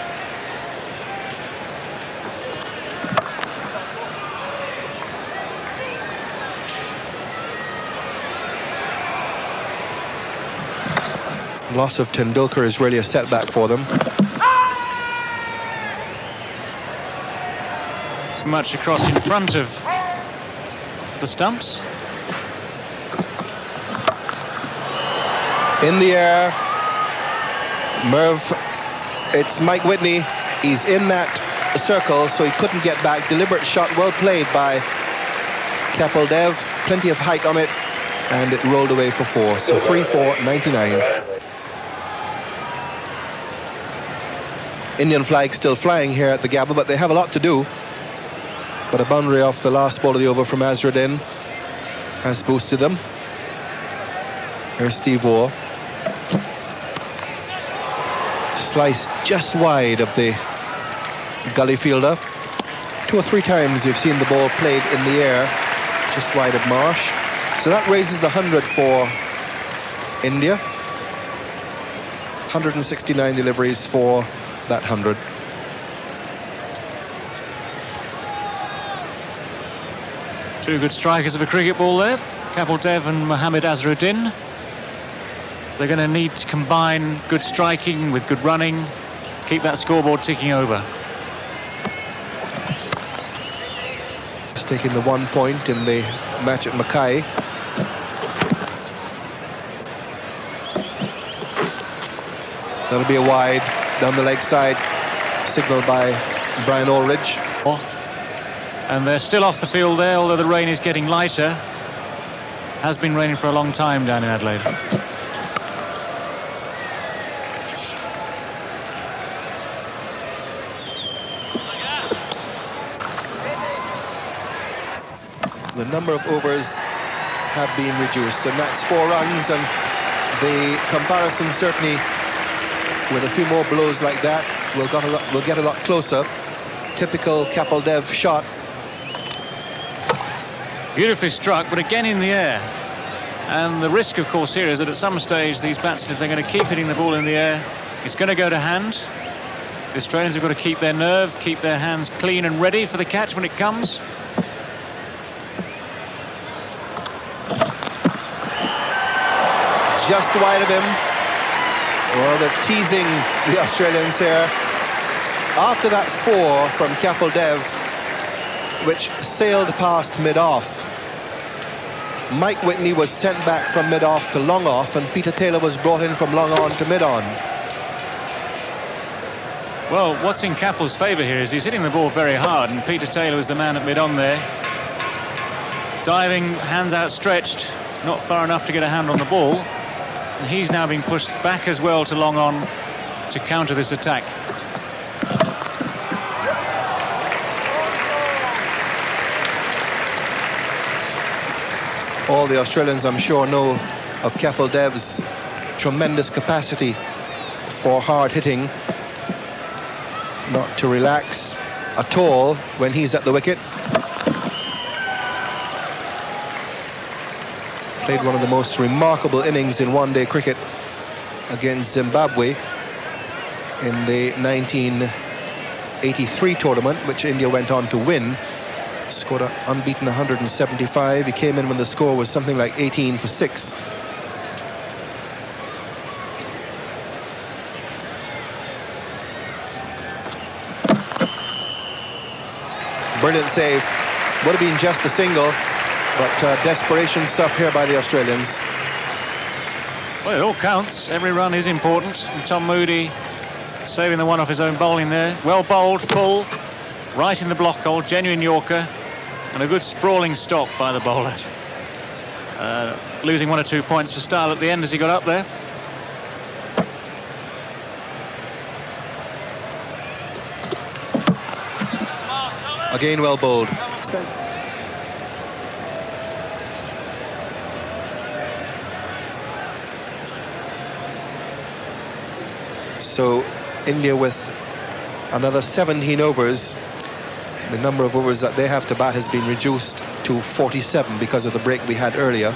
S5: Loss of Tendulkar is really a setback for them.
S10: Much across in front of the stumps.
S5: In the air, Merv, it's Mike Whitney. He's in that circle, so he couldn't get back. Deliberate shot, well played by Kapil Dev. Plenty of height on it, and it rolled away for 4. So 3-4, 99. Indian flag still flying here at the Gabba, but they have a lot to do. But a boundary off the last ball of the over from Azharuddin has boosted them. Here's Steve Waugh. Sliced just wide of the gully fielder. 2 or 3 times you've seen the ball played in the air, just wide of Marsh. So that raises the 100 for India. 169 deliveries for that 100.
S10: Two good strikers of a cricket ball there, Kapil Dev and Mohammad Azharuddin. They're going to need to combine good striking with good running, keep that scoreboard ticking over.
S5: Just taking the 1 point in the match at Mackay. That'll be a wide down the leg side, signaled by Brian Aldridge.
S10: And they're still off the field there, although the rain is getting lighter. Has been raining for a long time down in Adelaide.
S5: The number of overs have been reduced, and that's 4 runs, and the comparison certainly with a few more blows like that will get a lot closer. Typical Kapil Dev shot.
S10: Beautifully struck, but again in the air. And the risk, of course, here is that at some stage these batsmen, if they're going to keep hitting the ball in the air, it's going to go to hand. The Australians have got to keep their nerve, keep their hands clean and ready for the catch when it comes.
S5: Just wide of him. Well, they're teasing the Australians here. After that 4 from Kapil Dev, which sailed past mid-off, Mike Whitney was sent back from mid-off to long-off, and Peter Taylor was brought in from long-on to mid-on.
S10: Well, what's in Kapil's favour here is he's hitting the ball very hard, and Peter Taylor was the man at mid-on there. Diving, hands outstretched, not far enough to get a hand on the ball. And he's now being pushed back as well to long on to counter this attack.
S5: All the Australians, I'm sure, know of Kapil Dev's tremendous capacity for hard hitting. Not to relax at all when he's at the wicket. Played one of the most remarkable innings in one-day cricket against Zimbabwe in the 1983 tournament, which India went on to win. Scored an unbeaten 175. He came in when the score was something like 18 for 6. Brilliant save. Would have been just a single, but desperation stuff here by the Australians.
S10: Well, it all counts. Every run is important. And Tom Moody saving the one off his own bowling there. Well bowled, full, right in the block hole, genuine Yorker, and a good sprawling stop by the bowler. Losing 1 or 2 points for style at the end as he got up there.
S5: Again, well bowled. So India with another 17 overs. The number of overs that they have to bat has been reduced to 47 because of the break we had earlier.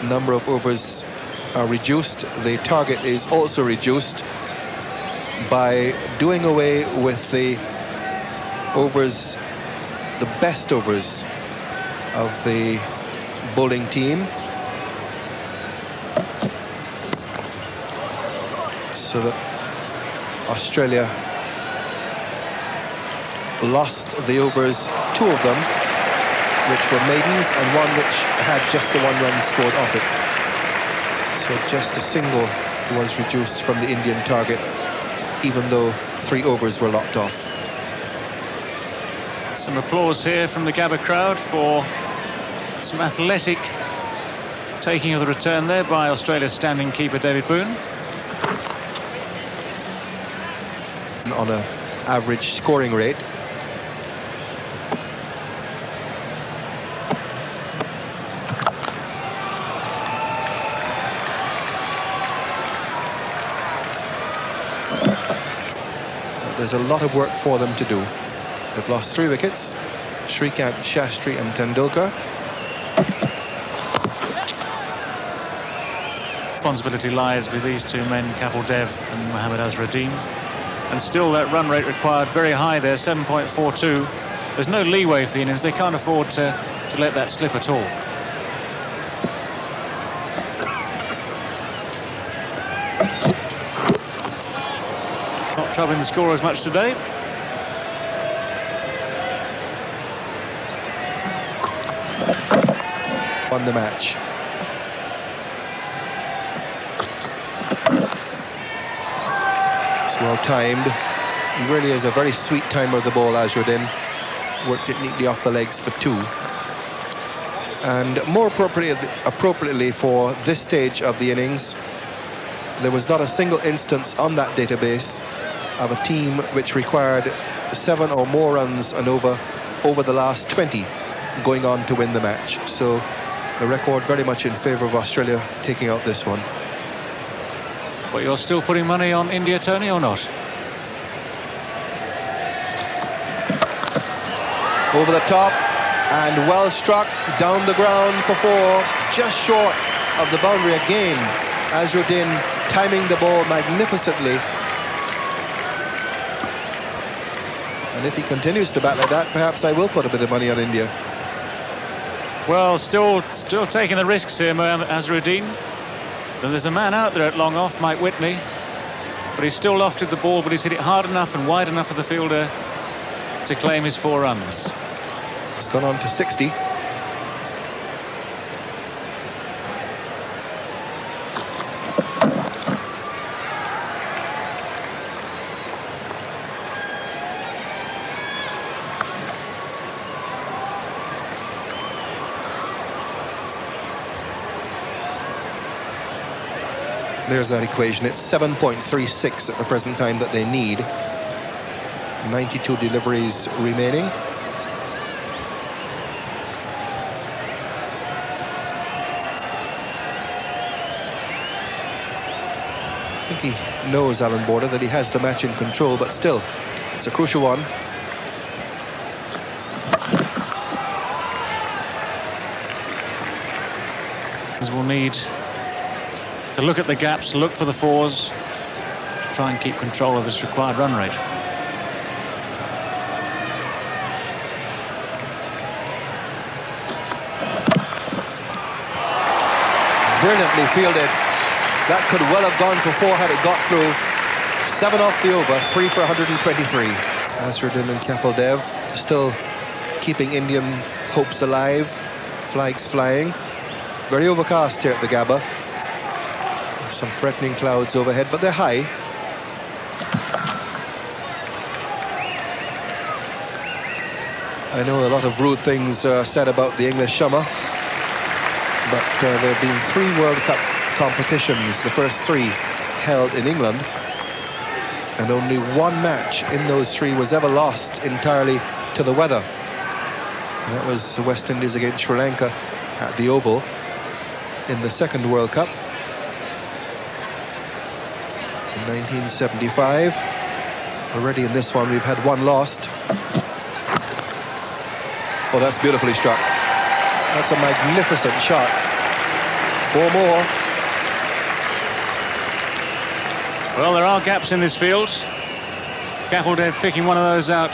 S5: Number of overs are reduced. The target is also reduced by doing away with the overs, the best overs of the bowling team, so that Australia lost the overs, 2 of them which were maidens and one which had just the 1 run scored off it. So just a single was reduced from the Indian target, even though 3 overs were lopped off.
S10: Some applause here from the Gabba crowd for some athletic taking of the return there by Australia's standing keeper David Boone.
S5: On an average scoring rate. There's a lot of work for them to do. They've lost 3 wickets, Shrikant, Shastri and Tendulkar.
S10: Responsibility lies with these 2 men, Kapil Dev and Mohammad Azharuddin. And still that run rate required very high there, 7.42. There's no leeway for the Indians. They can't afford to let that slip at all. Not troubling the score as much today.
S5: Won the match. It's well timed. He really is a very sweet timer of the ball, Azharuddin. Worked it neatly off the legs for 2. And more appropriately for this stage of the innings, there was not a single instance on that database of a team which required 7 or more runs and over the last 20 going on to win the match. So the record very much in favour of Australia taking out this one.
S10: But you're still putting money on India, Tony, or not?
S5: Over the top and well struck down the ground for 4, just short of the boundary again. Azharuddin timing the ball magnificently. And if he continues to bat like that, perhaps I will put a bit of money on India.
S10: Well, still taking the risks here, Mohammad Azharuddin. There's a man out there at long off, Mike Whitney, but he's still lofted the ball, but he's hit it hard enough and wide enough for the fielder to claim his 4 runs.
S5: It's gone on to 60. There's that equation. It's 7.36 at the present time that they need. 92 deliveries remaining. I think he knows, Alan Border, that he has the match in control, but still, it's a crucial one.
S10: We'll need to look at the gaps, look for the 4s, try and keep control of this required run rate.
S5: Brilliantly fielded. That could well have gone for 4 had it got through. 7 off the over, 3 for 123. Azharuddin and Kapil Dev still keeping Indian hopes alive. Flags flying. Very overcast here at the Gabba. Some threatening clouds overhead, but they're high. I know a lot of rude things said about the English summer, but there have been 3 World Cup competitions, the first 3 held in England, and only 1 match in those 3 was ever lost entirely to the weather. And that was West Indies against Sri Lanka at the Oval in the 2nd World Cup in 1975. Already in this one we've had 1 lost. Oh, that's beautifully struck. That's a magnificent shot. 4 more.
S10: Well, there are gaps in this field. Kapildev picking one of those out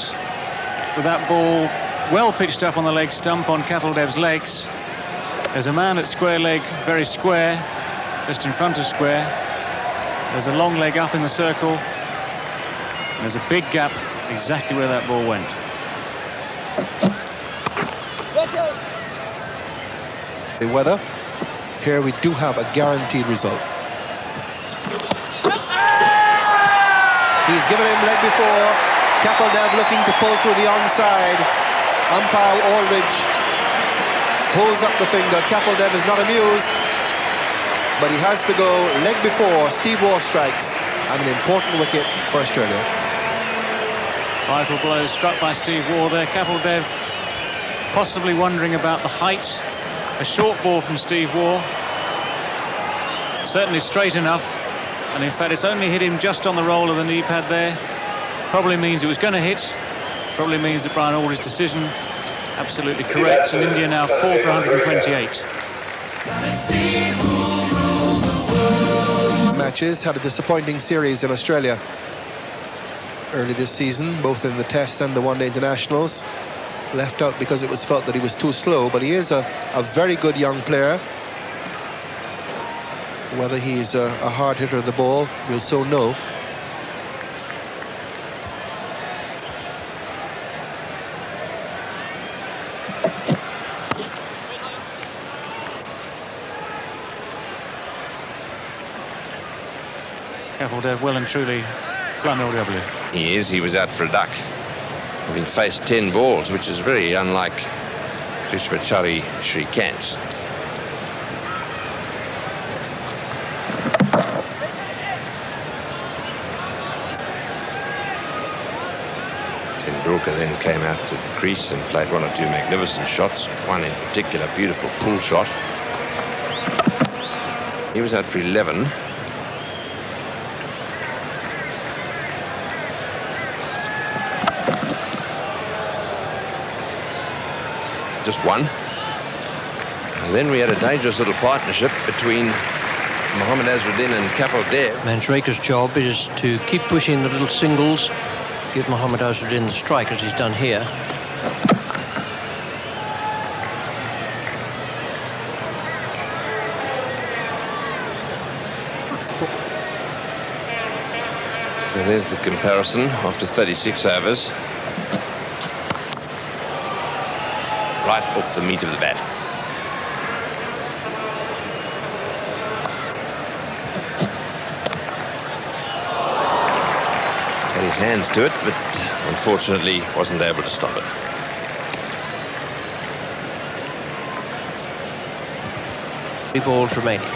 S10: with that ball well pitched up on the leg stump on Kapildev's legs. There's a man at square leg, very square, just in front of square. There's a long leg up in the circle. There's a big gap exactly where that ball went.
S5: The weather. Here we do have a guaranteed result. He's given him leg before. Kapildev looking to pull through the onside. Umpire Aldridge pulls up the finger. Kapildev is not amused, but he has to go leg before. Steve Waugh strikes, and an important wicket for Australia.
S10: Vital blow struck by Steve Waugh there. Kapildev possibly wondering about the height. A short ball from Steve Waugh. Certainly straight enough. And in fact, it's only hit him just on the roll of the knee pad there. Probably means it was going to hit. Probably means that Brian Aldridge's decision absolutely correct. And India now 4 for 128.
S5: Matches had a disappointing series in Australia early this season, both in the Test and the One Day Internationals. Left out because it was felt that he was too slow, but he is a very good young player. Whether he's a hard hitter of the ball, we'll soon know.
S10: Kapildev well and truly plumb LW.
S7: He is. He was out for a duck, having faced 10 balls, which is very unlike Krishmachari Shrikant. Tendulkar then came out to the crease and played 1 or 2 magnificent shots. One in particular, beautiful pull shot. He was out for 11. Just 1. And then we had a dangerous little partnership between Mohammad Azharuddin and Kapildev.
S6: Manjrekar's job is to keep pushing the little singles, give Mohammad Azharuddin the strike as he's done here.
S7: So there's the comparison after 36 overs. Right off the meat of the bat. Had his hands to it, but unfortunately wasn't able to stop it.
S6: Three balls remaining.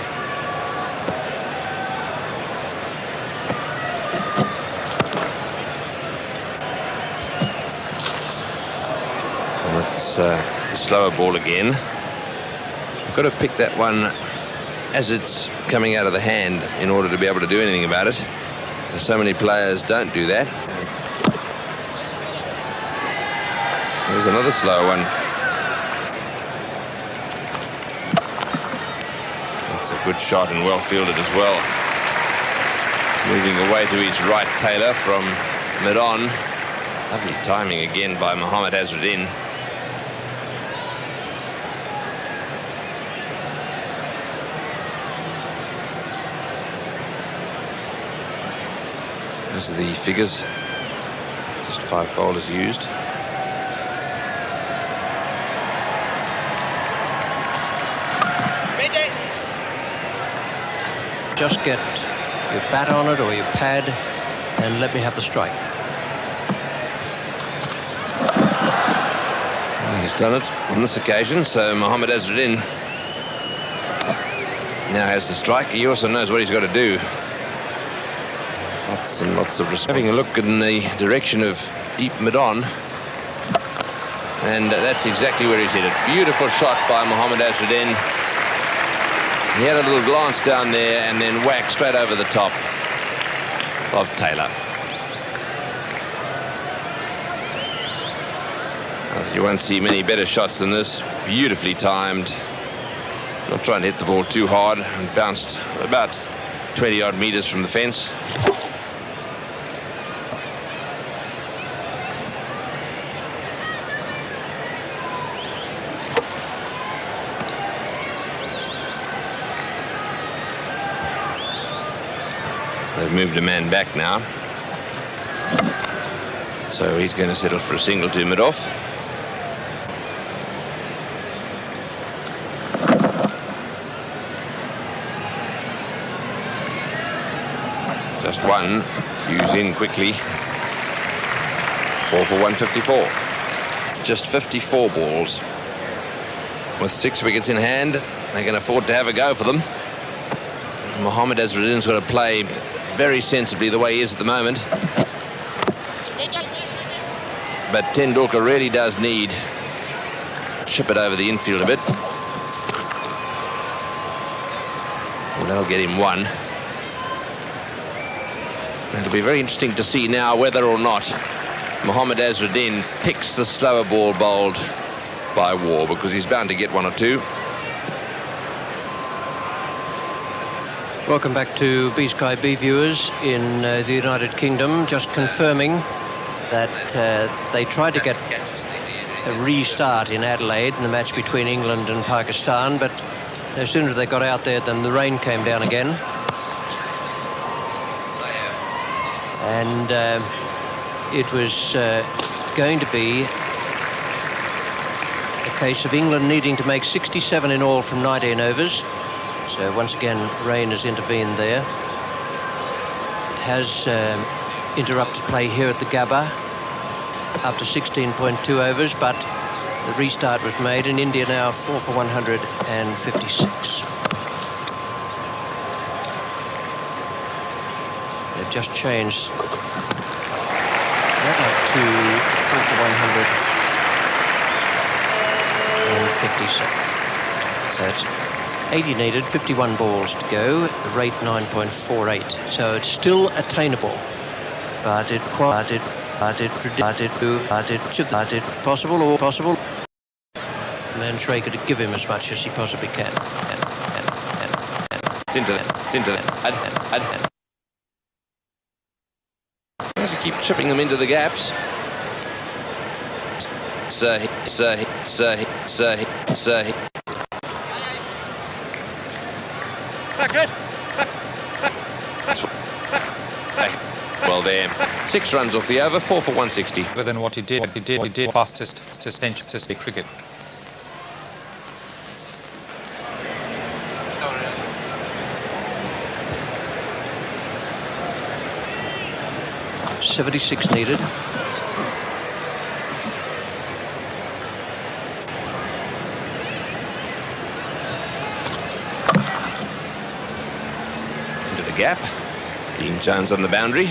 S7: And it's the slower ball again. I've got to pick that one as it's coming out of the hand in order to be able to do anything about it. So many players don't do that. There's another slow one. That's a good shot and well fielded as well. Moving away to his right, Taylor from mid-on. Lovely timing again by Mohammad Azharuddin. Those are the figures. Just 5 bowlers used.
S6: Ready. Just get your bat on it or your pad and let me have the strike.
S7: He's done it on this occasion, so Mohammad Azharuddin now has the strike. He also knows what he's got to do. Lots and lots of respect. Having a look in the direction of deep mid-on, and that's exactly where he's hit it. Beautiful shot by Mohammad Azharuddin. He had a little glance down there and then whack straight over the top of Taylor. You won't see many better shots than this. Beautifully timed. Not trying to hit the ball too hard, and bounced about 20-odd meters from the fence. They've moved a man back now. So he's going to settle for a single to mid-off. Just one. Hughes in quickly. 4 for 154. Just 54 balls. With 6 wickets in hand, they can afford to have a go for them. Mohammad Azharuddin's got to play very sensibly the way he is at the moment. But Tendulkar really does need to chip it over the infield a bit. And they'll get him one. It'll be very interesting to see now whether or not Mohammad Azharuddin picks the slower ball bowled by Waugh, because he's bound to get 1 or 2.
S6: Welcome back to B-Sky B viewers in the United Kingdom. Just confirming that they tried to get a restart in Adelaide in the match between England and Pakistan, but no sooner they got out there than the rain came down again. And it was going to be a case of England needing to make 67 in all from 19 overs. So once again, rain has intervened there. It has interrupted play here at the Gabba after 16.2 overs, but the restart was made, and India now 4 for 156. They've just changed that up to 4 for 157. So it's 80 needed, 51 balls to go, the rate 9.48. So it's still attainable, but it possible. Manshray could give him as much as he possibly can.
S7: Into to keep chipping them into the gaps. Well, there. 6 runs off the over, 4 for 160.
S3: Better than what he did fastest century cricket.
S6: .76 needed.
S7: Into the gap. Dean Jones on the boundary.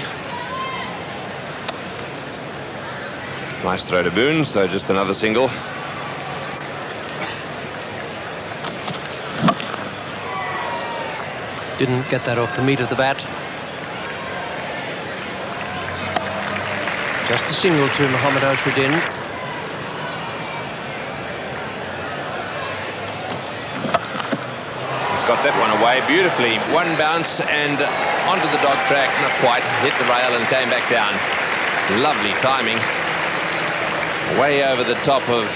S7: Nice throw to Boone, so just another single.
S6: Didn't get that off the meat of the bat. Just a single to Mohammad Azharuddin.
S7: He's got that one away beautifully. One bounce and onto the dog track, not quite, hit the rail and came back down. Lovely timing. Way over the top of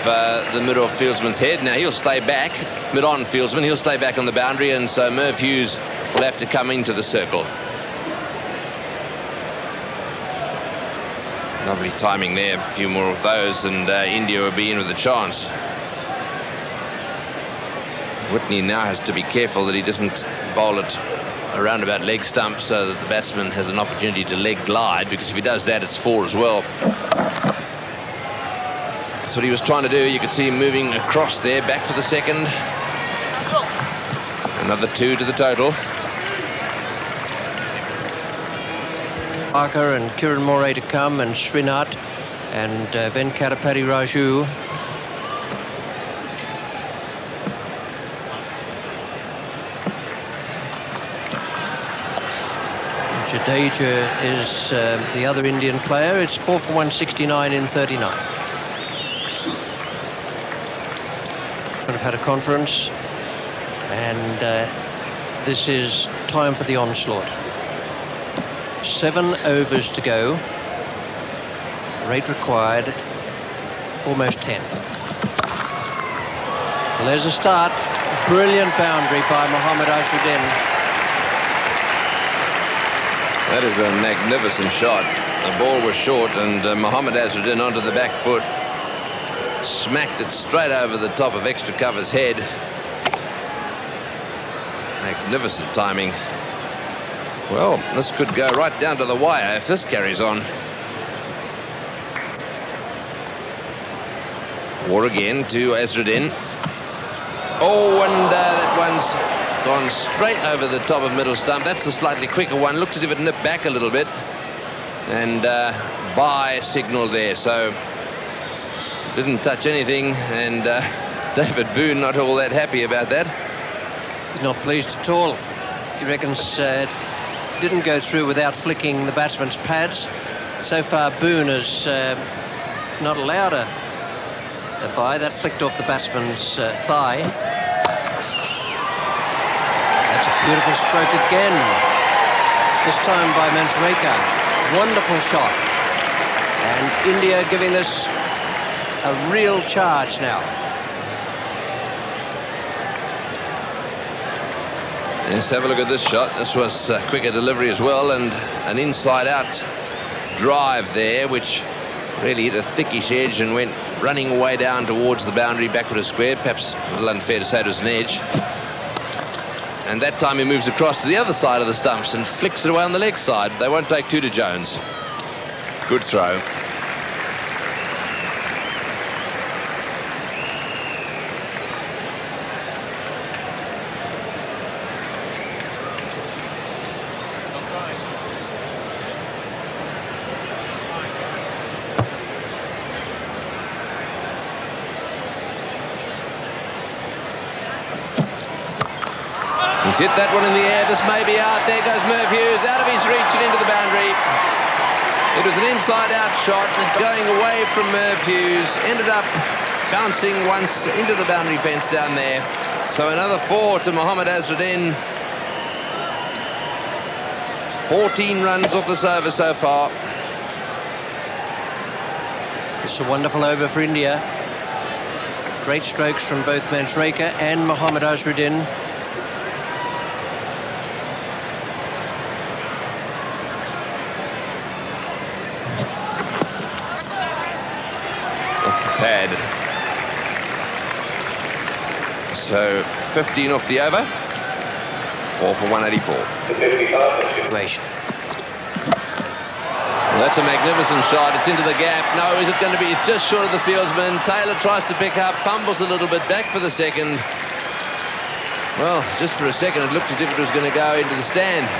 S7: the mid-off fieldsman's head. Now he'll stay back, mid-on fieldsman, he'll stay back on the boundary, and so Merv Hughes will have to come into the circle. Lovely timing there, a few more of those, and India will be in with a chance. Whitney now has to be careful that he doesn't bowl it around about leg stump so that the batsman has an opportunity to leg glide, because if he does that, it's 4 as well. It's what he was trying to do. You could see him moving across there, back to the second. Another 2 to the total.
S6: Parker and Kiran Moray to come, and Srinath and Venkatapati Raju. Jadeja is the other Indian player. It's 4 for 169 in 39. Could have had a conference, and this is time for the onslaught. 7 overs to go. Rate required, almost 10. Well, there's a start. Brilliant boundary by Mohammad Azharuddin.
S7: That is a magnificent shot. The ball was short, and Mohammad Azharuddin onto the back foot. Smacked it straight over the top of extra cover's head. Magnificent timing. Well, this could go right down to the wire if this carries on. War again to Azharuddin. Oh, and that one's gone straight over the top of middle stump. That's the slightly quicker one. Looked as if it nipped back a little bit. And bye signal there. So didn't touch anything. And David Boon not all that happy about that.
S6: He's not pleased at all. He reckons didn't go through without flicking the batsman's pads. So far, Boon has not allowed a bye. That flicked off the batsman's thigh. That's a beautiful stroke again. This time by Manjrekar. Wonderful shot. And India giving this a real charge now.
S7: Let's have a look at this shot. This was quicker delivery as well, and an inside-out drive there, which really hit a thickish edge and went running away down towards the boundary, backward of square. Perhaps a little unfair to say it was an edge. And that time he moves across to the other side of the stumps and flicks it away on the leg side. They won't take 2 to Jones. Good throw. He's hit that one in the air. This may be out. There goes Merv Hughes out of his reach and into the boundary. It was an inside-out shot going away from Merv Hughes. Ended up bouncing once into the boundary fence down there. So another 4 to Mohammad Azharuddin. 14 runs off this over so far.
S6: It's a wonderful over for India. Great strokes from both Manjrekar and Mohammad Azharuddin.
S7: Pad. So 15 off the over. 4 for 184. Well, that's a magnificent shot. It's into the gap. No, is it going to be just short of the fieldsman? Taylor tries to pick up, fumbles a little bit, back for the second. Well, just for a second it looked as if it was going to go into the stand.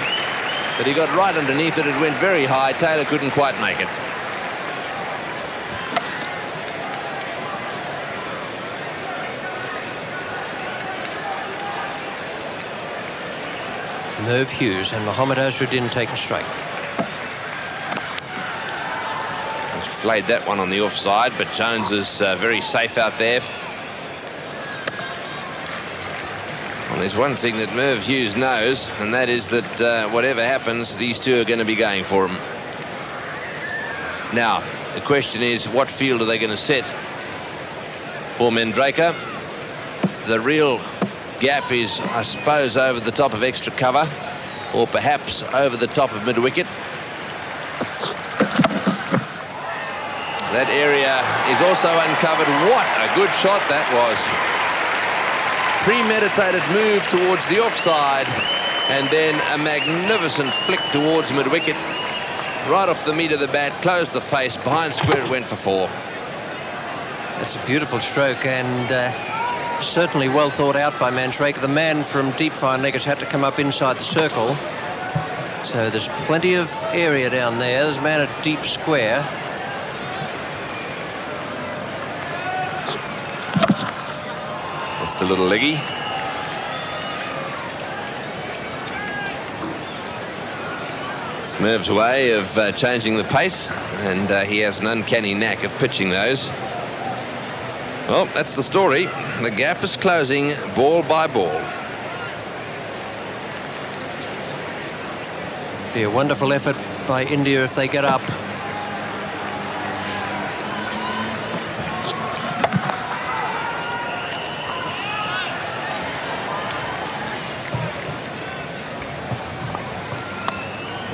S7: But he got right underneath it. It went very high. Taylor couldn't quite make it.
S6: Merv Hughes and Mohammad Azharuddin taken straight.
S7: He's flayed that one on the offside, but Jones is very safe out there. Well, there's one thing that Merv Hughes knows, and that is that whatever happens, these two are going to be going for him. Now, the question is, what field are they going to set for Manjrekar? The real gap is, I suppose, over the top of extra cover, or perhaps over the top of mid-wicket. That area is also uncovered. What a good shot that was. Premeditated move towards the offside, and then a magnificent flick towards mid-wicket. Right off the meat of the bat, closed the face, behind square it went for 4.
S6: That's a beautiful stroke, and certainly well thought out by Mandraker. The man from deep fine leg has had to come up inside the circle. So there's plenty of area down there. There's a man at deep square.
S7: That's the little leggy. It's Merv's way of changing the pace, and he has an uncanny knack of pitching those. Well, that's the story. The gap is closing ball by ball.
S6: Be a wonderful effort by India if they get up.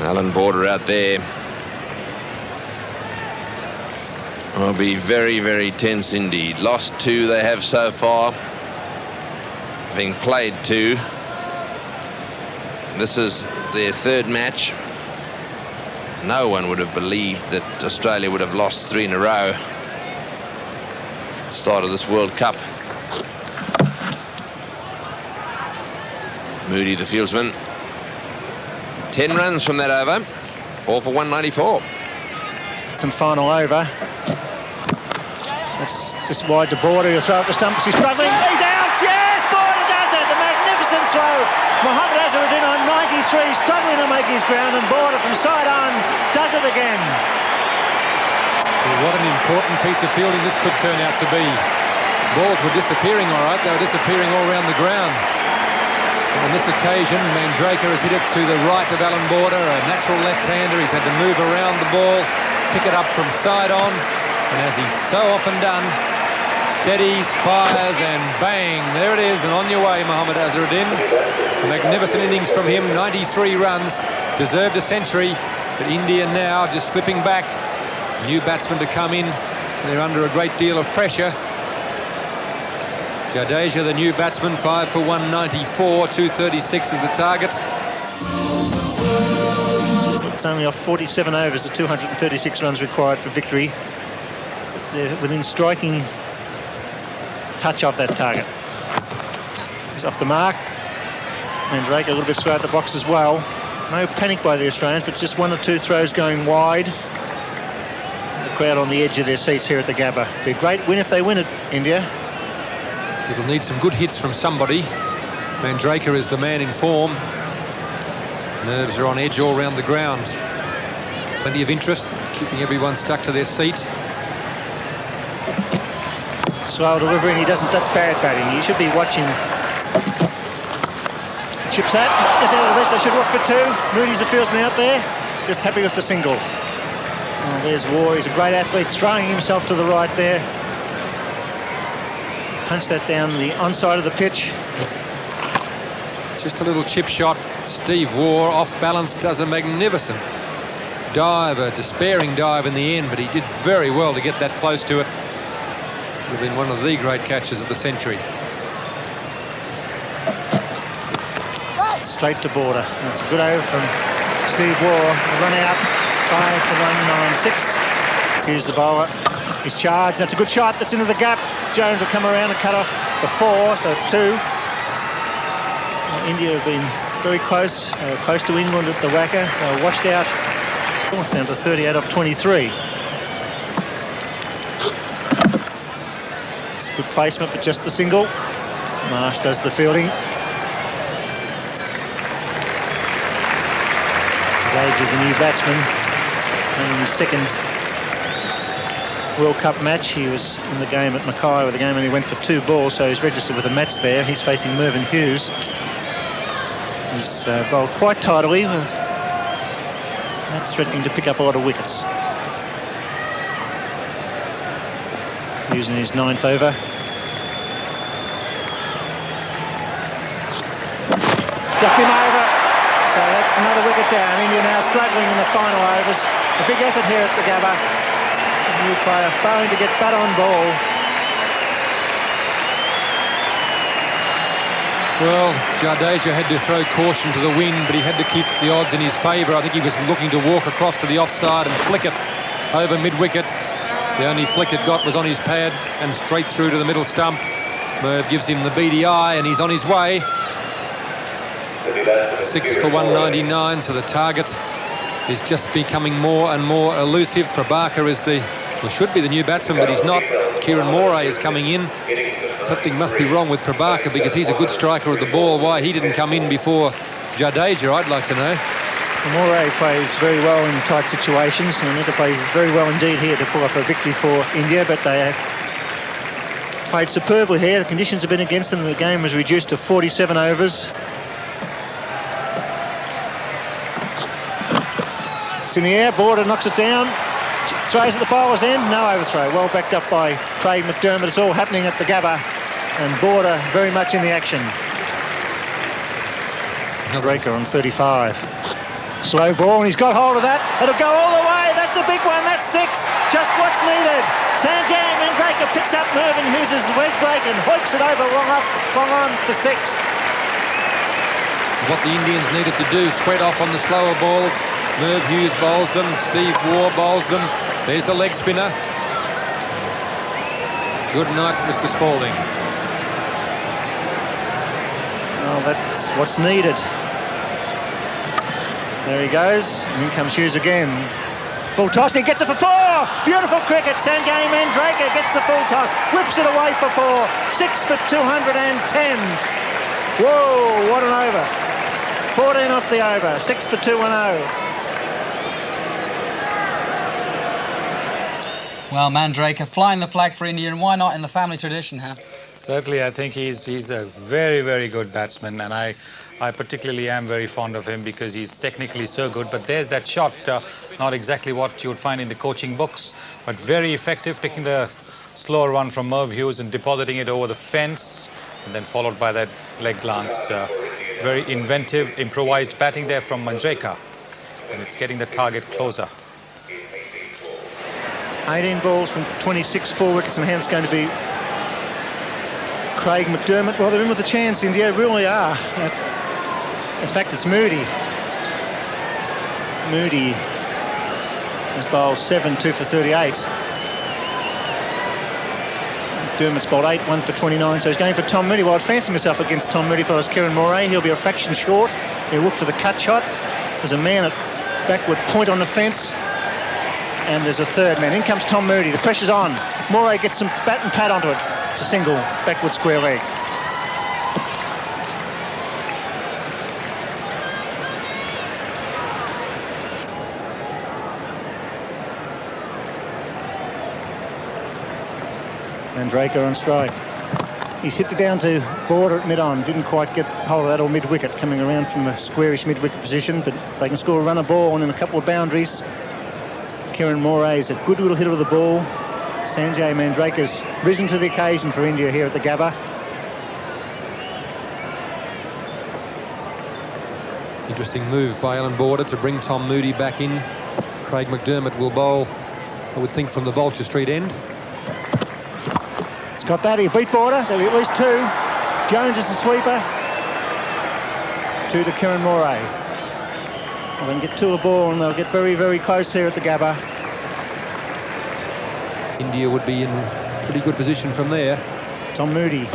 S7: Alan Border out there will be very, very tense indeed. Lost 2 they have so far, having played 2. This is their 3rd match. No one would have believed that Australia would have lost 3 in a row at the start of this World Cup. Moody, the fieldsman. 10 runs from that over, all for 194.
S9: And final over. That's just wide to Border. He'll throw at the stumps. He's struggling. He's out. Yes, Border does it. A magnificent throw. Mohammad Azharuddin on 93, struggling to make his ground, and Border from side on does it again.
S4: Well, what an important piece of fielding this could turn out to be. Balls were disappearing, all right. They were disappearing all around the ground. And on this occasion, Mandraker has hit it to the right of Alan Border, a natural left-hander. He's had to move around the ball, pick it up from side on, and as he's so often done, steadies, fires, and bang, there it is, and on your way, Mohammad Azharuddin. A magnificent innings from him, 93 runs, deserved a century, but India now just slipping back. New batsman to come in, they're under a great deal of pressure. Jadeja, the new batsman, 5 for 194, 236 is the target.
S9: It's only off 47 overs, the 236 runs required for victory. They're within striking touch off that target. He's off the mark. Mandraker a little bit slow at the box as well. No panic by the Australians, but just 1 or 2 throws going wide. The crowd on the edge of their seats here at the Gabba. Be a great win if they win it, India.
S4: It'll need some good hits from somebody. Mandraker is the man in form. Nerves are on edge all round the ground. Plenty of interest, keeping everyone stuck to their seat.
S9: Slow delivery, and he doesn't. That's bad batting. You should be watching. Chips that. Just out of the reach. They should look for 2. Moody's a fieldsman out there. Just happy with the single. Oh, there's War. He's a great athlete, throwing himself to the right there. Punch that down the onside of the pitch.
S4: Just a little chip shot. Steve Waugh, off balance, does a magnificent dive, a despairing dive in the end, but he did very well to get that close to it. Would have been one of the great catches of the century.
S9: Straight to Border. That's a good over from Steve Waugh. A run out, 5 for 196. Here's the bowler. He's charged. That's a good shot. That's into the gap. Jones will come around and cut off the 4, so it's 2. India have been very close. They were close to England at the Wacker. They were washed out. It's down to 38 off 23. It's a good placement, but just the single. Marsh does the fielding. Age of the new batsman, in his 2nd World Cup match. He was in the game at Mackay, where the game only went for 2 balls, so he's registered with a match there. He's facing Mervyn Hughes. He's bowled quite tidily, with that threatening to pick up a lot of wickets. Hughes in his 9th over. Ducked him over. So that's another wicket down. India now struggling in the final overs. A big effort here at the Gabba. A new player failing to get bat on ball.
S4: Well, Jadeja had to throw caution to the wind, but he had to keep the odds in his favour. I think he was looking to walk across to the offside and flick it over mid-wicket. The only flick it got was on his pad and straight through to the middle stump. Merv gives him the beady eye and he's on his way. 6 for 199, so the target is just becoming more and more elusive. Prabhakar is should be the new batsman, but he's not. Kieran Moray is coming in. Something must be wrong with Prabhakar because he's a good striker of the ball. Why he didn't come in before Jadeja, I'd like to know.
S9: Moray plays very well in tight situations and need to play very well indeed here to pull off a victory for India, but they have played superbly here. The conditions have been against them. The game was reduced to 47 overs. It's in the air, Border knocks it down, throws at the bowler's end, no overthrow. Well backed up by Craig McDermott. It's all happening at the Gabba, and Border very much in the action. Breaker on 35. Slow ball, and he's got hold of that. It'll go all the way. That's a big one. That's 6. Just what's needed. Sanjay Mandraker picks up Mervyn Hughes' wedge break and hoiks it over long on for 6.
S4: This is what the Indians needed to do. Sweat off on the slower balls. Merv Hughes bowls them. Steve Waugh bowls them. There's the leg spinner. Good night, Mr. Spalding.
S9: Well, that's what's needed. There he goes, and in comes Hughes again. Full toss, and he gets it for 4! Beautiful cricket, Sanjay Mandraker gets the full toss, whips it away for 4. 6 for 210. Whoa, what an over. 14 off the over, 6 for 210.
S2: Well, Mandraker flying the flag for India, and why not in the family tradition, huh?
S3: Certainly, I think he's a very, very good batsman, and I particularly am very fond of him because he's technically so good. But there's that shot, not exactly what you would find in the coaching books, but very effective, picking the slower one from Merv Hughes and depositing it over the fence, and then followed by that leg glance. Very inventive, improvised batting there from Manjrekar, and it's getting the target closer.
S9: 18 balls from 26, 4 wickets, and hence going to be Craig McDermott. Well, they're in with a chance, India really are. In fact, it's Moody. Moody has bowled 7, 2 for 38. McDermott's bowled 8, 1 for 29, so he's going for Tom Moody. Well, I'd fancy myself against Tom Moody if I was Kieran Moray. He'll be a fraction short. He'll look for the cut shot. There's a man at backward point on the fence, and there's a third man. In comes Tom Moody. The pressure's on. Moray gets some bat and pad onto it. It's a single backward square leg. Mandraker on strike. He's hit it down to Border at mid-on. Didn't quite get hold of that, or mid-wicket, coming around from a squarish mid-wicket position, but they can score a runner ball and in a couple of boundaries. Kieran Moray is a good little hitter of the ball. Sanjay Mandraker's risen to the occasion for India here at the Gabba.
S4: Interesting move by Alan Border to bring Tom Moody back in. Craig McDermott will bowl, I would think, from the Vulture Street end.
S9: He's got that. He beat Border. There'll be at least 2. Jones is the sweeper. 2 to Kieran Moray. Well, they can get 2 of the ball, and they'll get very, very close here at the Gabba.
S4: India would be in pretty good position from there.
S9: Tom Moody.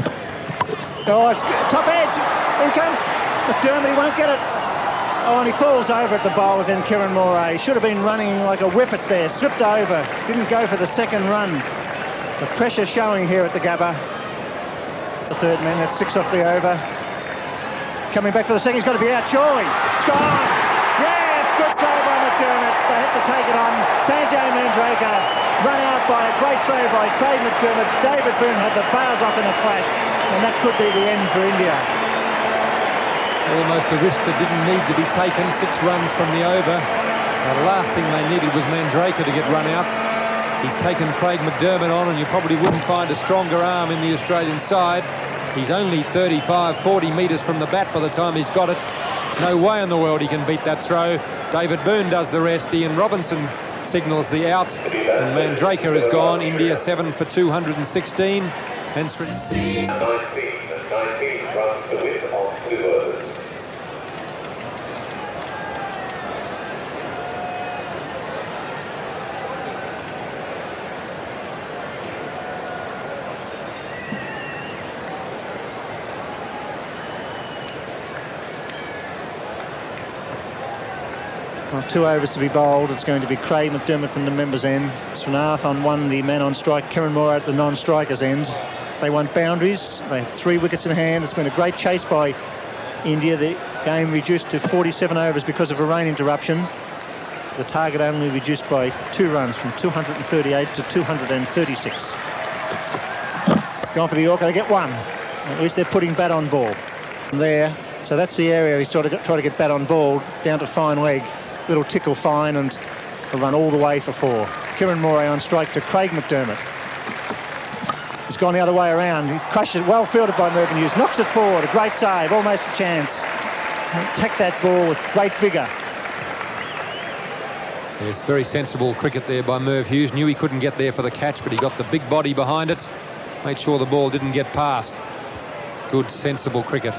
S9: Oh, it's top edge. In comes McDermott. He won't get it. Oh, and he falls over at the bowler's end, Kieran Moray. Should have been running like a whippet there. Slipped over. Didn't go for the second run. The pressure showing here at the Gabba. The third man, that's 6 off the over. Coming back for the second. He's got to be out, surely. It's gone. Yes, good throw by McDermott. They have to take it on. Sanjay Mandraker run out by a great throw by Craig McDermott. David Boone had the bails off in a flash, and that could be the end for India.
S4: Almost a risk that didn't need to be taken. 6 runs from the over. The last thing they needed was Mandraker to get run out. He's taken Craig McDermott on, and you probably wouldn't find a stronger arm in the Australian side. He's only 35, 40 metres from the bat by the time he's got it. No way in the world he can beat that throw. David Boone does the rest. Ian Robinson signals the out, and Mandraker is gone. India 7 for 216. And
S11: 19 runs to win on 2 overs.
S9: Well, 2 overs to be bowled. It's going to be Craig McDermott from the members' end. Srinath on one, the man on strike. Kieran Moore at the non-strikers' end. They want boundaries. They have 3 wickets in hand. It's been a great chase by India. The game reduced to 47 overs because of a rain interruption. The target only reduced by 2 runs from 238 to 236. Gone for the Yorker. They get 1. At least they're putting bat on ball. From there, so that's the area he's trying to get bat on ball down to fine leg. Little tickle fine and a run all the way for 4. Kieran Moore on strike to Craig McDermott. He's gone the other way around. He crushed it, well fielded by Mervyn Hughes. Knocks it forward, a great save, almost a chance. Attack that ball with great vigour.
S4: Yes, very sensible cricket there by Merv Hughes. Knew he couldn't get there for the catch, but he got the big body behind it. Made sure the ball didn't get past. Good, sensible cricket.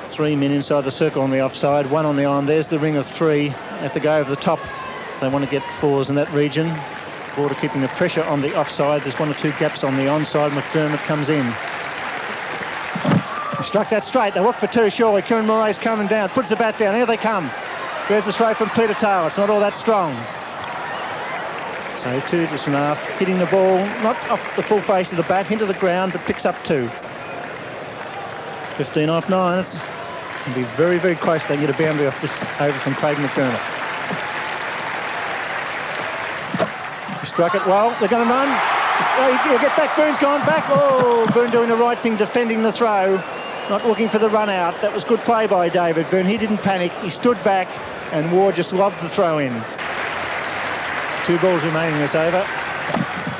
S9: Three men inside the circle on the offside, 1 on the on. There's the ring of 3. They have to go over the top. They want to get 4s in that region. Border keeping the pressure on the offside. There's 1 or 2 gaps on the onside. McDermott comes in. He struck that straight. They look for 2 surely. Kieran Mooray's coming down. Puts the bat down. Here they come. There's the throw from Peter Taylor. It's not all that strong. So 2 to Srinath. Hitting the ball, not off the full face of the bat, into the ground, but picks up 2. 15 off 9. It's going to be very, very close. They can get a boundary off this over from Craig McDermott. He struck it well. They're going to run. He'll get back. Boone's gone back. Oh, Boone doing the right thing, defending the throw. Not looking for the run out. That was good play by David Boone. He didn't panic. He stood back and Ward just lobbed the throw in. 2 balls remaining this over.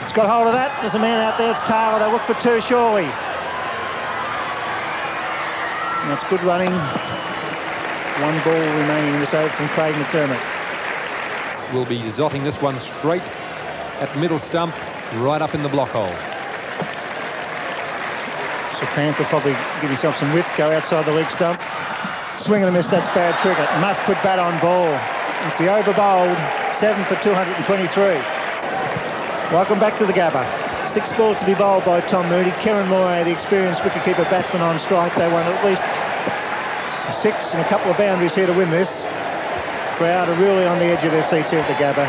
S9: It's got hold of that. There's a man out there. It's Taylor. They look for 2 surely. And that's good running. 1 ball remaining in this over from Craig McDermott.
S4: Will be zotting this one straight at middle stump, right up in the block hole.
S9: Suprant will probably give himself some width, go outside the leg stump. Swing and a miss, that's bad cricket. Must put bat on ball. It's the over bowled, 7 for 223. Welcome back to the Gabba. 6 balls to be bowled by Tom Moody. Kieran Moore, the experienced wicketkeeper batsman on strike. They want at least 6 and a couple of boundaries here to win this. Crowd are really on the edge of their seats here at the Gabba.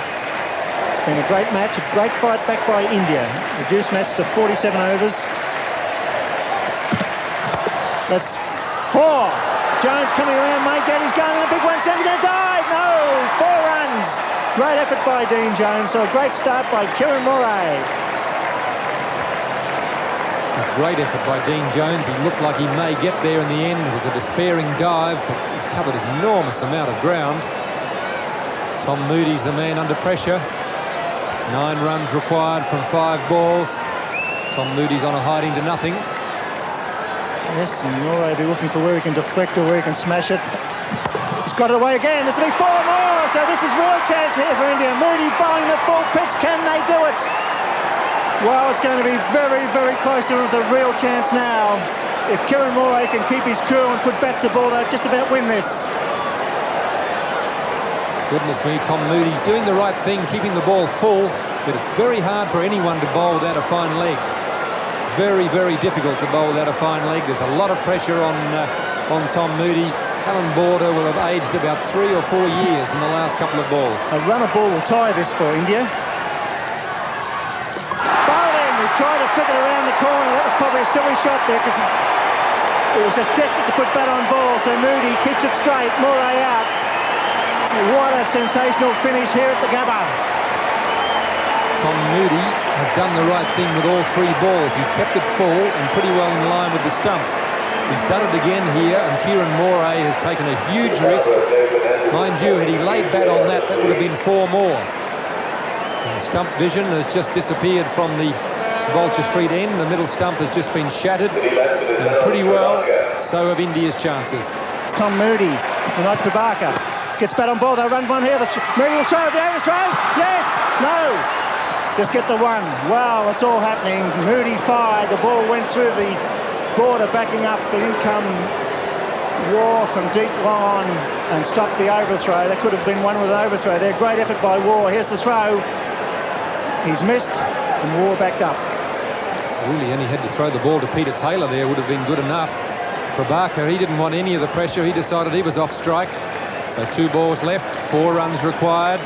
S9: It's been a great match, a great fight back by India. Reduced match to 47 overs. That's 4. Jones coming around, Mike Gaddy's going in a big one. Sam's going to dive. No, 4 runs. Great effort by Dean Jones. So a great start by Kieran Moray.
S4: A great effort by Dean Jones. He looked like he may get there in the end. It was a despairing dive, but he covered an enormous amount of ground. Tom Moody's the man under pressure. 9 runs required from 5 balls. Tom Moody's on a hiding to nothing.
S9: Yes, and Moray will be looking for where he can deflect or where he can smash it. He's got it away again. This will be 4 more. So this is real chance here for India. Moody bowling the full pitch. Can they do it? Well, it's going to be very, very close to the real chance now. If Kieran Moray can keep his cool and put bat to ball, they'll just about win this.
S4: Goodness me, Tom Moody doing the right thing, keeping the ball full, but it's very hard for anyone to bowl without a fine leg. Very, very difficult to bowl without a fine leg. There's a lot of pressure on Tom Moody. Alan Border will have aged about 3 or 4 years in the last couple of balls.
S9: A runner ball will tie this for India. Bowling, he's trying to flick it around the corner. That was probably a silly shot there because it was just desperate to put bat on ball. So Moody keeps it straight, Moray out. What a sensational finish here at the Gabba.
S4: Tom Moody has done the right thing with all 3 balls. He's kept it full and pretty well in line with the stumps. He's done it again here, and Kieran Moray has taken a huge risk. Mind you, had he laid bat on that, that would have been 4 more. And stump vision has just disappeared from the Vulture Street end. The middle stump has just been shattered, and pretty well, so have India's chances.
S9: Tom Moody, Vinod Prabhakar, gets bat on ball. They'll run one here. Moody will throw. The throws. Yes. No. Just get the 1. Wow, it's all happening. Moody fired. The ball went through the border, backing up, but in come War from deep long on and stopped the overthrow. That could have been one with an overthrow there. Great effort by War. Here's the throw. He's missed, and War backed up.
S4: Really only had to throw the ball to Peter Taylor there, would have been good enough. Prabhakar, he didn't want any of the pressure. He decided he was off strike. So 2 balls left, 4 runs required.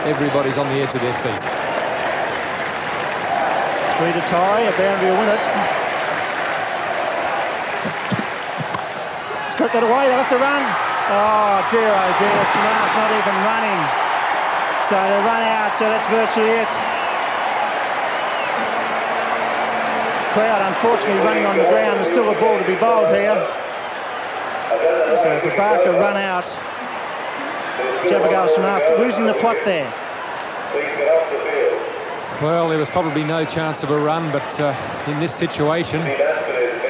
S4: Everybody's on the edge of their seat.
S9: 3 to tie, a boundary will win it. It's got that away, they'll have to run. Oh dear, Smart not even running. So they run out, so that's virtually it. Crowd unfortunately running on the ground. There's still a ball to be bowled here. So Prabhakar run out. Javagal Srinath losing the plot there.
S4: Well, there was probably no chance of a run, but in this situation,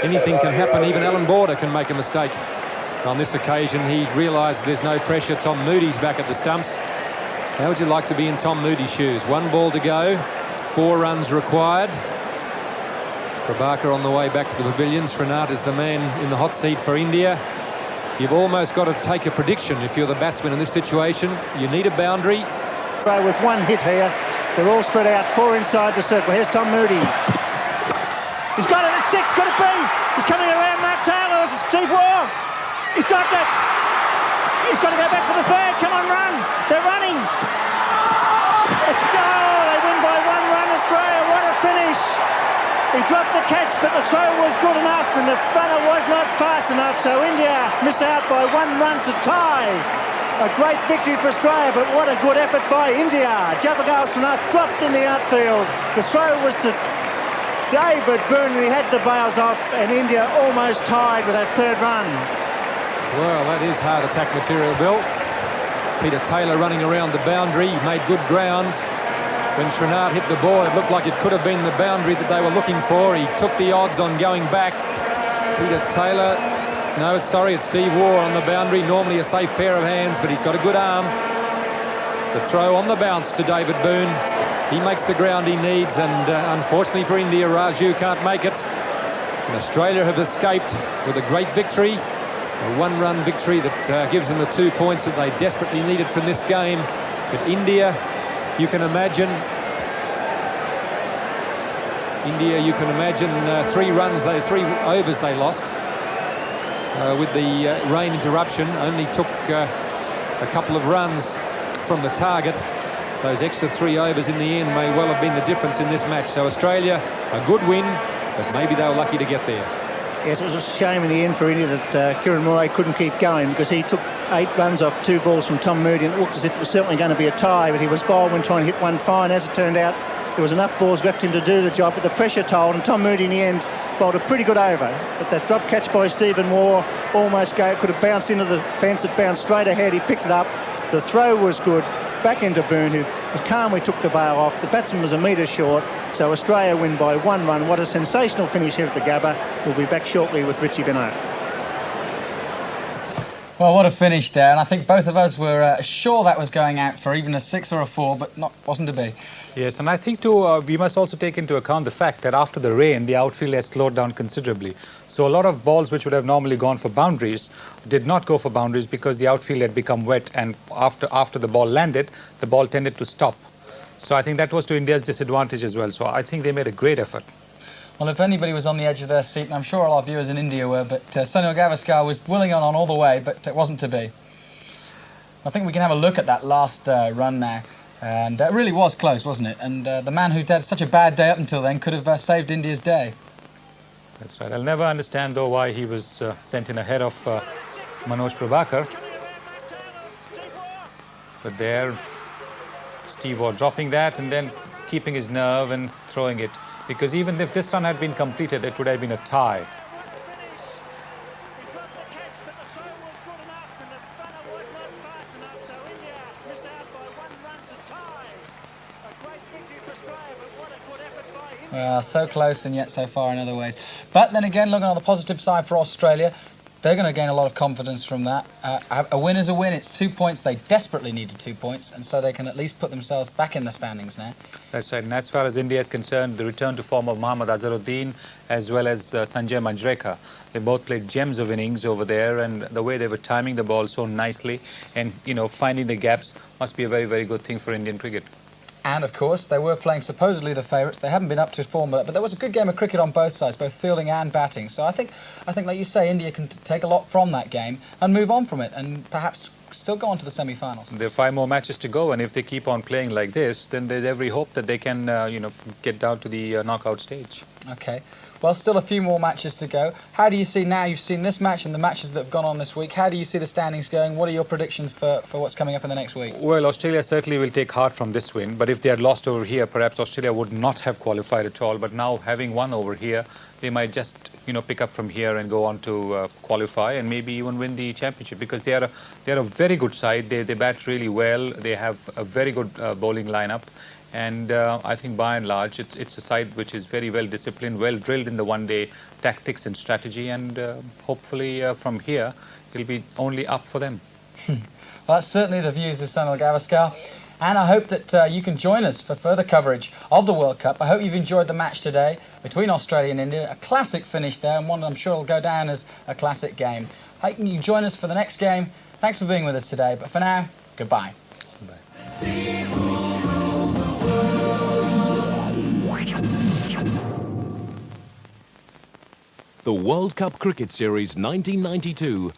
S4: anything can happen. Even Alan Border can make a mistake. On this occasion, he realised there's no pressure. Tom Moody's back at the stumps. How would you like to be in Tom Moody's shoes? 1 ball to go, 4 runs required. Prabhakar on the way back to the pavilion. Srinath is the man in the hot seat for India. You've almost got to take a prediction if you're the batsman in this situation. You need a boundary.
S9: With 1 hit here, they're all spread out, 4 inside the circle. Here's Tom Moody. He's got it at 6, got it be. He's coming around Mark Taylor. This is Steve Waugh. He's dropped it. He's got to go back for the 3rd. Come on, run. They're running. They win by 1 run, Australia. What a finish. He dropped the catch, but the throw was good enough and the runner was not fast enough, so India miss out by 1 run to tie. A great victory for Australia, but what a good effort by India. Javagal Srinath dropped in the outfield. The throw was to David Boon, and he had the bails off, and India almost tied with that 3rd run.
S4: Well, that is hard attack material, Bill. Peter Taylor running around the boundary, made good ground. When Srinath hit the ball, it looked like it could have been the boundary that they were looking for. He took the odds on going back. Peter Taylor, no, sorry, it's Steve Waugh on the boundary. Normally a safe pair of hands, but he's got a good arm. The throw on the bounce to David Boon. He makes the ground he needs, and unfortunately for India, Raju can't make it. And Australia have escaped with a great victory. A 1-run victory that gives them the 2 points that they desperately needed from this game. But India, you can imagine, 3 overs they lost with the rain interruption. Only took a couple of runs from the target. Those extra 3 overs in the end may well have been the difference in this match. So Australia, a good win, but maybe they were lucky to get there.
S9: Yes, it was a shame in the end for India that Kiran Murray couldn't keep going, because he took 8 runs off 2 balls from Tom Moody, and it looked as if it was certainly going to be a tie, but he was bowled when trying to hit 1 fine. As it turned out, there was enough balls left him to do the job, but the pressure told, and Tom Moody in the end bowled a pretty good over. But that drop catch by Stephen Waugh almost could have bounced into the fence. It bounced straight ahead. He picked it up. The throw was good. Back into Boon, who calmly took the bail off. The batsman was a metre short, so Australia win by 1 run. What a sensational finish here at the Gabba. We'll be back shortly with Richie Benaud.
S2: Well, what a finish there, and I think both of us were sure that was going out for even a 6 or a 4, but wasn't to be.
S3: Yes, and I think too, we must also take into account the fact that after the rain, the outfield has slowed down considerably. So a lot of balls which would have normally gone for boundaries did not go for boundaries because the outfield had become wet, and after the ball landed, the ball tended to stop. So I think that was to India's disadvantage as well. So I think they made a great effort.
S2: Well, if anybody was on the edge of their seat, and I'm sure all our viewers in India were, but Sunil Gavaskar was willing on all the way, but it wasn't to be. I think we can have a look at that last run now. And it really was close, wasn't it? And the man who'd had such a bad day up until then could have saved India's day.
S3: That's right. I'll never understand, though, why he was sent in ahead of Manoj Prabhakar. But there, Steve Waugh dropping that and then keeping his nerve and throwing it. Because even if this run had been completed, it would have been a tie.
S2: So close and yet so far in other ways. But then again, looking on the positive side for Australia, they're going to gain a lot of confidence from that. A win is a win. It's 2 points. They desperately needed 2 points, and so they can at least put themselves back in the standings now.
S3: That's right. And as far as India is concerned, the return to form of Mohammad Azharuddin as well as Sanjay Manjrekar, they both played gems of innings over there, and the way they were timing the ball so nicely and, finding the gaps must be a very, very good thing for Indian cricket.
S2: And, of course, they were playing supposedly the favourites. They haven't been up to form, but there was a good game of cricket on both sides, both fielding and batting. So I think, like you say, India can take a lot from that game and move on from it and perhaps still go on to the semi-finals.
S3: There are 5 more matches to go, and if they keep on playing like this, then there's every hope that they can, get down to the knockout stage.
S2: Okay. Well, still a few more matches to go. How do you see now? You've seen this match and the matches that have gone on this week. How do you see the standings going? What are your predictions for what's coming up in the next week?
S3: Well, Australia certainly will take heart from this win, but if they had lost over here, perhaps Australia would not have qualified at all. But now, having won over here, they might just, pick up from here and go on to qualify and maybe even win the championship, because they are a very good side. They bat really well. They have a very good bowling lineup. And I think by and large, it's a side which is very well disciplined, well drilled in the one-day tactics and strategy, and hopefully from here, it'll be only up for them.
S2: Well, that's certainly the views of Sunil Gavaskar. And I hope that you can join us for further coverage of the World Cup. I hope you've enjoyed the match today between Australia and India. A classic finish there, and one I'm sure will go down as a classic game. I hope you can join us for the next game. Thanks for being with us today. But for now, goodbye.
S12: The World Cup Cricket Series 1992